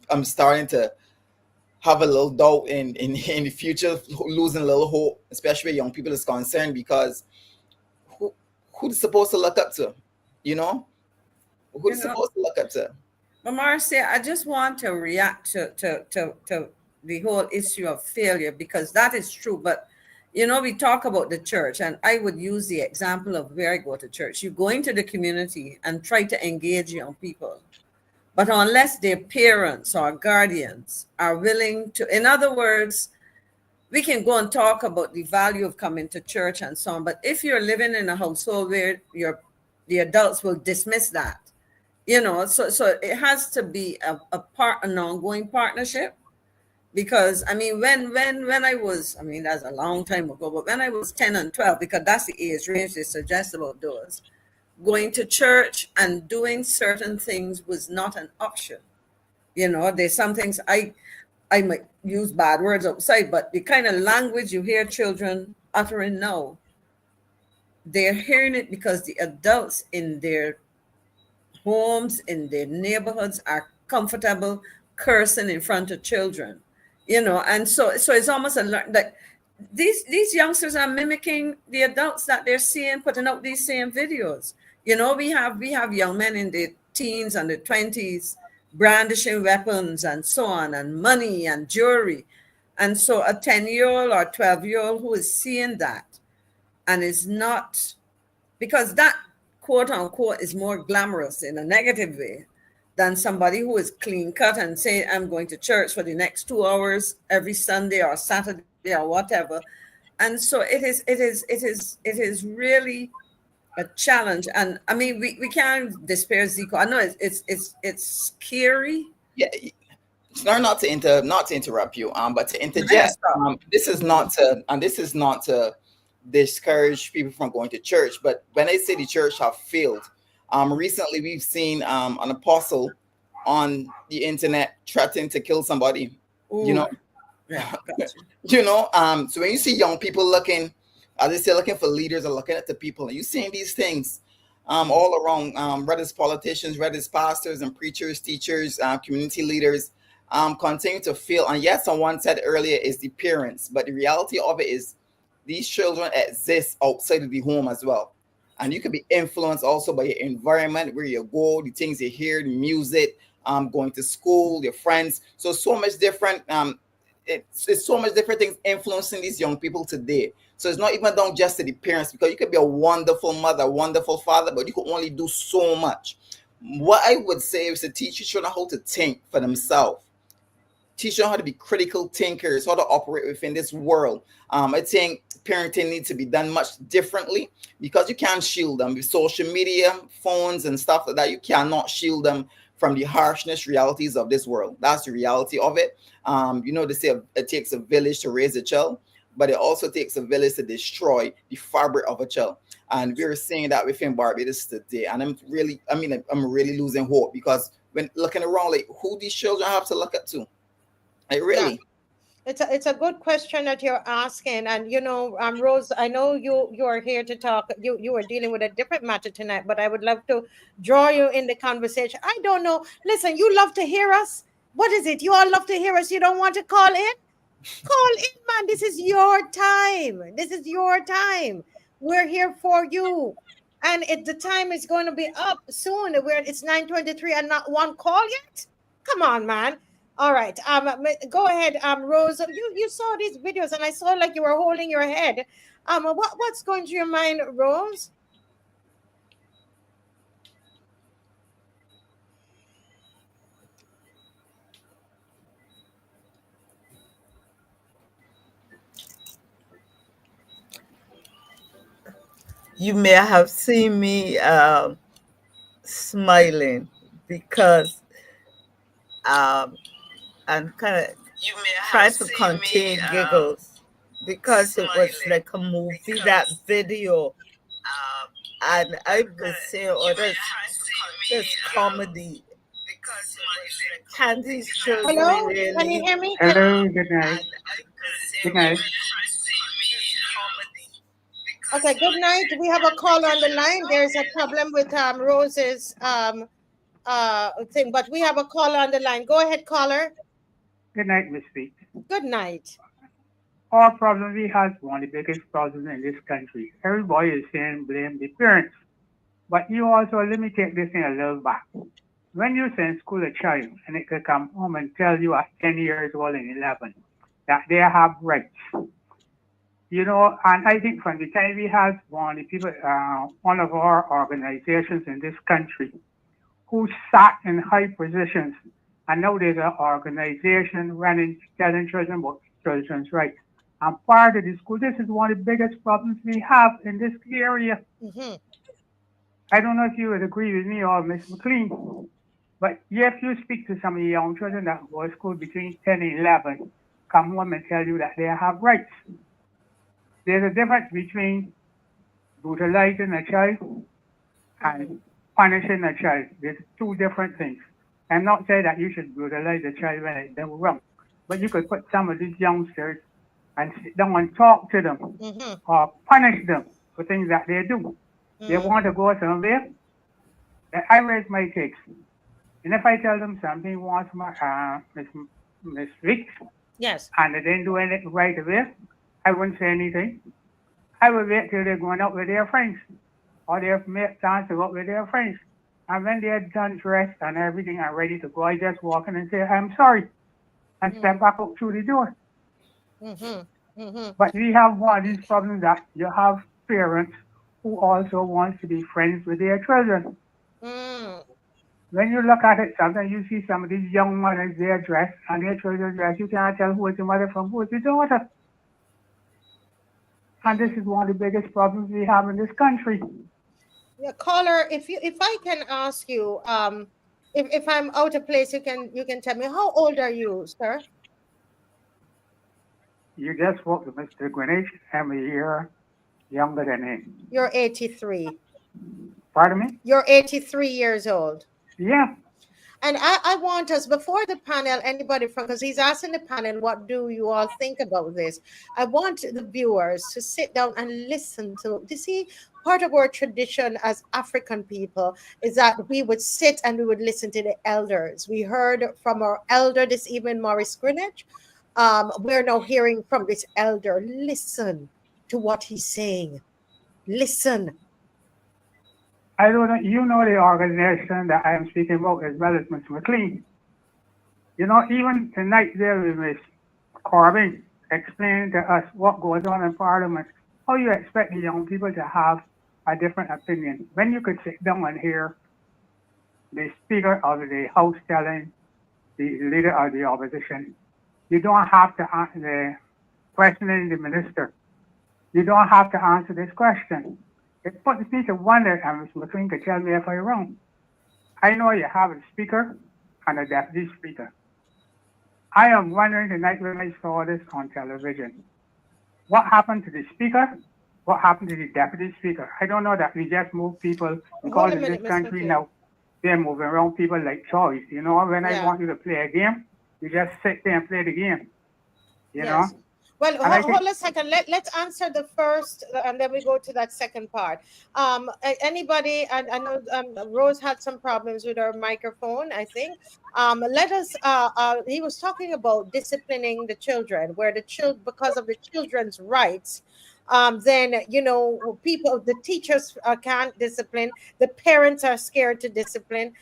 I'm starting to have a little doubt in the future, losing a little hope, especially young people is concerned, because who's supposed to look up to, you know? Who's supposed to look up to? But Marcia, I just want to react to the whole issue of failure, because that is true. But you know, we talk about the church, and I would use the example of where I go to church. You go into the community and try to engage young people, but unless their parents or guardians are willing to, in other words, we can go and talk about the value of coming to church and so on. But if you're living in a household where the adults will dismiss that, you know, so it has to be an ongoing partnership. Because I mean, when I was, I mean, that's a long time ago, but when I was 10 and 12, because that's the age range they suggest about those, going to church and doing certain things was not an option. You know, there's some things I might use bad words outside, but the kind of language you hear children uttering now, they're hearing it because the adults in their homes, in their neighborhoods, are comfortable cursing in front of children. You know, and so it's almost like these youngsters are mimicking the adults that they're seeing putting out these same videos. You know, we have young men in their teens and their 20s brandishing weapons and so on, and money and jewelry. And so a 10-year-old or 12-year-old who is seeing that and is not, because that quote unquote is more glamorous in a negative way than somebody who is clean cut and say, I'm going to church for the next 2 hours every Sunday or Saturday or whatever. And so it is really a challenge. And I mean, we can't despair, Zico. I know it's scary. Yeah. Not to interrupt you, but to interject. This is not to discourage people from going to church. But when I say the church have failed, recently we've seen an apostle on the internet threatening to kill somebody. Ooh. You know, yeah, you know. So when you see young people looking, as they say, looking for leaders or looking at the people, and you seeing these things all around, whether it's politicians, whether it's pastors and preachers, teachers, community leaders, continue to fail. And yes, someone said earlier is the parents, but the reality of it is these children exist outside of the home as well. And you can be influenced also by your environment, where you go, the things you hear, the music, going to school, your friends. So much different. It's so much different things influencing these young people today. So it's not even down just to the parents, because you could be a wonderful mother, wonderful father, but you could only do so much. What I would say is to teach children how to think for themselves. Teach them how to be critical thinkers, how to operate within this world. I think parenting needs to be done much differently, because you can't shield them with social media, phones, and stuff like that. You cannot shield them from the harshness realities of this world. That's the reality of it. You know, they say it takes a village to raise a child, but it also takes a village to destroy the fabric of a child. And we're seeing that within Barbados today. And I'm really losing hope, because when looking around, like, who these children have to look up to? Like, really? Yeah. It's a good question that you're asking. And you know, Rose, I know you are here to talk. You are dealing with a different matter tonight, but I would love to draw you in the conversation. I don't know. Listen, you love to hear us. What is it? You all love to hear us. You don't want to call in? Call in, man. This is your time. This is your time. We're here for you. And the time is going to be up soon. It's 9:23 and not one call yet. Come on, man. All right. Go ahead, Rose. You saw these videos, and I saw like you were holding your head. What's going through your mind, Rose? you may have seen me smiling because and kind of try to contain giggles because it was like a movie, that video. And I would say, oh, that's comedy. Can these children Hello, really? can you hear me? Hello, good night. Good night. Okay, good night. We have a call on the line. There's a problem with Rose's thing, but we have a call on the line. Go ahead, caller. Good night, Miss Speak. Good night. Our problem we have one of the biggest problems in this country. Everybody is saying blame the parents. But you also, let me take this thing a little back. When you send school a child and it could come home and tell you at 10 years old and 11 that they have rights. You know, and I think from the time we have one of the people, one of our organizations in this country who sat in high positions, and now there's an organization running, telling children about children's rights. And part of the school, this is one of the biggest problems we have in this area. Mm-hmm. I don't know if you would agree with me or Ms. McLean, but if you speak to some of the young children that go to school between 10 and 11, come home and tell you that they have rights. There's a difference between brutalizing a child and punishing a child. There's two different things. I'm not saying that you should brutalize a child when it's done wrong, but you could put some of these youngsters and sit down and talk to them or punish them for things that they do. They want to go somewhere. I raise my kids. And if I tell them something wants my Miss Weeks, yes, and they didn't do anything right away, I wouldn't say anything. I would wait till they're going out with their friends, or they've made plans to go out with their friends. And when they're done dressed and everything and ready to go, I just walk in and say, I'm sorry, and step back out through the door. But we have one of these problems that you have parents who also want to be friends with their children. When you look at it, sometimes you see some of these young mothers, they're dressed and their children dressed. You cannot tell who is the mother from who is the daughter. And this is one of the biggest problems we have in this country. Yeah, caller, if I can ask you, if I'm out of place, you can tell me, how old are you, sir? You just spoke to Mr. Greenidge. I'm a year younger than him. You're 83. Pardon me? You're 83 years old. Yeah. And I want us, before the panel, anybody from, because he's asking the panel, what do you all think about this? I want the viewers to sit down and listen to, you see, part of our tradition as African people is that we would sit and we would listen to the elders. We heard from our elder this evening, Morris Greenidge. We're now hearing from this elder. Listen to what he's saying. Listen. I don't know, you know the organization that I am speaking about as well as Ms. McLean. You know, even tonight there with Ms. CORBIN explaining to us what goes on in Parliament, how you expect the young people to have a different opinion when you could sit down and hear the Speaker of the House telling the Leader of the Opposition, you don't have to answer the questioning the Minister. You don't have to answer this question. It puts me to wonder, and Ms. McLean could tell me if I'm wrong. I know you have a Speaker and a Deputy Speaker. I am wondering tonight when I saw this on television, what happened to the Speaker? What happened to the Deputy Speaker? I don't know that we just move people, because in this country now, they're moving around people like toys. You know, when I want you to play a game, you just sit there and play the game. You know? Well, hold a second. Let's answer the first, and then we go to that second part. Anybody, I know Rose had some problems with her microphone, I think. Let us, he was talking about disciplining the children, where because of the children's rights, then, you know, the teachers can't discipline, the parents are scared to discipline.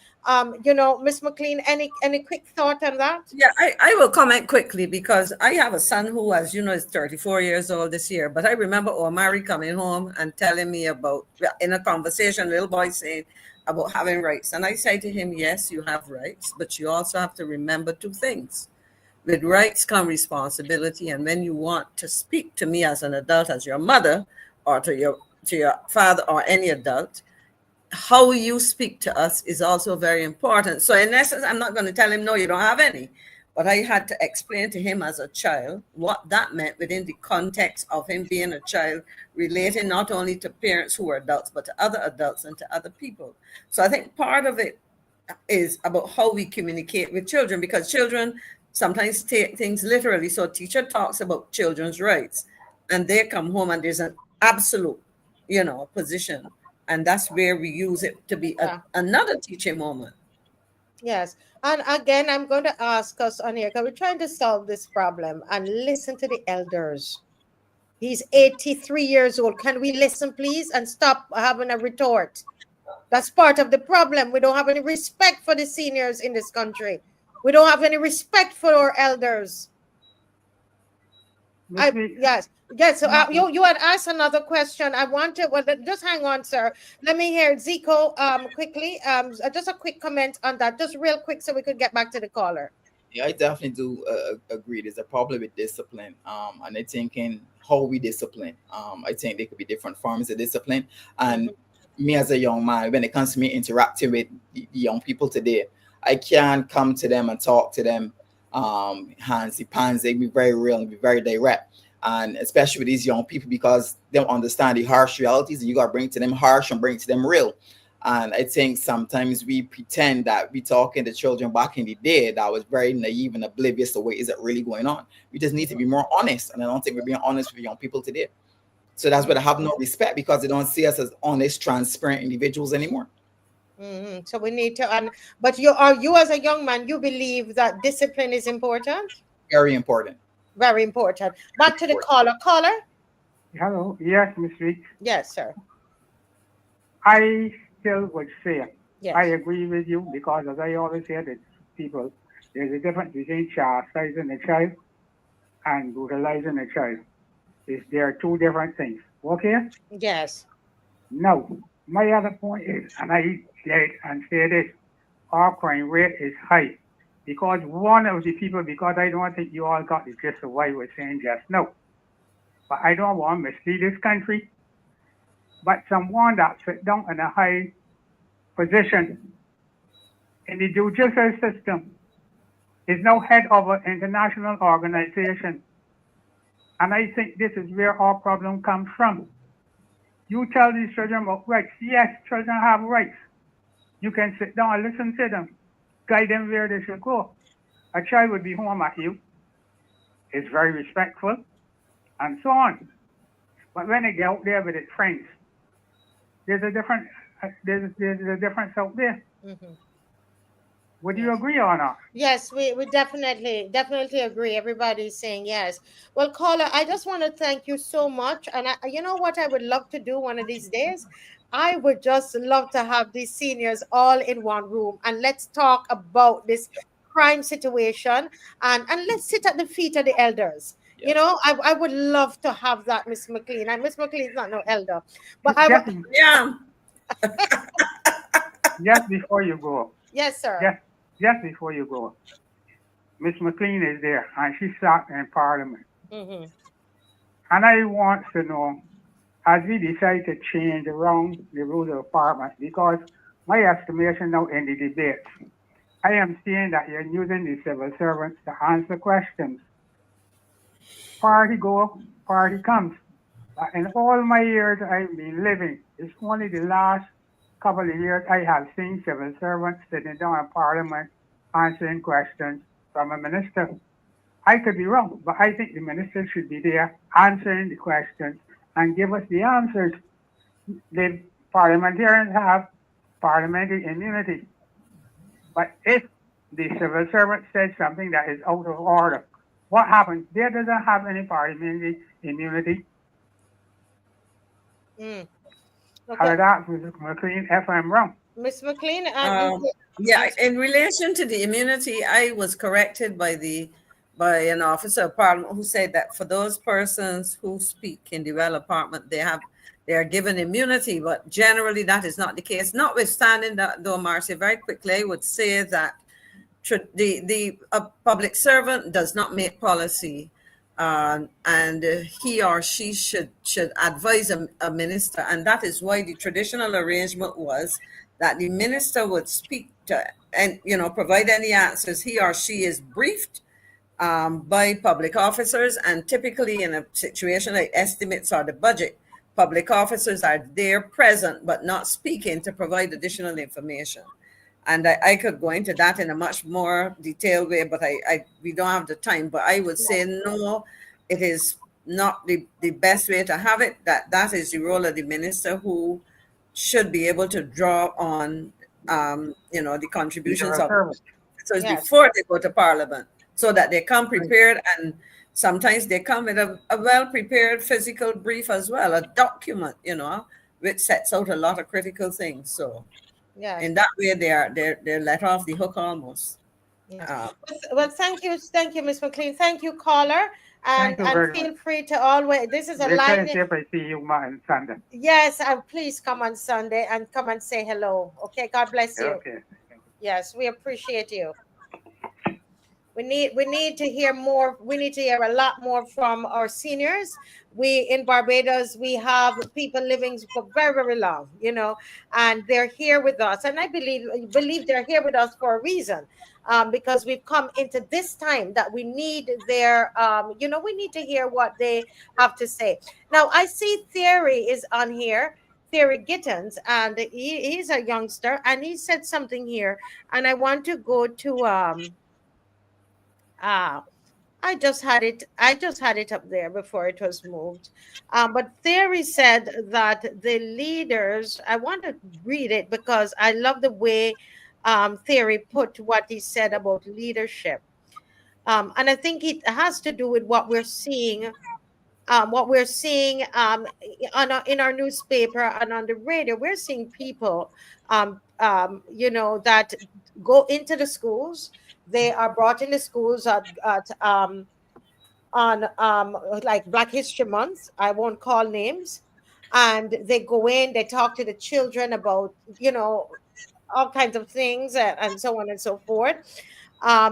You know, Ms. McLean, any quick thought on that? Yeah, I will comment quickly because I have a son who, as you know, is 34 years old this year. But I remember Omari coming home and telling me about, in a conversation, little boy saying about having rights. And I say to him, yes, you have rights, but you also have to remember two things. With rights come responsibility. And when you want to speak to me as an adult, as your mother, or to your to your father or any adult, how you speak to us is also very important. So in essence, I'm not going to tell him, no, you don't have any. But I had to explain to him as a child what that meant within the context of him being a child, relating not only to parents who are adults, but to other adults and to other people. So I think part of it is about how we communicate with children, because children sometimes take things literally. So a teacher talks about children's rights and they come home and there's an absolute, position. And that's where we use it to be another teaching moment. Yes. And again, I'm going to ask us on here, because we're trying to solve this problem and listen to the elders. He's 83 years old. Can we listen, please, and stop having a retort? That's part of the problem. We don't have any respect for the seniors in this country. We don't have any respect for our elders. Yes. So you had asked another question. I wanted, just hang on, sir. Let me hear Zico quickly. Just a quick comment on that, just real quick, so we could get back to the caller. Yeah, I definitely do agree. There's a problem with discipline, and I think in how we discipline. I think there could be different forms of discipline. And me as a young man, when it comes to me interacting with the young people today, I can't come to them and talk to them handsy-pansy, be very real and be very direct. And especially with these young people, because they don't understand the harsh realities, and you got to bring to them harsh and bring to them real. And I think sometimes we pretend that we talking to children back in the day that was very naive and oblivious to what is it really going on. We just need to be more honest. And I don't think we're being honest with young people today. So that's why they have no respect, because they don't see us as honest, transparent individuals anymore. So we need to, but you as a young man, you believe that discipline is important? Very important. Very important. Back to the caller. Caller? Hello. Yes, Ms. Reed. Yes, sir. I still would say, yes, I agree with you, because as I always say to people, there's a difference between chastising a child and brutalizing a child. There are two different things. Okay? Yes. No. My other point is, and I said and say this, our crime rate is high. Because one of the people, because I don't think you all got the gist of what I was saying just now, but I don't want to mislead this country, but someone that sit down in a high position in the judicial system is now head of an international organization. And I think this is where our problem comes from. You tell these children about rights. Yes, children have rights. You can sit down and listen to them, guide them where they should go. A child would be home at you, is very respectful, and so on. But when they get out there with its friends, there's a difference out there. Would you agree or not? Yes, we definitely agree. Everybody's saying yes. Well, caller, I just want to thank you so much. And you know what I would love to do one of these days? I would just love to have these seniors all in one room and let's talk about this crime situation and let's sit at the feet of the elders. Yeah. You know, I would love to have that, Miss McLean. And Miss McLean is not no elder, but Just before you go. Yes, sir. Just before you go, Miss McLean is there, and she sat in Parliament. And I want to know, as we decide to change around the rules of Parliament, because my estimation now in the debates, I am seeing that you're using the civil servants to answer questions. Party go, party comes. In all my years I've been living, it's only the last couple of years I have seen civil servants sitting down in Parliament answering questions from a minister. I could be wrong, but I think the minister should be there answering the questions and give us the answers. The parliamentarians have parliamentary immunity. But if the civil servant says something that is out of order, what happens? There doesn't have any parliamentary immunity. Okay. That's Ms. McLean, if I'm wrong. Ms. McLean? Yeah, in relation to the immunity, I was corrected by an officer of Parliament who said that for those persons who speak in the well apartment, they are given immunity, but generally that is not the case. Notwithstanding that, though, Marcia, very quickly, I would say that the public servant does not make policy. and he or she should advise a minister, and that is why the traditional arrangement was that the minister would speak to and provide any answers. He or she is briefed by public officers, and typically in a situation like estimates or the budget, public officers are there present but not speaking to provide additional information. And I could go into that in a much more detailed way, but we don't have the time. But I would say no, it is not the best way to have it. That is the role of the minister, who should be able to draw on the contributions of officers before they go to Parliament, so that they come prepared, and sometimes they come with a well-prepared physical brief as well, a document, which sets out a lot of critical things. So in that way, they're let off the hook almost. Well, thank you, Ms. McLean. Thank you, caller. And feel free to always. This is a live. I see you on Sunday. Yes, please come on Sunday and come and say hello. Okay, God bless you. Okay. Yes, we appreciate you. We need to hear more. We need to hear a lot more from our seniors. We in Barbados, we have people living for very, very long, and they're here with us. And I believe they're here with us for a reason, because we've come into this time that we need their, we need to hear what they have to say. Now, I see Theory is on here. Theory Gittens, and he's a youngster, and he said something here, and I want to go to I just had it up there before it was moved. But Theory said that the leaders, I want to read it because I love the way Theory put what he said about leadership. And I think it has to do with what we're seeing in our newspaper and on the radio. We're seeing people, that go into the schools. They are brought into schools on like Black History Month. I won't call names. And they go in, they talk to the children about, all kinds of things and so on and so forth.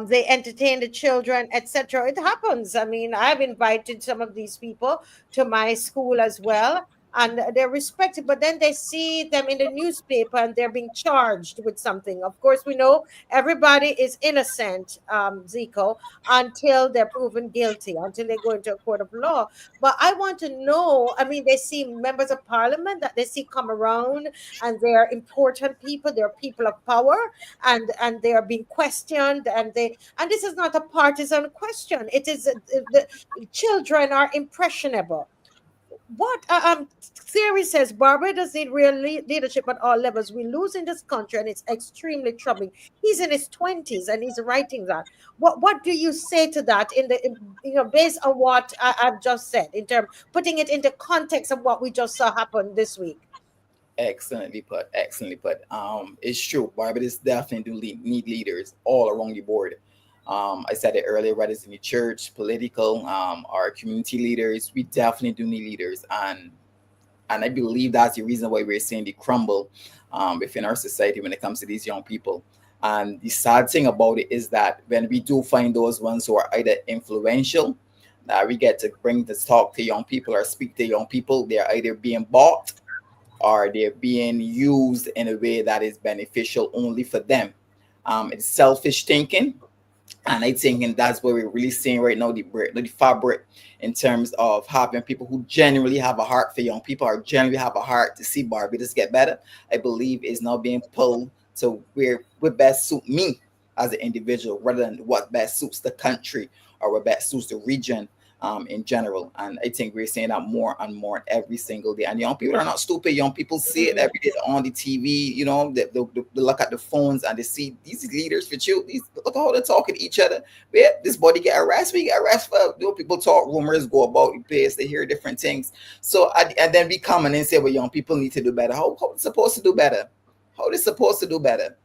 They entertain the children, etc. It happens. I mean, I've invited some of these people to my school as well, and they're respected, but then they see them in the newspaper and they're being charged with something. Of course, we know everybody is innocent, Zico, until they're proven guilty, until they go into a court of law. But I want to know, I mean, they see members of parliament that they see come around, and they're important people, they're people of power, and they are being questioned, and this is not a partisan question. It is the children are impressionable. What Theory says, Barbados need real leadership at all levels. We lose in this country, and it's extremely troubling. He's in his 20s, and he's writing that. What do you say to that? Based on what I've just said, in terms putting it into context of what we just saw happen this week. Excellently put. It's true. Barbados definitely need leaders all around the board. I said it earlier, whether it's in the church, political, our community leaders, we definitely do need leaders. And I believe that's the reason why we're seeing the crumble within our society when it comes to these young people. And the sad thing about it is that when we do find those ones who are either influential, we get to bring this talk to young people or speak to young people, they're either being bought or they're being used in a way that is beneficial only for them. It's selfish thinking. And I think that's what we're really seeing right now, the fabric in terms of having people who genuinely have a heart for young people, or genuinely have a heart to see Barbados get better, I believe is now being pulled to where would best suit me as an individual, rather than what best suits the country or what best suits the region in general. And I think we're seeing that more and more every single day. And young people are not stupid. Young people see it every day on the TV. They look at the phones and they see these leaders for children. Look how they're talking to each other. Yeah, this body get arrested. We get arrested for people talk, rumors go about the place. They hear different things. So and then we come and say, well, young people need to do better. How are they supposed to do better? How are they supposed to do better?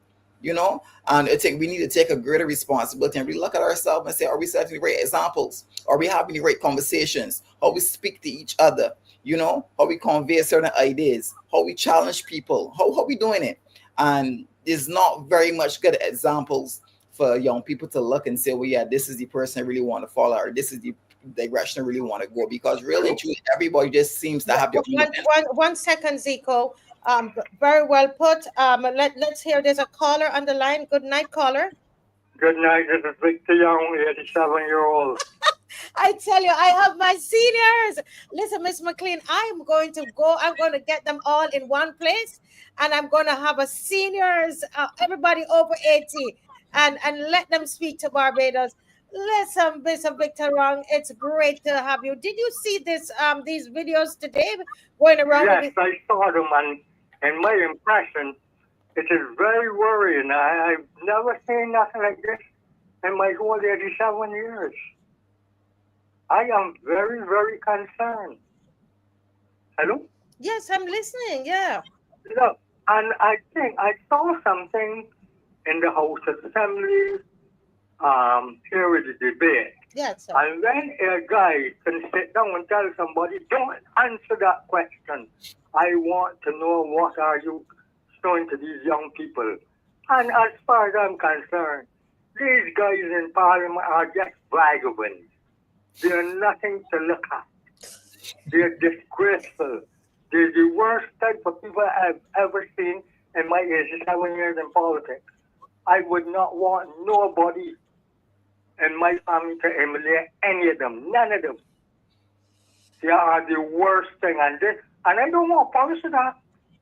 And I think we need to take a greater responsibility and really look at ourselves and say, are we setting the right examples? Are we having the right conversations? How we speak to each other? How we convey certain ideas? How we challenge people? How we doing it? And there's not very much good examples for young people to look and say, well, yeah, this is the person I really want to follow, or this is the direction I really want to go. Because really and truly, everybody just seems to have their own agenda. 1 second, Zico. Very well put. Let's hear. There's a caller on the line. Good night, caller. Good night. This is Victor Young, 87-year-old. I tell you, I have my seniors. Listen, Miss McLean, I'm going to go. I'm going to get them all in one place, and I'm going to have a seniors, everybody over 80, and let them speak to Barbados. Listen, Mr. Victor Young, it's great to have you. Did you see this these videos today going around? Yes, I saw them, and my impression, it is very worrying. I've never seen nothing like this in my whole 87 years. I am very, very concerned. Hello? Yes, I'm listening. Yeah. Look, and I think I saw something in the House of Assembly here with the debate. Yes, sir. And when a guy can sit down and tell somebody, don't answer that question. I want to know what are you showing to these young people. And as far as I'm concerned, these guys in Parliament are just vagabonds. They're nothing to look at. They're disgraceful. They're the worst type of people I've ever seen in my 87 years in politics. I would not want nobody in my family to emulate any of them. None of them. They are the worst thing. And I don't want to polish that.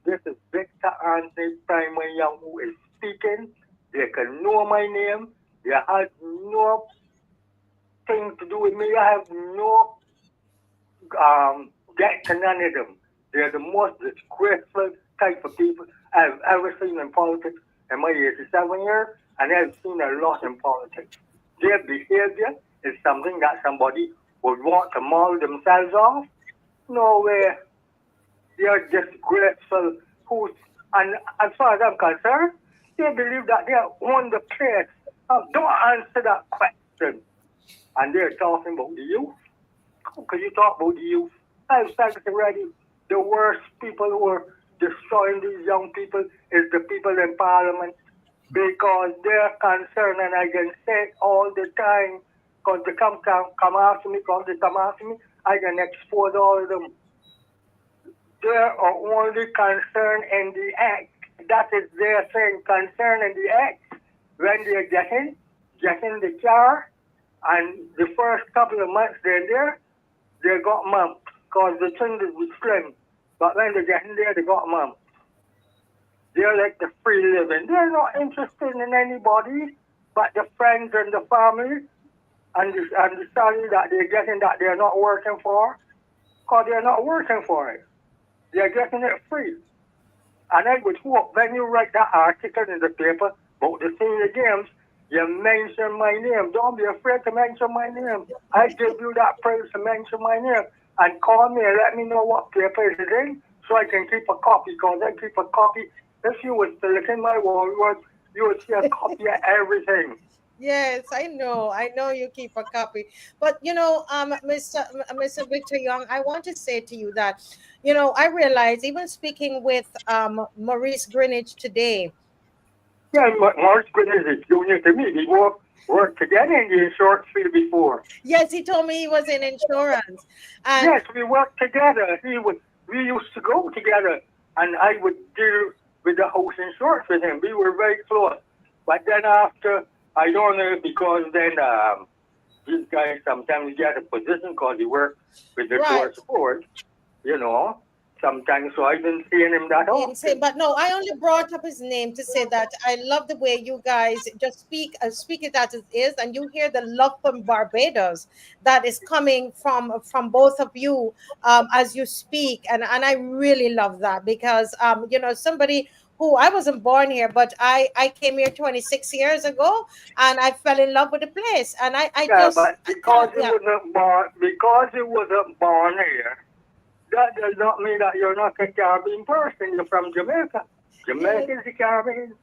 This is Victor Anthony Primary Young who is speaking. They can know my name. They have no thing to do with me. I have no debt to none of them. They're the most disgraceful type of people I've ever seen in politics in my 87 years, and I've seen a lot in politics. Their behavior is something that somebody would want to maul themselves off. No way. They are disgraceful. And as far as I'm concerned, they believe that they own the place. Don't answer that question. And they're talking about the youth. How could you talk about the youth? I've said it already. The worst people who are destroying these young people is the people in Parliament, because they're concerned, and I can say it all the time, because they come after me, I can expose all of them. They are only concerned in the act. That is their thing, concern in the act. When they're getting the car, and the first couple of months they're there, they got mum, because the thing is slim. But when they get in there, they got mum. They're like the free living. They're not interested in anybody but the friends and the family and the salary that they're getting that they're not working for, because they're not working for it. They're getting it free. And I would hope when you write that article in the paper about the senior games, you mention my name. Don't be afraid to mention my name. I give you that praise to mention my name. And call me and let me know what paper it is in, so I can keep a copy, because I keep a copy. If you was to look in my wall, you would see a copy of everything. Yes, I know you keep a copy. But Mr. Victor Young, I want to say to you that, I realize, even speaking with Morris Greenidge today. Yeah, Morris Greenidge is junior to me. We worked together in the insurance field before. Yes, he told me he was in insurance. And yes, we worked together. We used to go together, and I would deal with the house insurance with him. We were very close. But then after, I don't know, because then these guys sometimes get a position because he worked with the tourist board, sometimes, so I didn't see him that often. But no, I only brought up his name to say that I love the way you guys just speak it as it is, and you hear the love from Barbados that is coming from both of you as you speak, and I really love that, because somebody who, I wasn't born here, but I came here 26 years ago, and I fell in love with the place, and but because you wasn't born here, that does not mean that you're not a Caribbean person. You're from Jamaica. Jamaica is the Caribbean.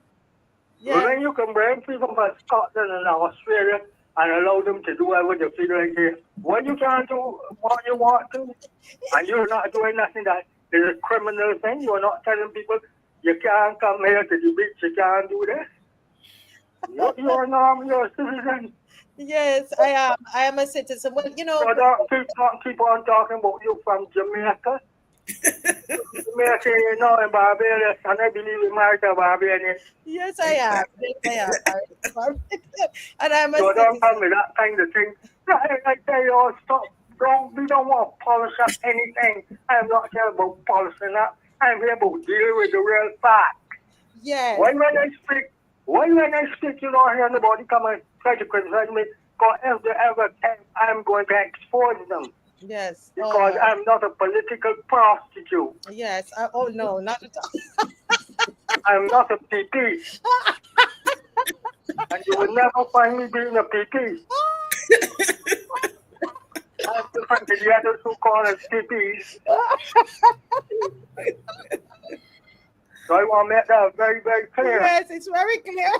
Yeah. When you can bring people from Scotland and Australia and allow them to do whatever they feel like here, when you can't do what you want to, and you're not doing nothing that is a criminal thing, you're not telling people you can't come here to the beach, you can't do this. You're a citizen. Yes, I am. I am a citizen. Well, you know. So don't keep on talking about you from Jamaica. Jamaica, you know, in Barbados, and I believe you married a Barbadian. Yes, I am. Yes, I am. And I'm a So don't citizen. tell me that kind of thing. I tell you all, stop. We don't want to polish up anything. I'm not here about polishing up. I'm here about dealing with the real fact. Yes. Why when I speak, you don't hear nobody come and try to criticize me? Because if they ever can, I'm going to expose them. Yes. Because I'm not a political prostitute. Yes. Oh, no, not at all. I'm not a PP. And you will never find me being a PP. I'm different to the others who call us PPs. So I want to make that very, very clear. Yes, it's very clear.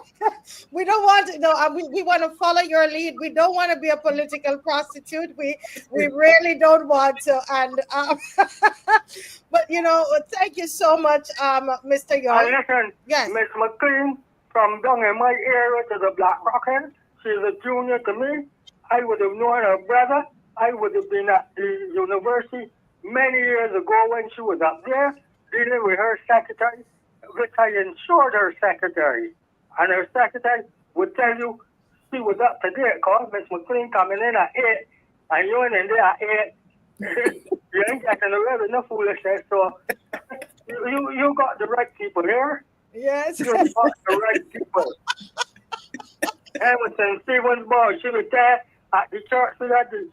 We don't want to, no, we want to follow your lead. We don't want to be a political prostitute. We really don't want to. And but you know, thank you so much, Mr. Young. And listen, yes. Miss McLean from down in my area to the Black Rocket, she's a junior to me. I would have known her brother. I would have been at the university many years ago when she was up there dealing with her secretary, which I insured her secretary. And her secretary would tell you she was up to date because Miss McLean coming in at 8 and you in there at 8. You ain't getting away with no foolishness. So you got the right people here. Yes. You got the right people. Emerson Stevens boy, she was there at the church. We had the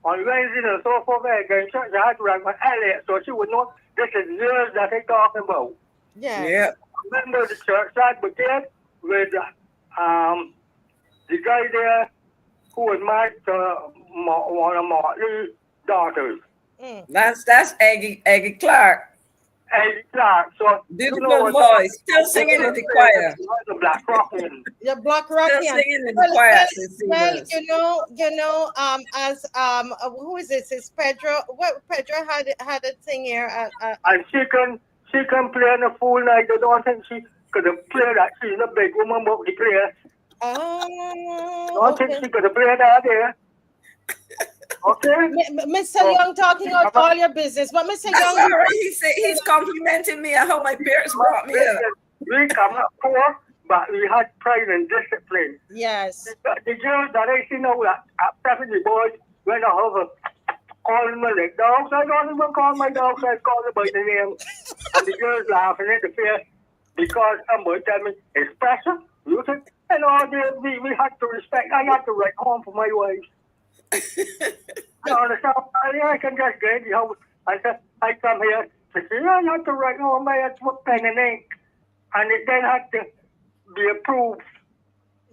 on Wednesday and so forth again. Church I had to run my Elliot, so she would know this is years that they talking about. Yeah. Remember the church side brigade with the guy there who was married to one of Martin's daughters. That's Aggie Clark. Aggie Clark. So beautiful voice, still singing in the choir. The Black Rockian. The Black Rockian. Still singing in the choir. Well, you know, as who is this? Is Pedro? What Pedro had a thing here? And she can play on the full night. I don't think she could have played that. She's a big woman, but the player. Oh. I don't think she could have played that there. Okay. Mr. Young talking about all your business, but Mr. Young, sorry, he's complimenting me on how my parents brought me up. We come up poor, but we had pride and discipline. Yes. The girls that I see now at 70 boys, when I have a calling my like dogs, I don't even call my dogs, I call them by the name. And the girls laughing at the face because somebody tell me it's special. You think, and all we had to respect. I had to write home for my wife. You understand? I can just get the house. I said, I come here to say, I have to write home. I had to put pen and ink. And it then had to be approved.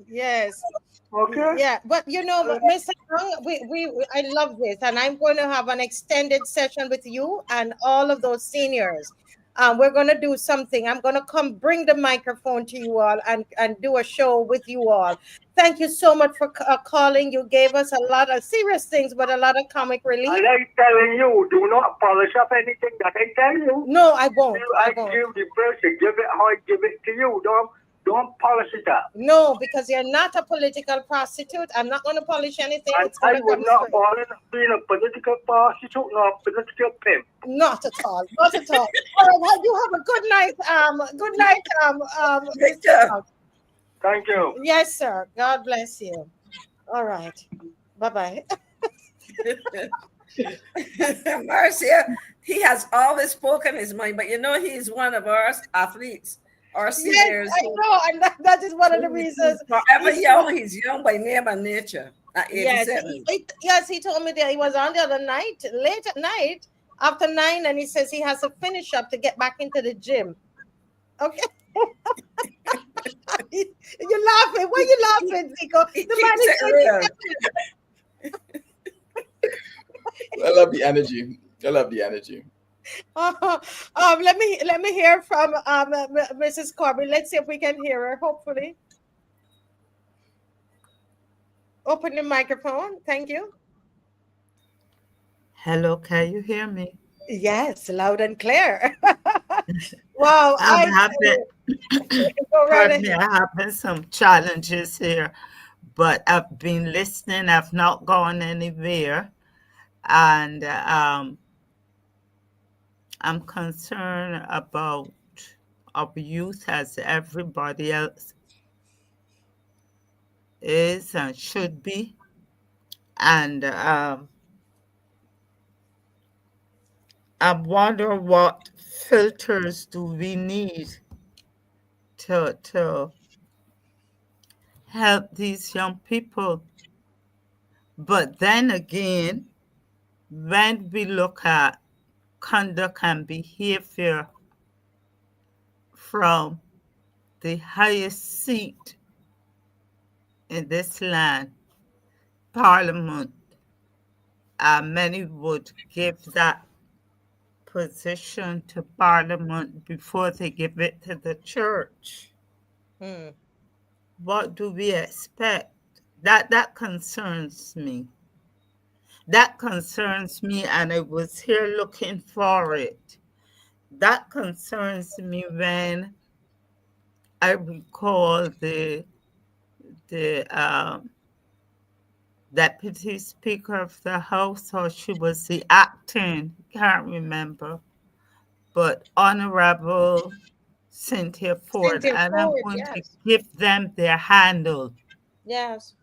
Yes. Okay. Yeah, but you know, Mr. Young, I love this, and I'm going to have an extended session with you and all of those seniors. We're going to do something. I'm going to come bring the microphone to you all and do a show with you all. Thank you so much for calling. You gave us a lot of serious things, but a lot of comic relief. And I'm telling you, do not polish up anything that I tell you. No, I won't. I give the person, give it how I give it to you. Don't polish it up. No, because you're not a political prostitute. I'm not going to polish anything. And I would not fall in being a political prostitute nor a political pimp. Not at all. Not at all. All right, well, you have a good night. Good night. Victor. Thank you. Yes, sir. God bless you. All right. Bye-bye. Marcia, he has always spoken his mind, but you know he's one of our athletes. Our seniors. Yes, I know, and that is one of the reasons. Forever young, he's young by name and nature. At 87. Yes, he told me that he was on the other night, late at night, after 9, and he says he has to finish up to get back into the gym. Okay. You're laughing. Why are you laughing, Zico? The man is I love the energy. I love the energy. Let me hear from Mrs. Corbin. Let's see if we can hear her. Hopefully, open the microphone. Thank you. Hello, can you hear me? Yes, loud and clear. Wow, I'm I having, go right pardon me, ahead. I'm having some challenges here, but I've been listening. I've not gone anywhere, and I'm concerned about our youth as everybody else is and should be, and I wonder what filters do we need to help these young people. But then again, when we look at conduct and behavior from the highest seat in this land, Parliament, many would give that position to Parliament before they give it to the church. Hmm. What do we expect? That concerns me. That concerns me, and I was here looking for it. That concerns me when I recall the Deputy Speaker of the House, or she was the acting, can't remember, but Honorable Cynthia Ford, Cynthia and I'm Ford, going to yes. give them their handle. Yes.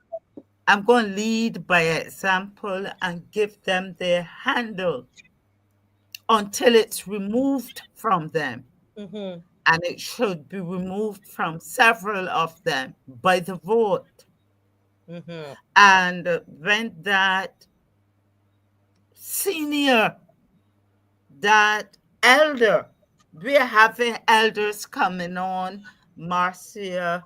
I'm going to lead by example and give them their handle until it's removed from them. Mm-hmm. And it should be removed from several of them by the vote. Mm-hmm. And when that senior, that elder, we're having elders coming on, Marcia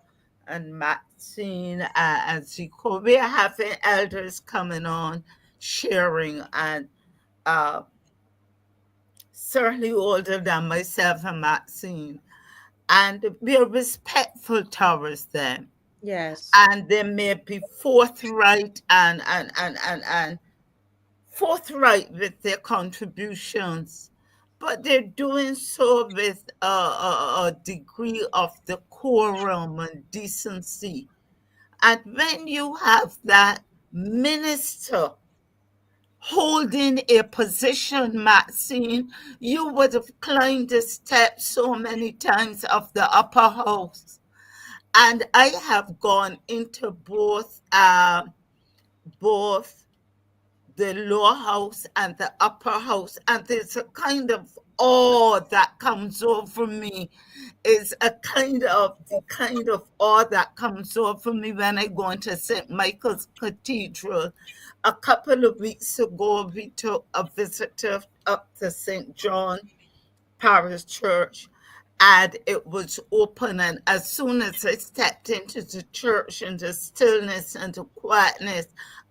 and Maxine and Zico, we're having elders coming on, sharing, and certainly older than myself and Maxine. And we're respectful towards them. Yes. And they may be forthright and forthright with their contributions, but they're doing so with a degree of decorum and decency. And when you have that minister holding a position, Maxine, you would have climbed the steps so many times of the upper house. And I have gone into both the lower house and the upper house, and there's a kind of awe that comes over me. Is a kind of awe that comes over me when I go into St. Michael's Cathedral. A couple of weeks ago, we took a visitor up to St. John Parish Church, and it was open. And as soon as I stepped into the church and the stillness and the quietness,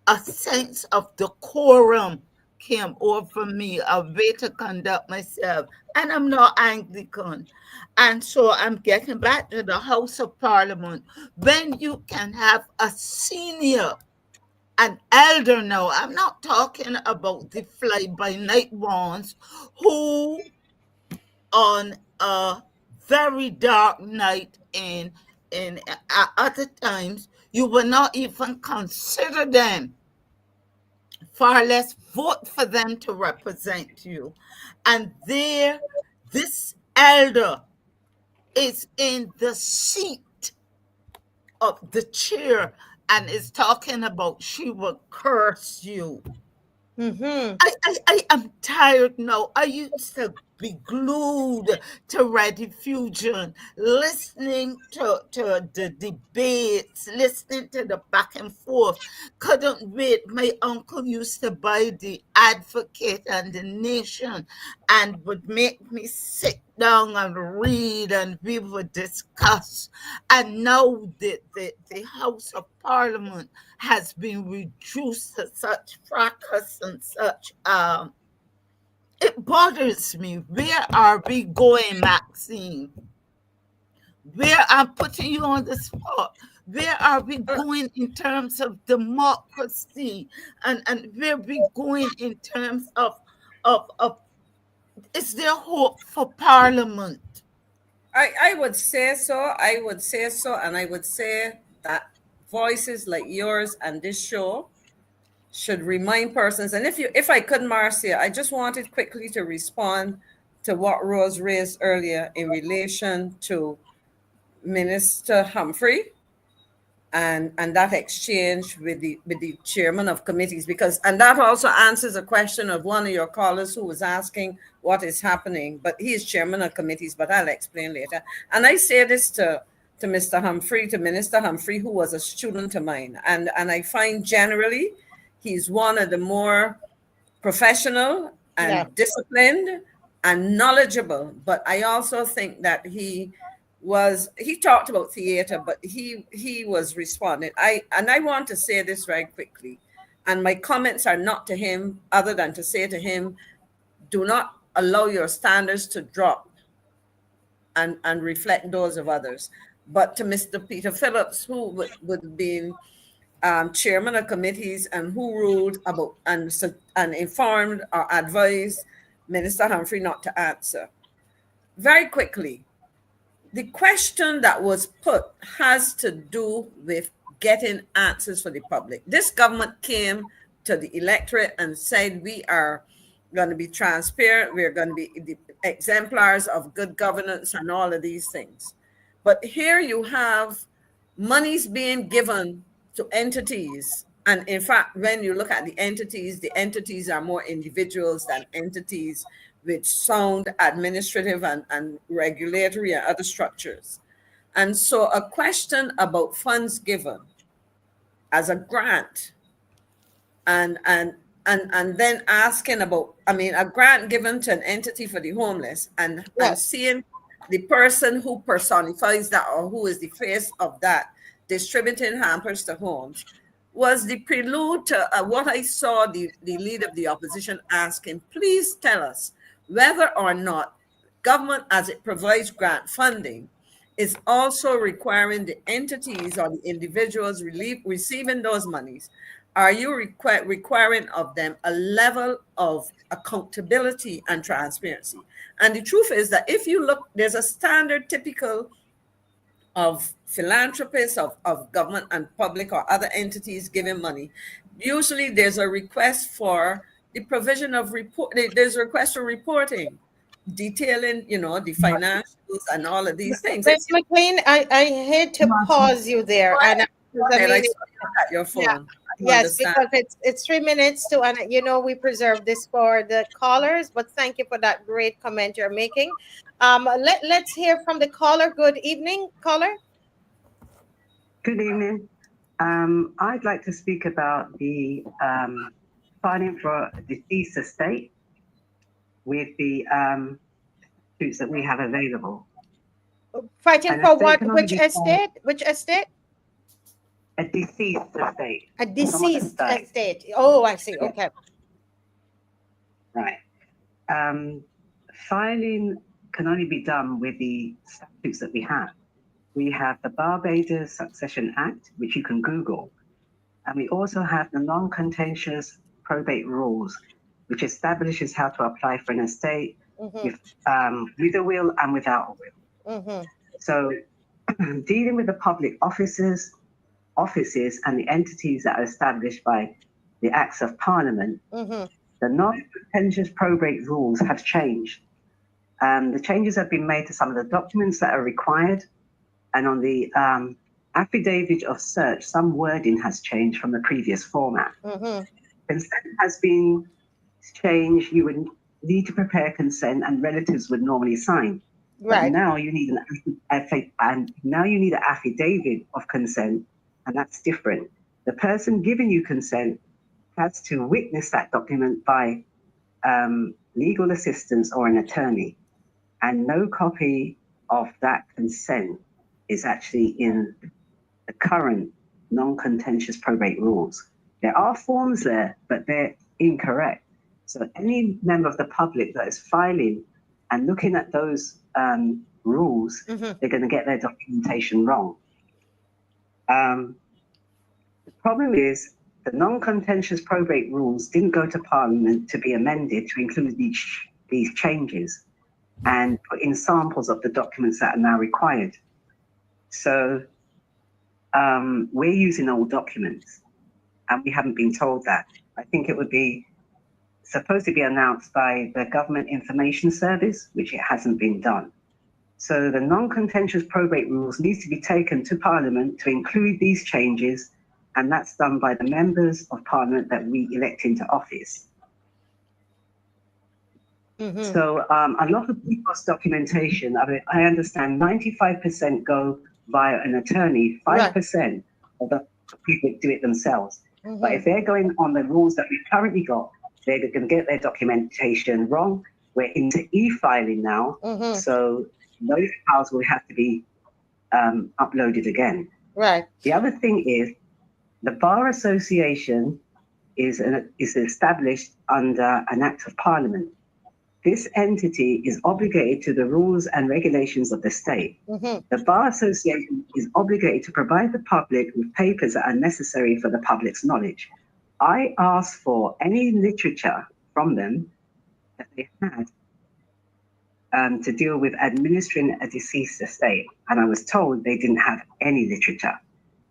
a sense of decorum came over me, a way to conduct myself. And I'm not Anglican. And so I'm getting back to the House of Parliament. When you can have a senior, an elder now, I'm not talking about the fly-by-night ones who on a very dark night in other times you will not even consider them, far less vote for them to represent you. And there, this elder is in the seat of the chair and is talking about she will curse you. Mm-hmm. I am tired now. I used to be glued to Rediffusion, listening to the debates, listening to the back and forth. Couldn't wait. My uncle used to buy the Advocate and the Nation and would make me sit down and read, and we would discuss. And now the House of Parliament has been reduced to such fracas and such it bothers me. Where are we going, Maxine? Where, I'm putting you on the spot, where are we going in terms of democracy, and where are we going in terms of is there hope for Parliament? I would say so. I would say so. And I would say that voices like yours and this show should remind persons. And if I could, Marcia, I just wanted quickly to respond to what Rose raised earlier in relation to Minister Humphrey and that exchange with the chairman of committees, because and that also answers a question of one of your callers who was asking what is happening, but he is chairman of committees, but I'll explain later. And I say this to Mr. Humphrey, to Minister Humphrey, who was a student of mine, and I find generally he's one of the more professional and disciplined and knowledgeable, but I also think that he talked about theater, but he was responding. I want to say this very quickly, and my comments are not to him other than to say to him, do not allow your standards to drop and reflect those of others. But to Mr. Peter Phillips, who would be chairman of committees and who ruled about and informed or advised Minister Humphrey not to answer. Very quickly, the question that was put has to do with getting answers for the public. This government came to the electorate and said, we are going to be transparent, we're going to be the exemplars of good governance and all of these things. But here you have monies being given to entities. And in fact, when you look at the entities are more individuals than entities with sound administrative and regulatory and other structures. And so a question about funds given as a grant and then asking about, a grant given to an entity for the homeless and seeing the person who personifies that or who is the face of that distributing hampers to homes was the prelude to what I saw the leader of the opposition asking, please tell us whether or not government, as it provides grant funding, is also requiring the entities or the individuals receiving those monies. Are you requiring of them a level of accountability and transparency? And the truth is that if you look, there's a standard typical of philanthropists, of government and public or other entities giving money. Usually there's a request for the provision of report. There's a request for reporting, detailing, the financials and all of these things. Ms. McLean, I hate to pause you there. And I saw you at your phone. Yes, because it's 3 minutes to, and we preserve this for the callers, but thank you for that great comment you're making. Let's hear from the caller. Good evening, caller. Good evening. I'd like to speak about the filing for a deceased estate with the suits that we have available. Fighting for what? Which estate? Which estate? A deceased estate. A deceased estate. Oh, I see. Okay. Right. Filing can only be done with the statutes that we have. We have the Barbados Succession Act, which you can Google. And we also have the non-contentious probate rules, which establishes how to apply for an estate with a will and without a will. So dealing with the public offices and the entities that are established by the Acts of Parliament, the non-contentious probate rules have changed. The changes have been made to some of the documents that are required, and on the affidavit of search, some wording has changed from the previous format. Consent has been changed. You would need to prepare consent, and relatives would normally sign. Right. But now you need an affidavit of consent, and that's different. The person giving you consent has to witness that document by legal assistance or an attorney, and no copy of that consent is actually in the current non-contentious probate rules. There are forms there, but they're incorrect. So any member of the public that is filing and looking at those rules, they're going to get their documentation wrong. The problem is the non-contentious probate rules didn't go to Parliament to be amended to include these changes. and put in samples of the documents that are now required. So we're using old documents, and we haven't been told that. I think it would be supposed to be announced by the Government Information Service, which it hasn't been done. So the non-contentious probate rules needs to be taken to Parliament to include these changes, and that's done by the members of Parliament that we elect into office. So a lot of people's documentation, I mean, I understand 95% go via an attorney, 5% of the people do it themselves. But if they're going on the rules that we've currently got, they're going to get their documentation wrong. We're into e-filing now, so those files will have to be uploaded again. Right. The other thing is the Bar Association is established under an Act of Parliament. This entity is obligated to the rules and regulations of the state. The Bar Association is obligated to provide the public with papers that are necessary for the public's knowledge. I asked for any literature from them that they had to deal with administering a deceased estate, and I was told they didn't have any literature.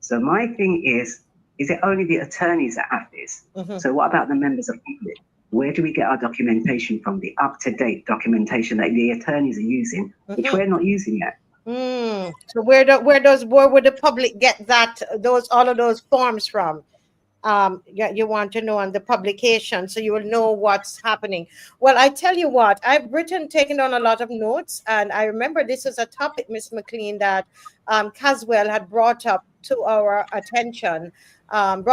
So my thing is it only the attorneys that have this? So what about the members of the public? Where do we get our documentation from, the up-to-date documentation that the attorneys are using, which we're not using yet? So where would the public get that, all of those forms from? You want to know on the publication, so you will know what's happening. Well, I tell you what, I've taken on a lot of notes, and I remember this is a topic, Ms. McLean, that Caswell had brought to our attention on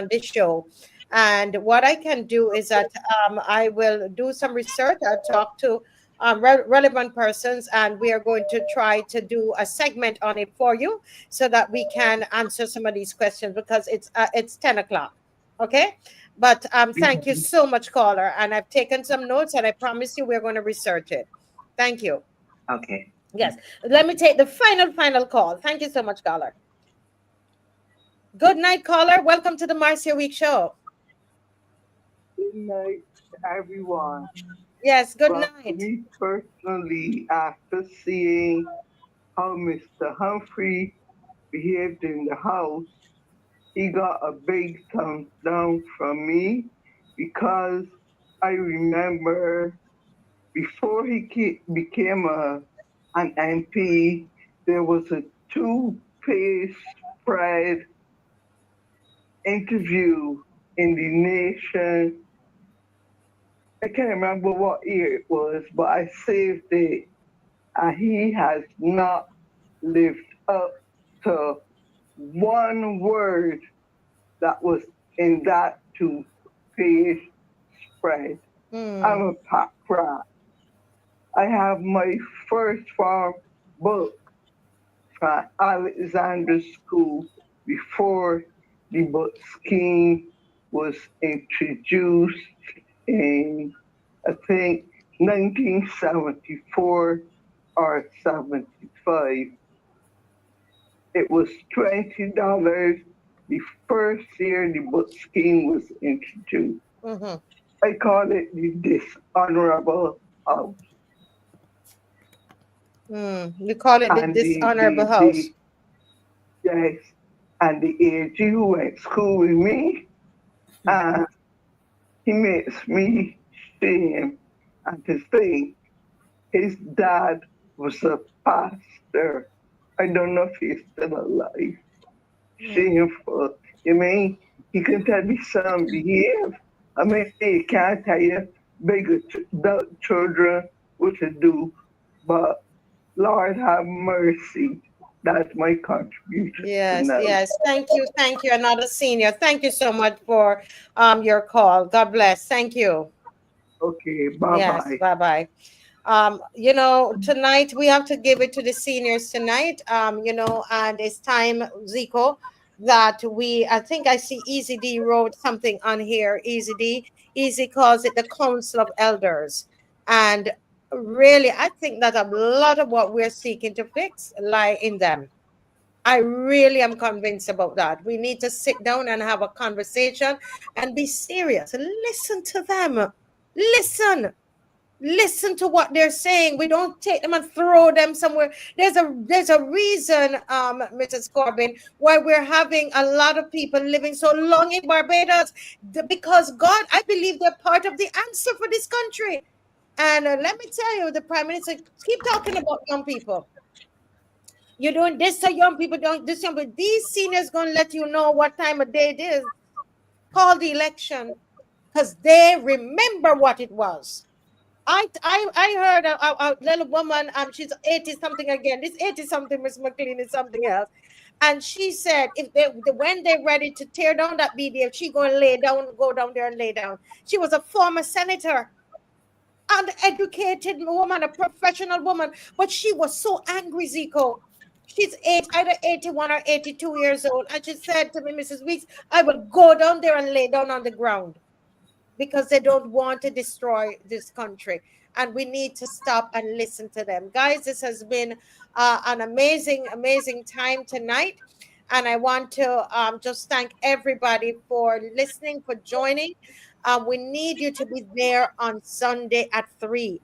this show. And what I can do is that I will do some research. I'll talk to relevant persons, and we are going to try to do a segment on it for you so that we can answer some of these questions, because it's 10 o'clock. Okay. But thank you so much, caller. And I've taken some notes, and I promise you we're going to research it. Thank you. Okay. Yes. Let me take the final call. Thank you so much, caller. Good night, caller. Welcome to the Marcia Week show. Good night, everyone. Yes, good But night. Me personally, after seeing how Mr. Humphrey behaved in the house, he got a big thumbs down from me, because I remember before he became an MP, there was a 2-page spread interview in the Nation. I can't remember what year it was, but I saved it. And he has not lived up to one word that was in that 2-page spread. I'm a pack rat. I have my first farm book from Alexander School before the book scheme was introduced in, I think, 1974 or 75. It was $20 the first year the book scheme was introduced. I call it the dishonorable house. You call it the dishonorable house. Yes, and the AG who went to school with me, he makes me shame and to think his dad was a pastor. I don't know if he's still alive. Shameful. You mean he can tell me son behave? I mean, he can't tell you bigger children what to do, but Lord have mercy. That's my contribution. Yes, yes. Thank you. Another senior. Thank you so much for your call. God bless. Thank you. Okay, bye-bye. Yes, bye-bye. Tonight we have to give it to the seniors tonight, and it's time, Zico, that I think I see Easy D wrote something on here. Easy calls it the Council of Elders. And really, I think that a lot of what we're seeking to fix lie in them. I really am convinced about that. We need to sit down and have a conversation and be serious. Listen to them. Listen. listen to what they're saying. We don't take them and throw them somewhere. There's a reason, Mrs. Corbin, why we're having a lot of people living so long in Barbados, because God, I believe they're part of the answer for this country. And let me tell you, the Prime Minister keep talking about young people. You're doing this to young people, don't this young people. These seniors gonna let you know what time of day it is. Call the election, because they remember what it was. I heard a little woman, she's 80 something again. This 80 something, Miss McLean, is something else. And she said if when they're ready to tear down that BDF, she gonna go down there and lay down. She was a former senator, an educated woman, a professional woman, but she was so angry, Zico. She's either 81 or 82 years old. And she said to me, Mrs. Weeks, I will go down there and lay down on the ground, because they don't want to destroy this country. And we need to stop and listen to them. Guys, this has been an amazing, amazing time tonight. And I want to just thank everybody for listening, for joining. We need you to be there on Sunday at 3.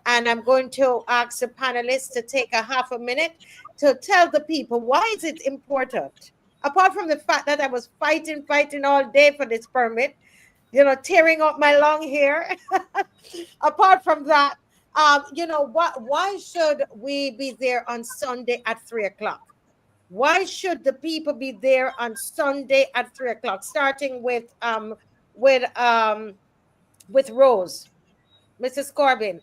And I'm going to ask the panelists to take a half a minute to tell the people why is it important. Apart from the fact that I was fighting all day for this permit, tearing up my long hair. Apart from that, why should we be there on Sunday at 3 o'clock? Why should the people be there on Sunday at 3 o'clock? Starting with Rose, Mrs. Corbin.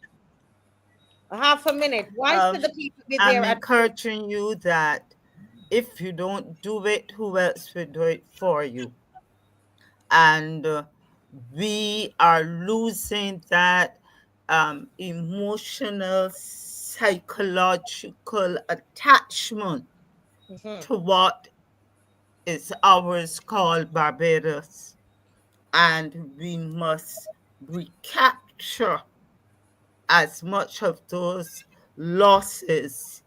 A half a minute. Why should the people be there? I'm encouraging you that if you don't do it, who else will do it for you? And we are losing that emotional, psychological attachment to what is ours called Barbados. And we must recapture as much of those losses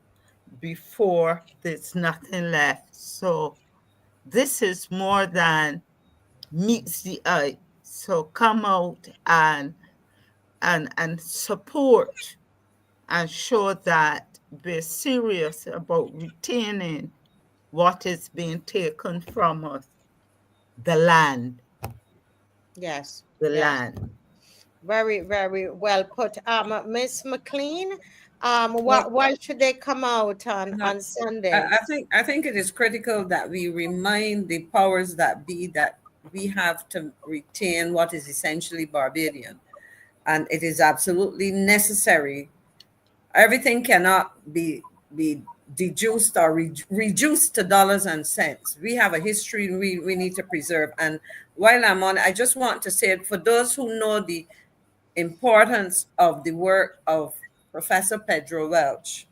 before there's nothing left. So this is more than meets the eye. So come out and support and show that we're serious about retaining what is being taken from us, the land. Yes. The land. Very, very well put. Miss McLean, why should they come out on Sunday? I think it is critical that we remind the powers that be that we have to retain what is essentially Barbadian, and it is absolutely necessary. Everything cannot be deduced or reduced to dollars and cents. We have a history we need to preserve. And while I'm on, I just want to say it for those who know the importance of the work of Professor Pedro Welch.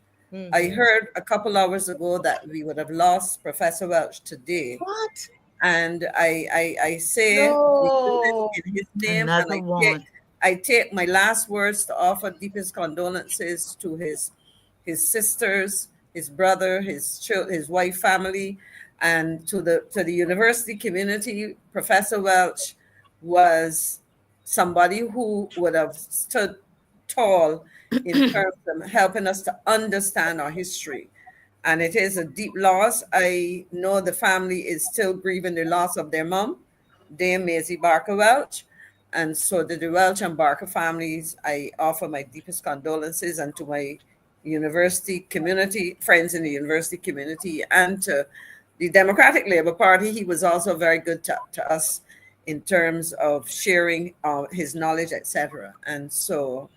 I heard a couple hours ago that we would have lost Professor Welch today. What? And I say no. in his name, and I take my last words to offer deepest condolences to his sisters, his brother, his wife, family, and to the university community. Professor Welch was somebody who would have stood tall in terms of helping us to understand our history. And it is a deep loss. I know the family is still grieving the loss of their mom, Dame Maisie Barker Welch. And so to the Welch and Barker families, I offer my deepest condolences, and to my university community, friends in the university community, and to the Democratic Labour Party. He was also very good to us in terms of sharing his knowledge, etc. And so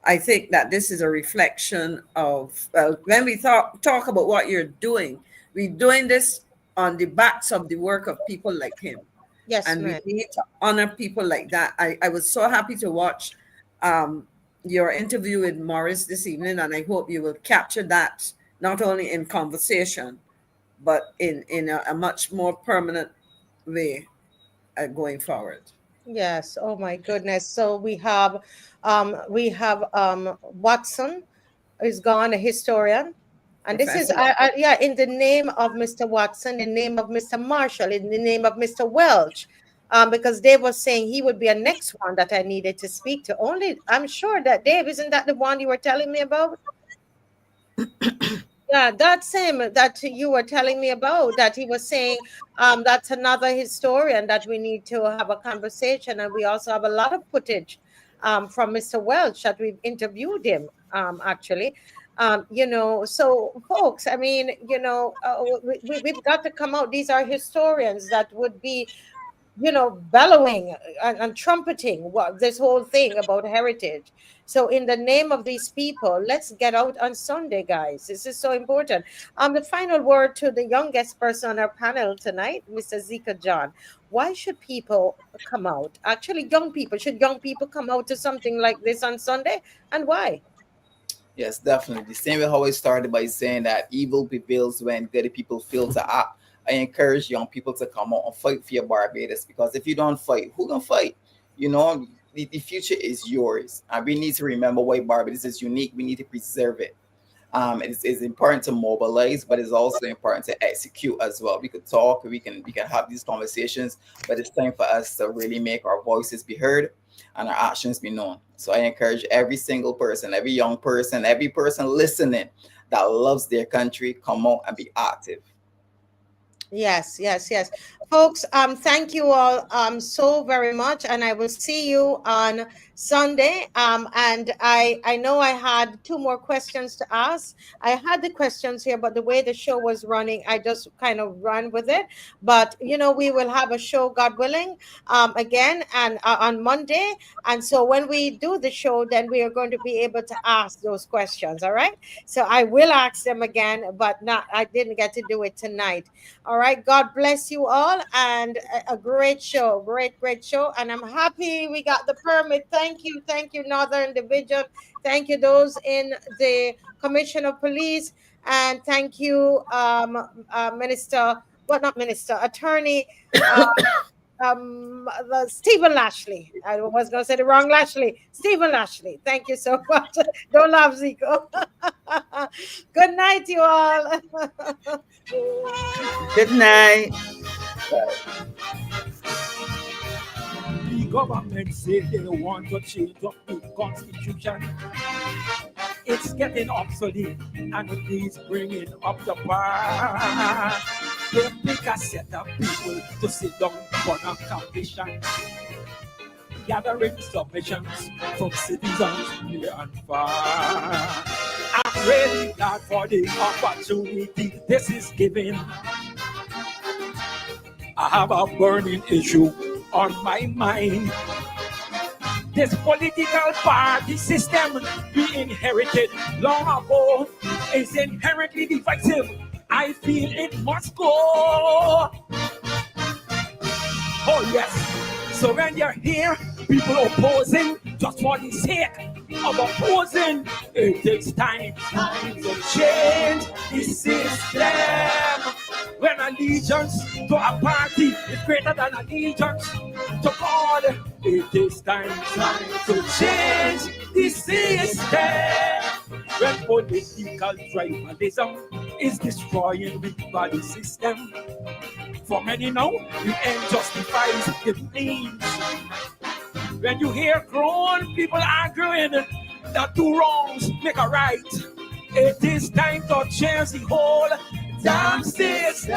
I think that this is a reflection of, when we talk about what you're doing, we're doing this on the backs of the work of people like him. Yes, and we need to honor people like that. I was so happy to watch your interview with Morris this evening, and I hope you will capture that not only in conversation, but in a much more permanent way going forward. Yes. Oh my goodness. So we have Watson is gone, a historian. And this is, in the name of Mr. Watson, in the name of Mr. Marshall, in the name of Mr. Welch, because Dave was saying he would be a next one that I needed to speak to. Only I'm sure that Dave, isn't that the one you were telling me about? Yeah, that's him that you were telling me about, that he was saying that's another historian that we need to have a conversation. And we also have a lot of footage from Mr. Welch that we've interviewed him actually. So folks, I mean, we've got to come out. These are historians that would be, bellowing and trumpeting this whole thing about heritage. So in the name of these people, let's get out on Sunday, guys. This is so important. The final word to the youngest person on our panel tonight, Mr. Zika John. Why should people come out? Actually, should young people come out to something like this on Sunday? And why? Yes, definitely. The same way how I started by saying that evil prevails when good people fail to act. I encourage young people to come out and fight for your Barbados, because if you don't fight, who gonna fight? The future is yours. And we need to remember why Barbados is unique. We need to preserve it. It's important to mobilize, but it's also important to execute as well. We could talk, we can have these conversations, but it's time for us to really make our voices be heard and our actions be known. So I encourage every single person, every young person, every person listening that loves their country, come out and be active. Yes. Folks, thank you all so very much. And I will see you on Sunday. And I know I had 2 more questions to ask. I had the questions here, but the way the show was running, I just kind of ran with it. But, we will have a show, God willing, again and on Monday. And so when we do the show, then we are going to be able to ask those questions. All right. So I will ask them again, but I didn't get to do it tonight. All right. God bless you all, and a great show, great show. And I'm happy we got the permit. Thank you, Northern Division. Thank you, those in the Commission of Police, and thank you, Attorney Stephen Lashley. I was going to say the wrong Lashley. Stephen Lashley. Thank you so much. Don't laugh, Zico. Good night, you all. Good night. The government says they want to change up the constitution. It's getting obsolete and it is bringing up the bar. They pick a set of people to sit down for a commission, gathering submissions from citizens near and far. I'm really glad for the opportunity this is giving. I have a burning issue on my mind. This political party system we inherited long ago is inherently divisive. I feel it must go. Oh yes. So when you're here, people opposing just for the sake of opposing, it takes time to change the system. When allegiance to a party is greater than allegiance to God, it takes time to change the system. When political tribalism is destroying the body system, for many now, the end justifies the means. When you hear grown people arguing that 2 wrongs make a right, it is time to change the whole damn system.